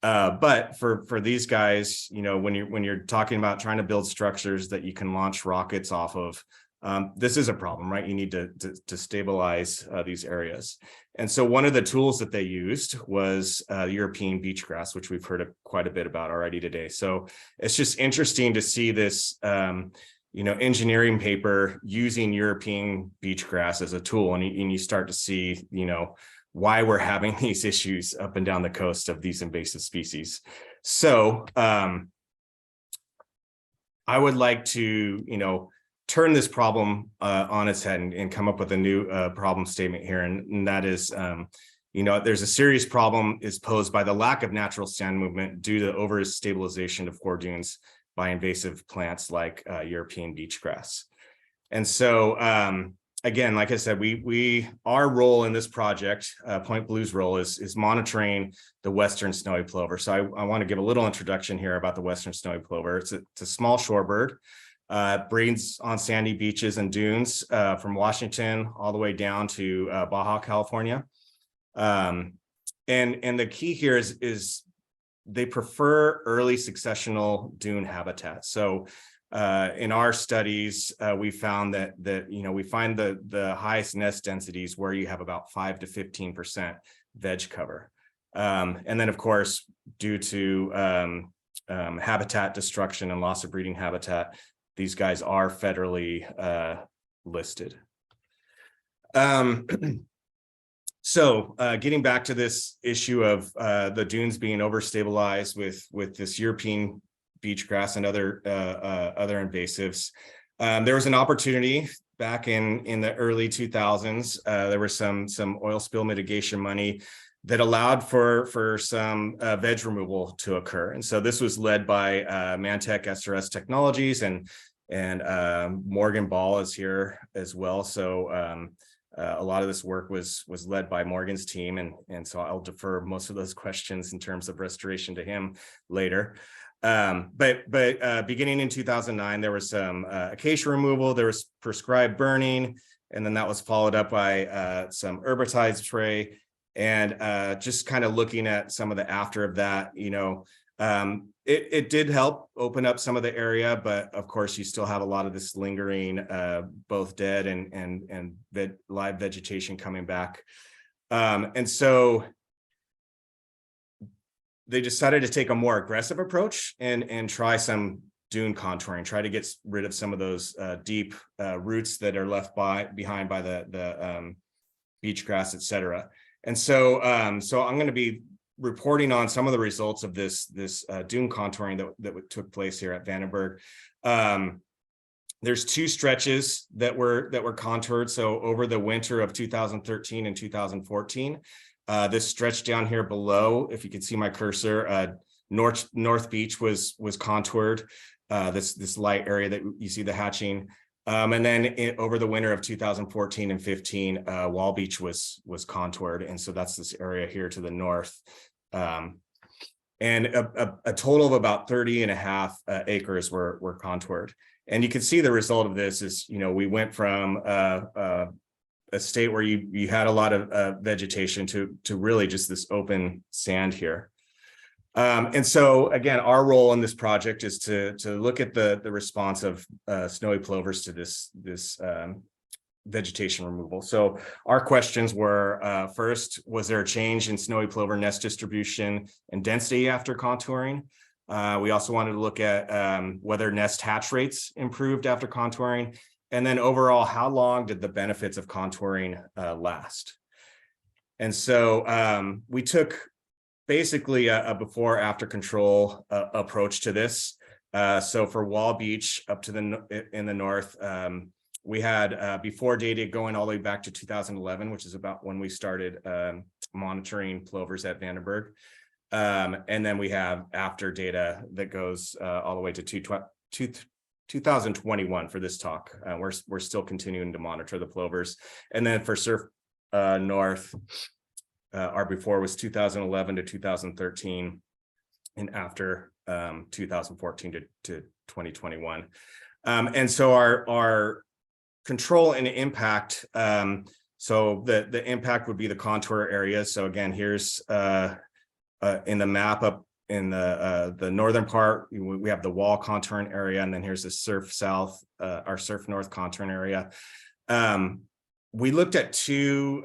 But for these guys, when you're talking about trying to build structures that you can launch rockets off of, this is a problem, right? You need to stabilize these areas. And so one of the tools that they used was European beach grass, which we've heard quite a bit about already today. So it's just interesting to see this engineering paper using European beach grass as a tool, and you start to see, why we're having these issues up and down the coast of these invasive species. So I would like to, turn this problem on its head and come up with a new problem statement here, and that is, there's a serious problem is posed by the lack of natural sand movement due to overstabilization of core dunes by invasive plants like European beach grass. And so, again, like I said, our role in this project, Point Blue's role is monitoring the Western snowy plover. So I want to give a little introduction here about the Western snowy plover. It's a small shorebird, breeds on sandy beaches and dunes from Washington all the way down to Baja, California. And the key here is they prefer early successional dune habitat. So in our studies, we found that we find the highest nest densities where you have about 5 to 15% veg cover. And then, of course, due to habitat destruction and loss of breeding habitat, these guys are federally listed. So getting back to this issue of the dunes being overstabilized with this European beach grass and other invasives, there was an opportunity back in the early 2000s. There was some oil spill mitigation money that allowed for some veg removal to occur, and so this was led by Mantech SRS Technologies, and Morgan Ball is here as well. So a lot of this work was led by Morgan's team, and so I'll defer most of those questions in terms of restoration to him later. But beginning in 2009, there was some acacia removal, there was prescribed burning, and then that was followed up by some herbicide spray, and just kind of looking at some of the after of that, it did help open up some of the area, but of course you still have a lot of this lingering, both dead and live vegetation coming back. And so they decided to take a more aggressive approach and try some dune contouring, try to get rid of some of those deep roots that are left behind by the beach grass, et cetera. And so I'm going to be reporting on some of the results of this dune contouring that took place here at Vandenberg. There's 2 stretches that were contoured. So over the winter of 2013 and 2014, this stretch down here below, if you can see my cursor, North Beach was contoured, this light area that you see the hatching. And then over the winter of 2014 and 15, Wall Beach was contoured. And so that's this area here to the north. And a total of about 30.5 acres were contoured. And you can see the result of this is, we went from a state where you had a lot of vegetation to really just this open sand here. And so again, our role in this project is to look at the response of snowy plovers to this vegetation removal. So our questions were, first, was there a change in snowy plover nest distribution and density after contouring? We also wanted to look at whether nest hatch rates improved after contouring. And then overall, how long did the benefits of contouring last? And so we took basically a before after control approach to this. So for Wall Beach up to in the north, we had before data going all the way back to 2011, which is about when we started monitoring plovers at Vandenberg. And then we have after data that goes all the way to 2021 for this talk. We're still continuing to monitor the plovers. And then for Surf North, our before was 2011 to 2013, and after 2014 to 2021. And so our control and impact, so the impact would be the contour areas. So again, here's in the map up in the northern part, we have the wall contouring area, and then here's the Surf South, our Surf North contouring area. We looked at two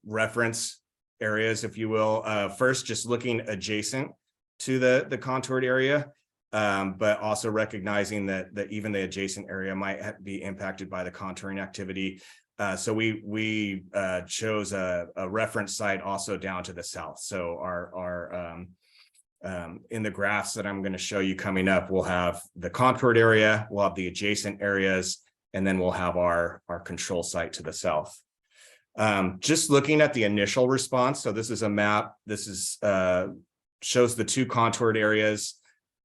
reference areas, if you will. First, just looking adjacent to the contoured area, but also recognizing that even the adjacent area might be impacted by the contouring activity. So we chose a reference site also down to the south. So our in the graphs that I'm going to show you coming up, we'll have the contoured area, we'll have the adjacent areas, and then we'll have our control site to the south. Just looking at the initial response. So this is a map. This is shows the two contoured areas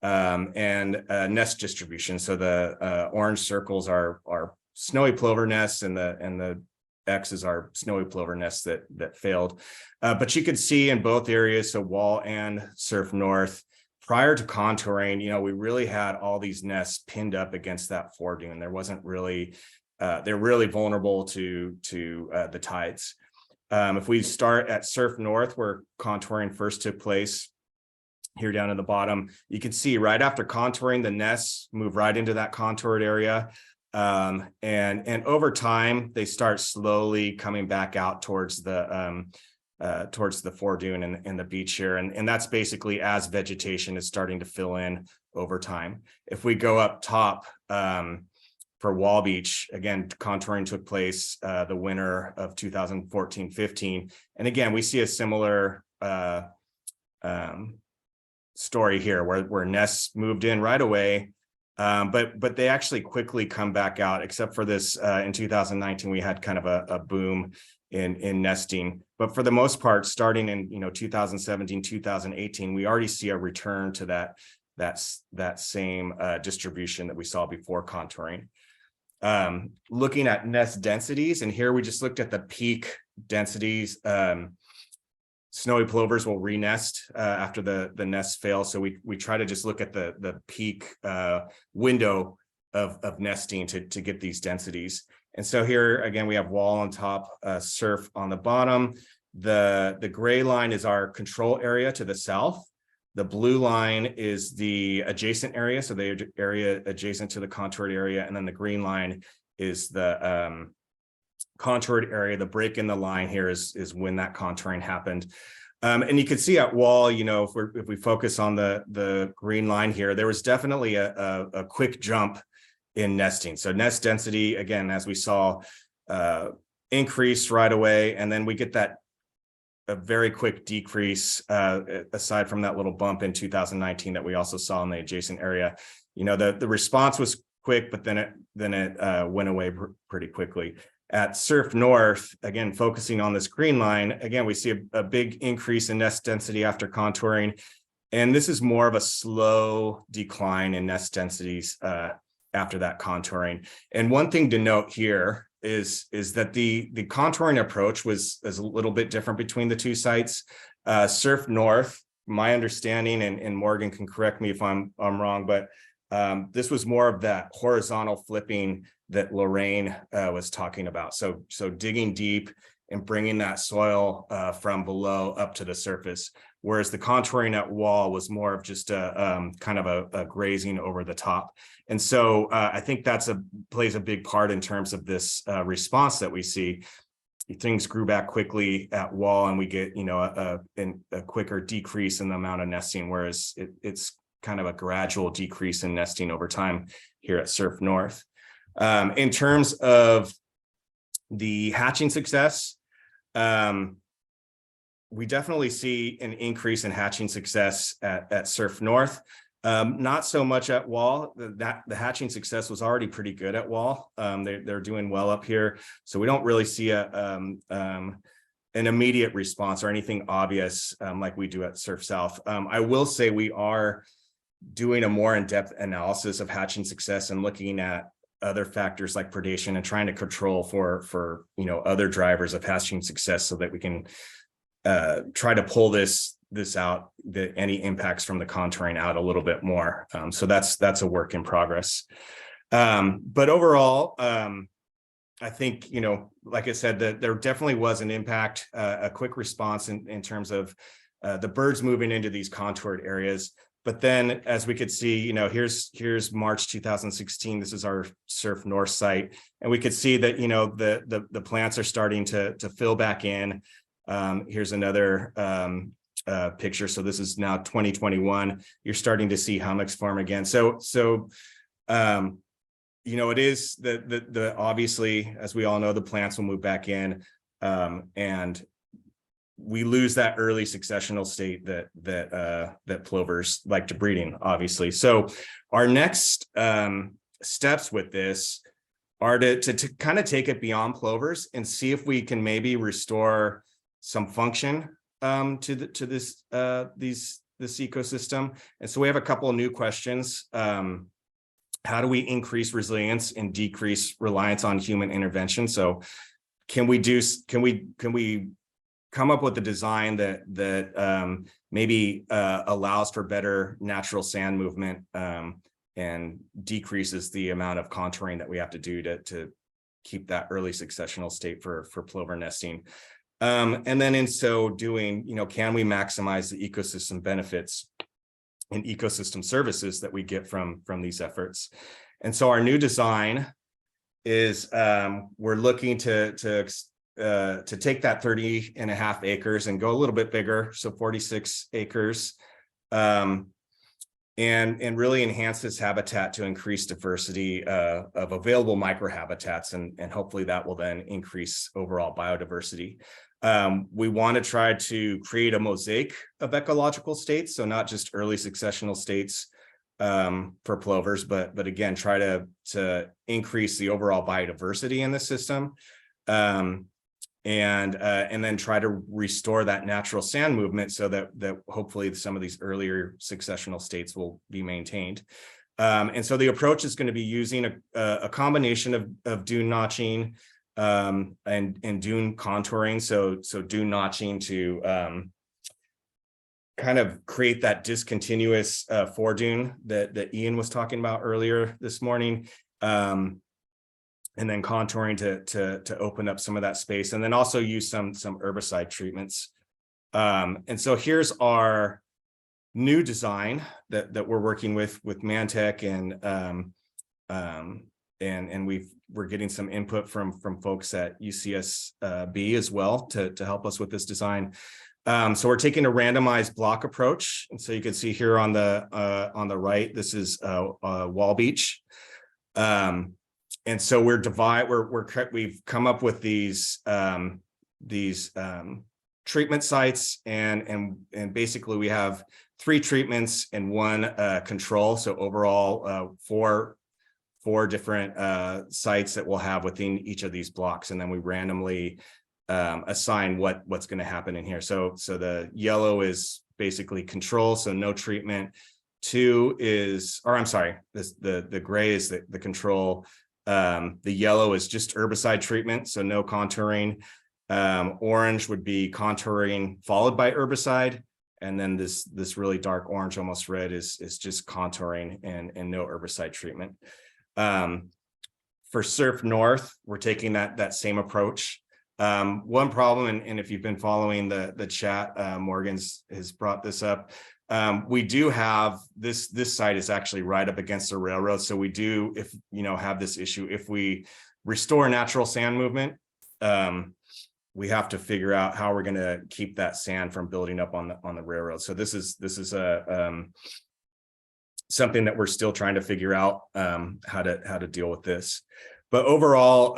and nest distribution. So the orange circles are snowy plover nests, and the X's are snowy plover nests that failed. But you could see in both areas, so Wall and Surf North, prior to contouring, we really had all these nests pinned up against that foredune. There wasn't really they're really vulnerable to the tides. If we start at Surf North, where contouring first took place, here down in the bottom, you can see right after contouring, the nests move right into that contoured area. And over time, they start slowly coming back out towards the foredune and the beach here. And that's basically as vegetation is starting to fill in over time. If we go up top, for Wall Beach, again, contouring took place the winter of 2014-15. And again, we see a similar story here where nests moved in right away, but they actually quickly come back out, except for this in 2019, we had kind of a boom in nesting. But for the most part, starting in 2017, 2018, we already see a return to that same distribution that we saw before contouring. Looking at nest densities, and here we just looked at the peak densities. Snowy plovers will re-nest after the nests fail. So we try to just look at the peak window of nesting to get these densities. And so here again, we have Wall on top, Surf on the bottom. The gray line is our control area to the south. The blue line is the adjacent area, so the area adjacent to the contoured area, and then the green line is the contoured area. The break in the line here is when that contouring happened. And you can see at Wall, if we focus on the green line here, there was definitely a quick jump in nesting. So nest density, again, as we saw, increased right away, and then we get a very quick decrease aside from that little bump in 2019 that we also saw in the adjacent area. The response was quick, but then it went away pretty quickly. At Surf North, again, focusing on this green line, again, we see a big increase in nest density after contouring. And this is more of a slow decline in nest densities after that contouring. And one thing to note here is that the contouring approach is a little bit different between the two sites. Surf North, my understanding, and Morgan can correct me if I'm wrong, but this was more of that horizontal flipping that Lorraine was talking about. So digging deep and bringing that soil from below up to the surface. Whereas the contouring at wall was more of just a kind of a grazing over the top. And so I think that's plays a big part in terms of this response that we see. Things grew back quickly at wall, and we get, you know, a quicker decrease in the amount of nesting, whereas it's kind of a gradual decrease in nesting over time here at Surf North. In terms of the hatching success, we definitely see an increase in hatching success at Surf North. Not so much at Wall. The hatching success was already pretty good at Wall. They're doing well up here, so we don't really see an immediate response or anything obvious like we do at Surf South. I will say we are doing a more in-depth analysis of hatching success and looking at other factors like predation and trying to control for you know, other drivers of hatching success, so that we can try to pull this out, any impacts from the contouring out a little bit more. So that's a work in progress. But overall, I think, you know, like I said, that there definitely was an impact, a quick response in terms of the birds moving into these contoured areas. But then, as we could see, you know, here's March 2016. This is our Surf North site, and we could see that, you know, the plants are starting to fill back in. Here's another picture. So this is now 2021. You're starting to see hummocks form again. So you know, it is the obviously, as we all know, the plants will move back in, and we lose that early successional state that plovers like to breeding, obviously. So our next steps with this are to kind of take it beyond plovers and see if we can maybe restore some function to this ecosystem. And so we have a couple of new questions. How do we increase resilience and decrease reliance on human intervention? So can we come up with a design that maybe allows for better natural sand movement and decreases the amount of contouring that we have to do to keep that early successional state for plover nesting? And then in so doing, you know, can we maximize the ecosystem benefits and ecosystem services that we get from these efforts? And so our new design is we're looking to take that 30.5 acres and go a little bit bigger, so 46 acres, and really enhance this habitat to increase diversity of available microhabitats, and hopefully that will then increase overall biodiversity. We want to try to create a mosaic of ecological states, so not just early successional states for plovers, but again, try to increase the overall biodiversity in the system, and then try to restore that natural sand movement so that hopefully some of these earlier successional states will be maintained. And so the approach is going to be using a combination of dune notching and dune contouring. So dune notching to kind of create that discontinuous foredune that Ian was talking about earlier this morning, and then contouring to open up some of that space, and then also use some herbicide treatments. And so here's our new design that we're working with Mantech, and we're getting some input from folks at UCSB as well to help us with this design. So we're taking a randomized block approach, and so you can see here on the right, this is Wall Beach, and so we've come up with these treatment sites, and basically we have 3 treatments and 1 control. So overall, four different sites that we'll have within each of these blocks, and then we randomly assign what's going to happen in here. So the yellow is basically control, so no treatment. 2 is, or I'm sorry, the gray is the control. The yellow is just herbicide treatment, so no contouring. Orange would be contouring followed by herbicide, and then this really dark orange, almost red, is just contouring and no herbicide treatment. For Surf North, we're taking that same approach. One problem, and if you've been following the chat, Morgan's has brought this up. We do have this site is actually right up against the railroad. So we do, if have this issue, if we restore natural sand movement, we have to figure out how we're going to keep that sand from building up on the railroad. So this is a something that we're still trying to figure out how to deal with this. But overall,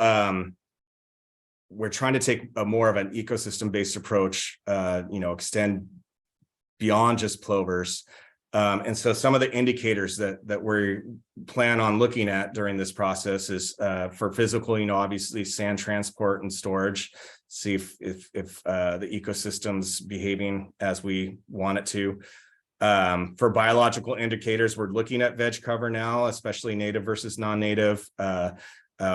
we're trying to take a more of an ecosystem-based approach, extend beyond just plovers. And so some of the indicators that we plan on looking at during this process is for physical, obviously sand transport and storage, see if the ecosystem's behaving as we want it to. For biological indicators, we're looking at veg cover now, especially native versus non-native.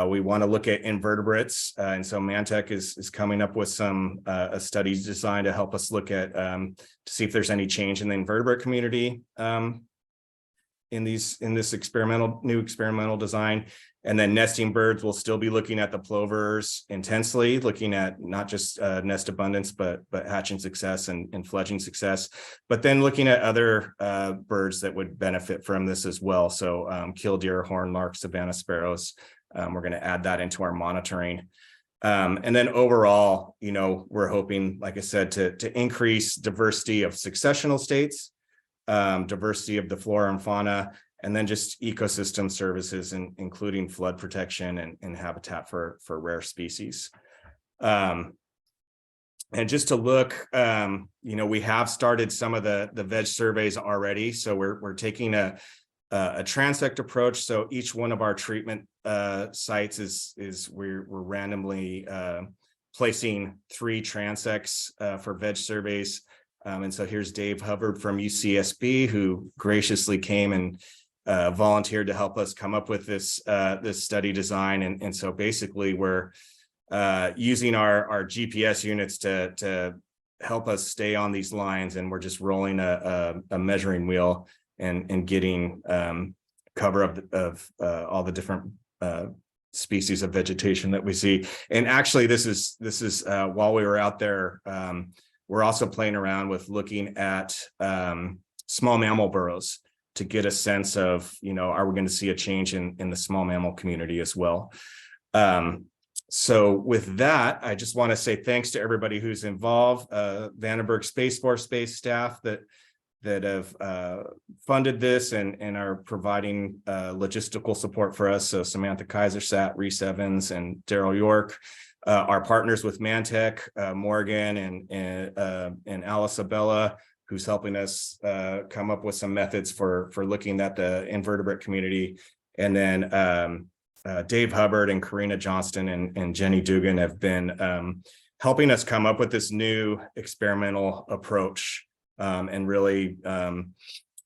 We want to look at invertebrates, and so Mantech is coming up with some a study designed to help us look at to see if there's any change in the invertebrate community in this new experimental design. And then nesting birds, will still be looking at the plovers intensely, looking at not just nest abundance, but hatching success and fledging success, but then looking at other birds that would benefit from this as well. So killdeer, horned lark, savanna sparrows. We're going to add that into our monitoring. And then overall, we're hoping, like I said, to increase diversity of successional states, diversity of the flora and fauna, and then just ecosystem services, including flood protection and habitat for rare species. And just to look, we have started some of the veg surveys already. So we're taking a transect approach. So each one of our treatment sites is we're randomly placing 3 transects for veg surveys. And so here's Dave Hubbard from UCSB, who graciously came and volunteered to help us come up with this study design. And so basically we're using our GPS units to help us stay on these lines, and we're just rolling a measuring wheel and getting cover of all the different species of vegetation that we see. And actually this is while we were out there, we're also playing around with looking at small mammal burrows to get a sense of, are we going to see a change in the small mammal community as well? So with that, I just want to say thanks to everybody who's involved, Vandenberg Space Force Space staff that have funded this and are providing logistical support for us. So Samantha Kaisersat, Reese Evans, and Daryl York, our partners with Mantech, Morgan and Alice Abella, who's helping us come up with some methods for looking at the invertebrate community. And then Dave Hubbard and Karina Johnston and Jenny Dugan have been helping us come up with this new experimental approach and really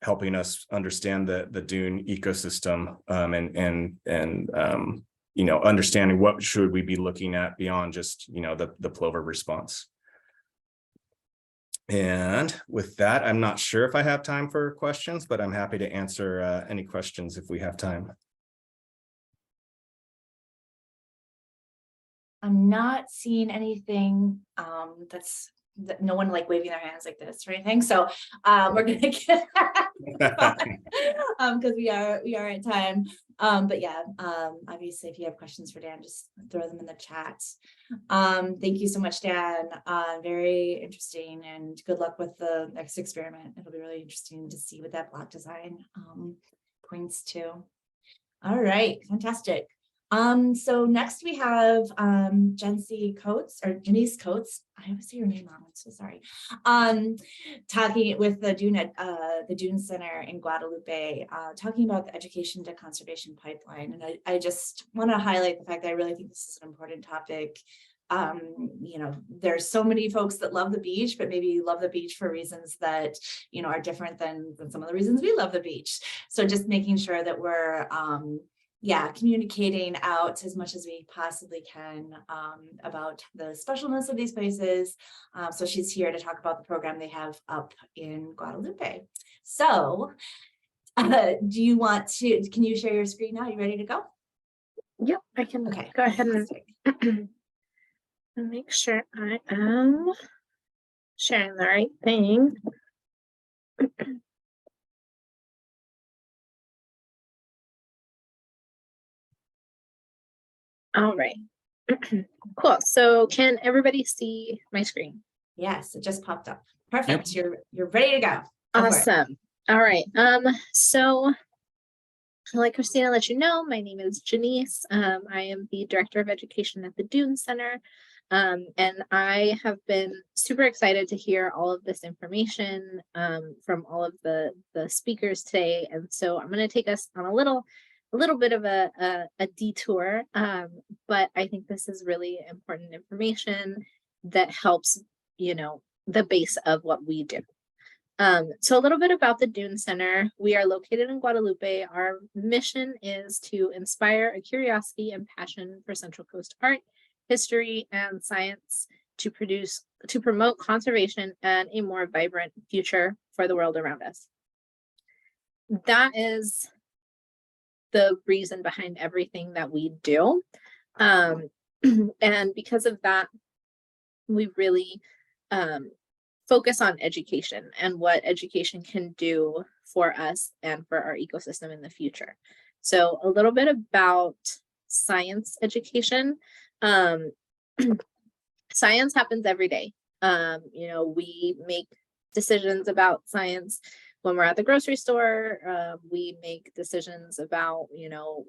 helping us understand the dune ecosystem and understanding what should we be looking at beyond just, the plover response. And with that, I'm not sure if I have time for questions, but I'm happy to answer any questions if we have time. I'm not seeing anything that's no one like waving their hands like this or anything. So we're gonna get because we are at time. But yeah, obviously if you have questions for Dan, just throw them in the chat. Thank you so much, Dan. Very interesting, and good luck with the next experiment. It'll be really interesting to see what that block design points to. All right, fantastic. So next we have Janice Coates. I always say your name wrong, I'm so sorry. Talking with the Dune Center in Guadalupe, talking about the education to conservation pipeline. And I just want to highlight the fact that I really think this is an important topic. There's so many folks that love the beach, but maybe love the beach for reasons that, are different than some of the reasons we love the beach. So just making sure that we're communicating out as much as we possibly can about the specialness of these places. So she's here to talk about the program they have up in Guadalupe. So can you share your screen now? You ready to go? Yep, I can Okay. go ahead and Make sure I am sharing the right thing. All right. Cool. So can everybody see my screen? Yes, it just popped up. Perfect. You're ready to go. Go for it. Awesome. All right. So like Christina let you know, my name is Janice. I am the Director of Education at the Dune Center. And I have been super excited to hear all of this information from all of the speakers today. And so I'm going to take us on a little bit of a detour, but I think this is really important information that helps, you know, the base of what we do. So a little bit about the Dune Center. We are located in Guadalupe. Our mission is to inspire a curiosity and passion for Central Coast art, history, and science to promote conservation and a more vibrant future for the world around us. That is the reason behind everything that we do. And because of that, we really focus on education and what education can do for us and for our ecosystem in the future. So a little bit about science education. Science happens every day. You know, we make decisions about science when we're at the grocery store. We make decisions about, you know,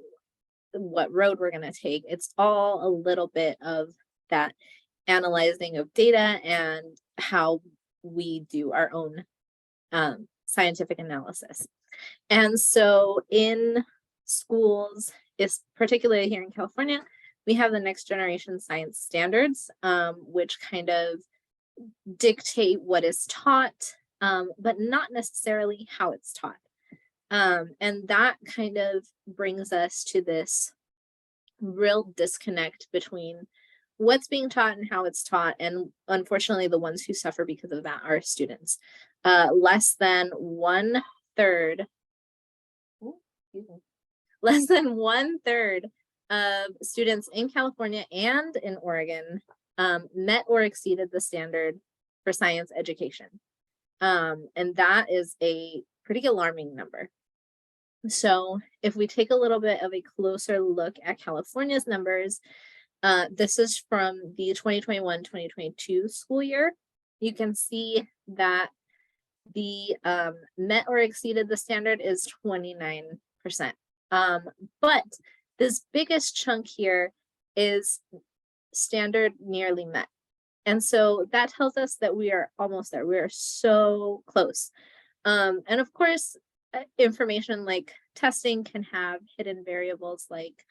what road we're going to take. It's all a little bit of that analyzing of data and how we do our own scientific analysis. And so in schools, particularly here in California, we have the next generation science standards, which kind of dictate what is taught, but not necessarily how it's taught. And that kind of brings us to this real disconnect between what's being taught and how it's taught. And unfortunately, the ones who suffer because of that are students. Less than 1/3 of students in California and in Oregon met or exceeded the standard for science education. And that is a pretty alarming number. So if we take a little bit of a closer look at California's numbers, this is from the 2021-2022 school year. You can see that the met or exceeded the standard is 29%. But this biggest chunk here is standard nearly met. And so that tells us that we are almost there. We are so close. And of course, information like testing can have hidden variables like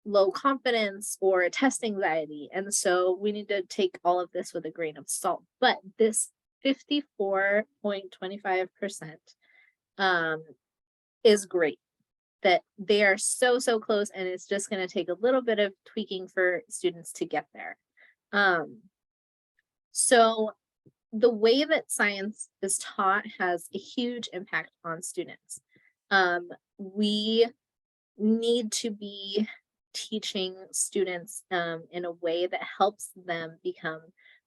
low confidence or test anxiety. And so we need to take all of this with a grain of salt. But this 54.25% is great, that they are so close, and it's just going to take a little bit of tweaking for students to get there. So the way that science is taught has a huge impact on students. We need to be teaching students in a way that helps them become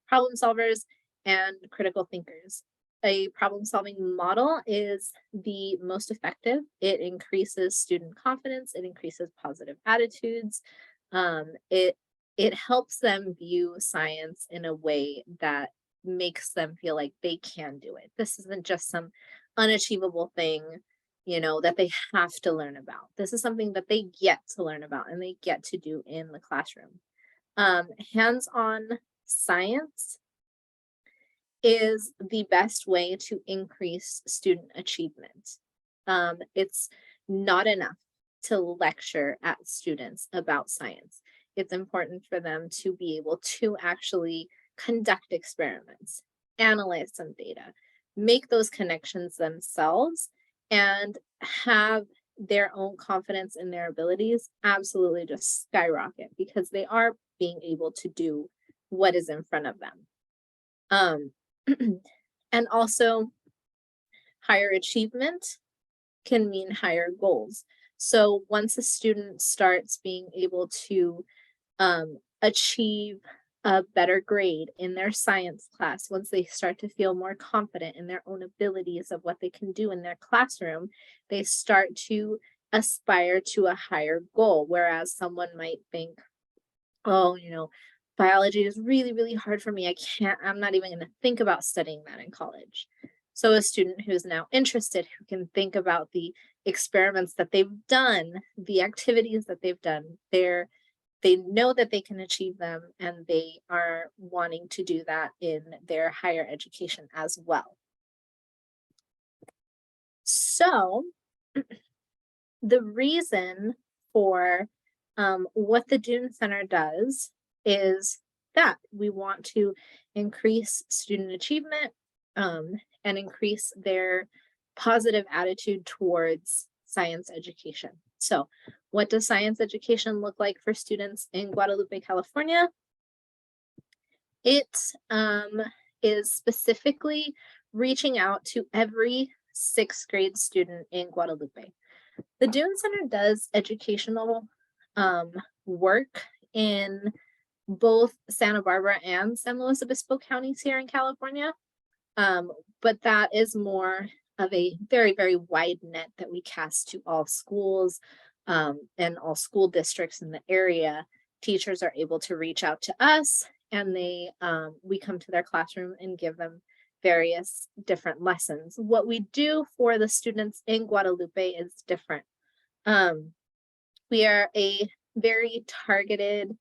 problem solvers and critical thinkers. A problem-solving model is the most effective. It increases student confidence. It increases positive attitudes. It helps them view science in a way that makes them feel like they can do it. This isn't just some unachievable thing, you know, that they have to learn about. This is something that they get to learn about and they get to do in the classroom. Hands-on science is the best way to increase student achievement. It's not enough to lecture at students about science. It's important for them to be able to actually conduct experiments, analyze some data, make those connections themselves, and have their own confidence in their abilities absolutely just skyrocket because they are being able to do what is in front of them. And also higher achievement can mean higher goals. So once a student starts being able to achieve a better grade in their science class, once they start to feel more confident in their own abilities of what they can do in their classroom, they start to aspire to a higher goal. Whereas someone might think, oh, biology is really, really hard for me. I'm not even going to think about studying that in college. So a student who's now interested, who can think about the experiments that they've done, the activities that they've done, they know that they can achieve them, and they are wanting to do that in their higher education as well. So the reason for what the Dune Center does is that we want to increase student achievement and increase their positive attitude towards science education. So what does science education look like for students in Guadalupe, California? It is specifically reaching out to every 6th grade student in Guadalupe. The Dune Center does educational work in both Santa Barbara and San Luis Obispo counties here in California, but that is more of a very, very wide net that we cast to all schools and all school districts in the area. Teachers are able to reach out to us, and we come to their classroom and give them various different lessons. What we do for the students in Guadalupe is different. We are a very targeted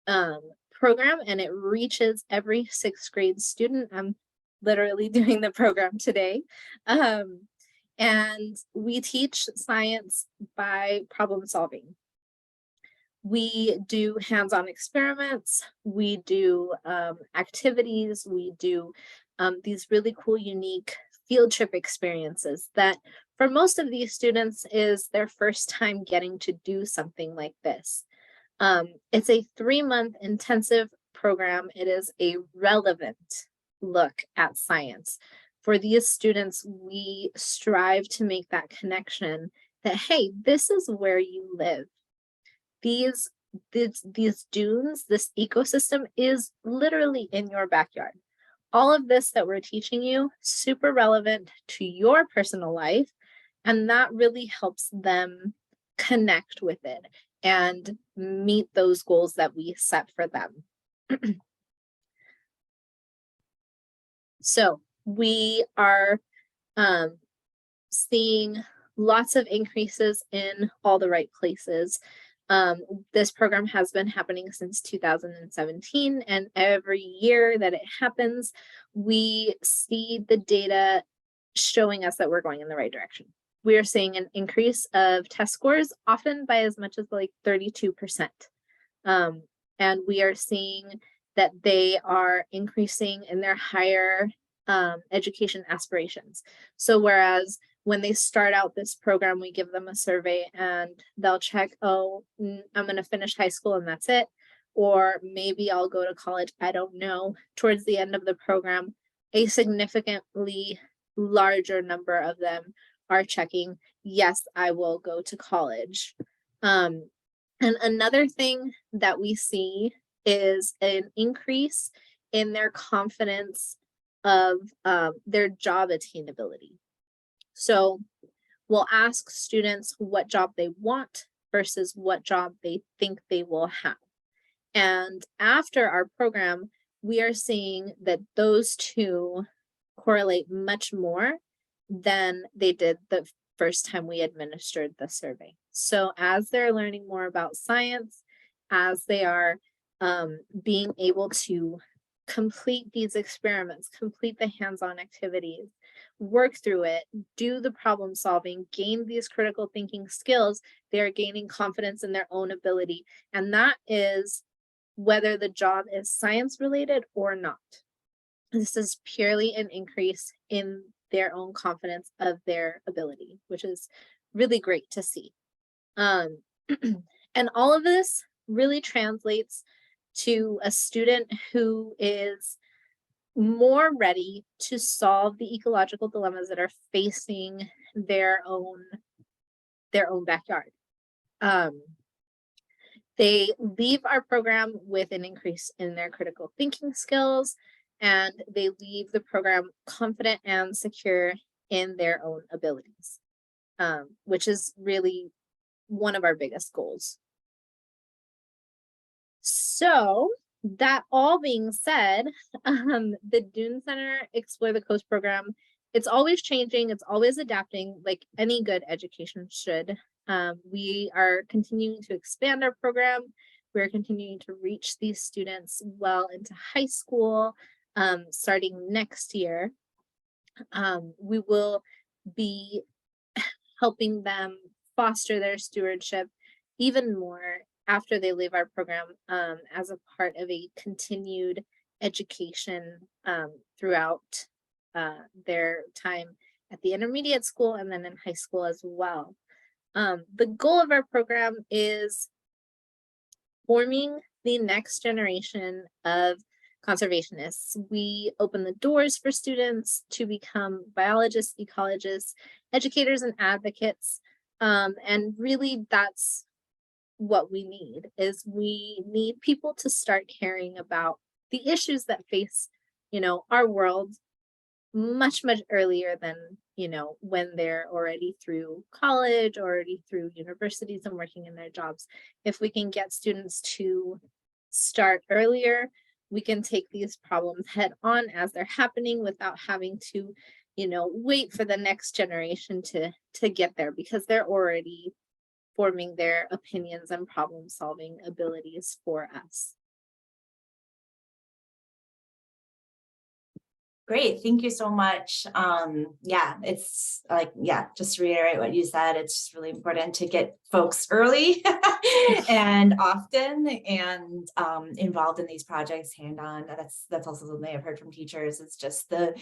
program, and it reaches every 6th grade student. I'm literally doing the program today. And we teach science by problem solving. We do hands-on experiments, we do activities, we do these really cool, unique field trip experiences that for most of these students is their first time getting to do something like this. It's a 3-month intensive program. It is a relevant look at science. For these students, we strive to make that connection that, hey, this is where you live. These dunes, this ecosystem is literally in your backyard. All of this that we're teaching you, super relevant to your personal life, and that really helps them connect with it and meet those goals that we set for them. So we are seeing lots of increases in all the right places. This program has been happening since 2017, and every year that it happens, we see the data showing us that we're going in the right direction. We are seeing an increase of test scores, often by as much as like 32%. And we are seeing that they are increasing in their higher education aspirations. So whereas when they start out this program, we give them a survey and they'll check, oh, I'm going to finish high school and that's it. Or maybe I'll go to college. I don't know. Towards the end of the program, a significantly larger number of them are checking, yes, I will go to college. And another thing that we see is an increase in their confidence of their job attainability. So we'll ask students what job they want versus what job they think they will have. And after our program, we are seeing that those two correlate much more than they did the first time we administered the survey. So as they're learning more about science, as they are being able to complete these experiments, complete the hands-on activities, work through it, do the problem solving, gain these critical thinking skills, they are gaining confidence in their own ability. And that is whether the job is science related or not. This is purely an increase in their own confidence of their ability, which is really great to see. And all of this really translates to a student who is more ready to solve the ecological dilemmas that are facing their own backyard. They leave our program with an increase in their critical thinking skills, and they leave the program confident and secure in their own abilities, which is really one of our biggest goals. So that all being said, the Dune Center Explore the Coast program, it's always changing, it's always adapting, like any good education should. We are continuing to expand our program. We're continuing to reach these students well into high school, starting next year. We will be helping them foster their stewardship even more after they leave our program, as a part of a continued education throughout their time at the intermediate school and then in high school as well. The goal of our program is forming the next generation of conservationists. We open the doors for students to become biologists, ecologists, educators, and advocates. And really that's what we need, is we need people to start caring about the issues that face, our world much earlier than, when they're already through college, already through universities and working in their jobs. If we can get students to start earlier, we can take these problems head on as they're happening without having to, wait for the next generation to get there, because they're already forming their opinions and problem solving abilities for us. Great, thank you so much. Yeah, it's like, just to reiterate what you said, it's really important to get folks early and often and involved in these projects hands-on. That's also something I've heard from teachers. It's just the,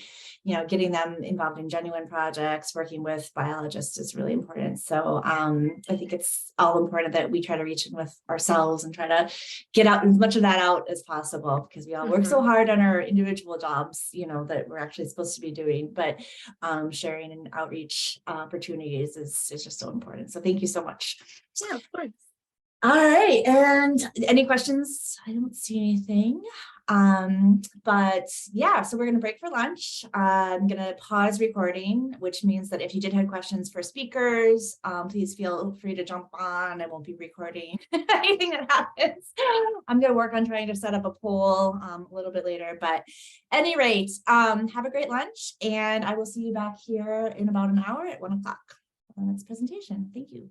getting them involved in genuine projects, working with biologists is really important. So I think it's all important that we try to reach in with ourselves and try to get out as much of that out as possible, because we all work so hard on our individual jobs, that we're actually supposed to be doing, but sharing and outreach opportunities is just so important. So thank you so much. Yeah, of course. All right, and any questions? I don't see anything. But yeah, so we're gonna break for lunch. I'm gonna pause recording, which means that if you did have questions for speakers, please feel free to jump on. I won't be recording anything that happens. I'm gonna work on trying to set up a poll a little bit later, but at any rate, have a great lunch, and I will see you back here in about an hour at 1 o'clock on the next presentation. Thank you.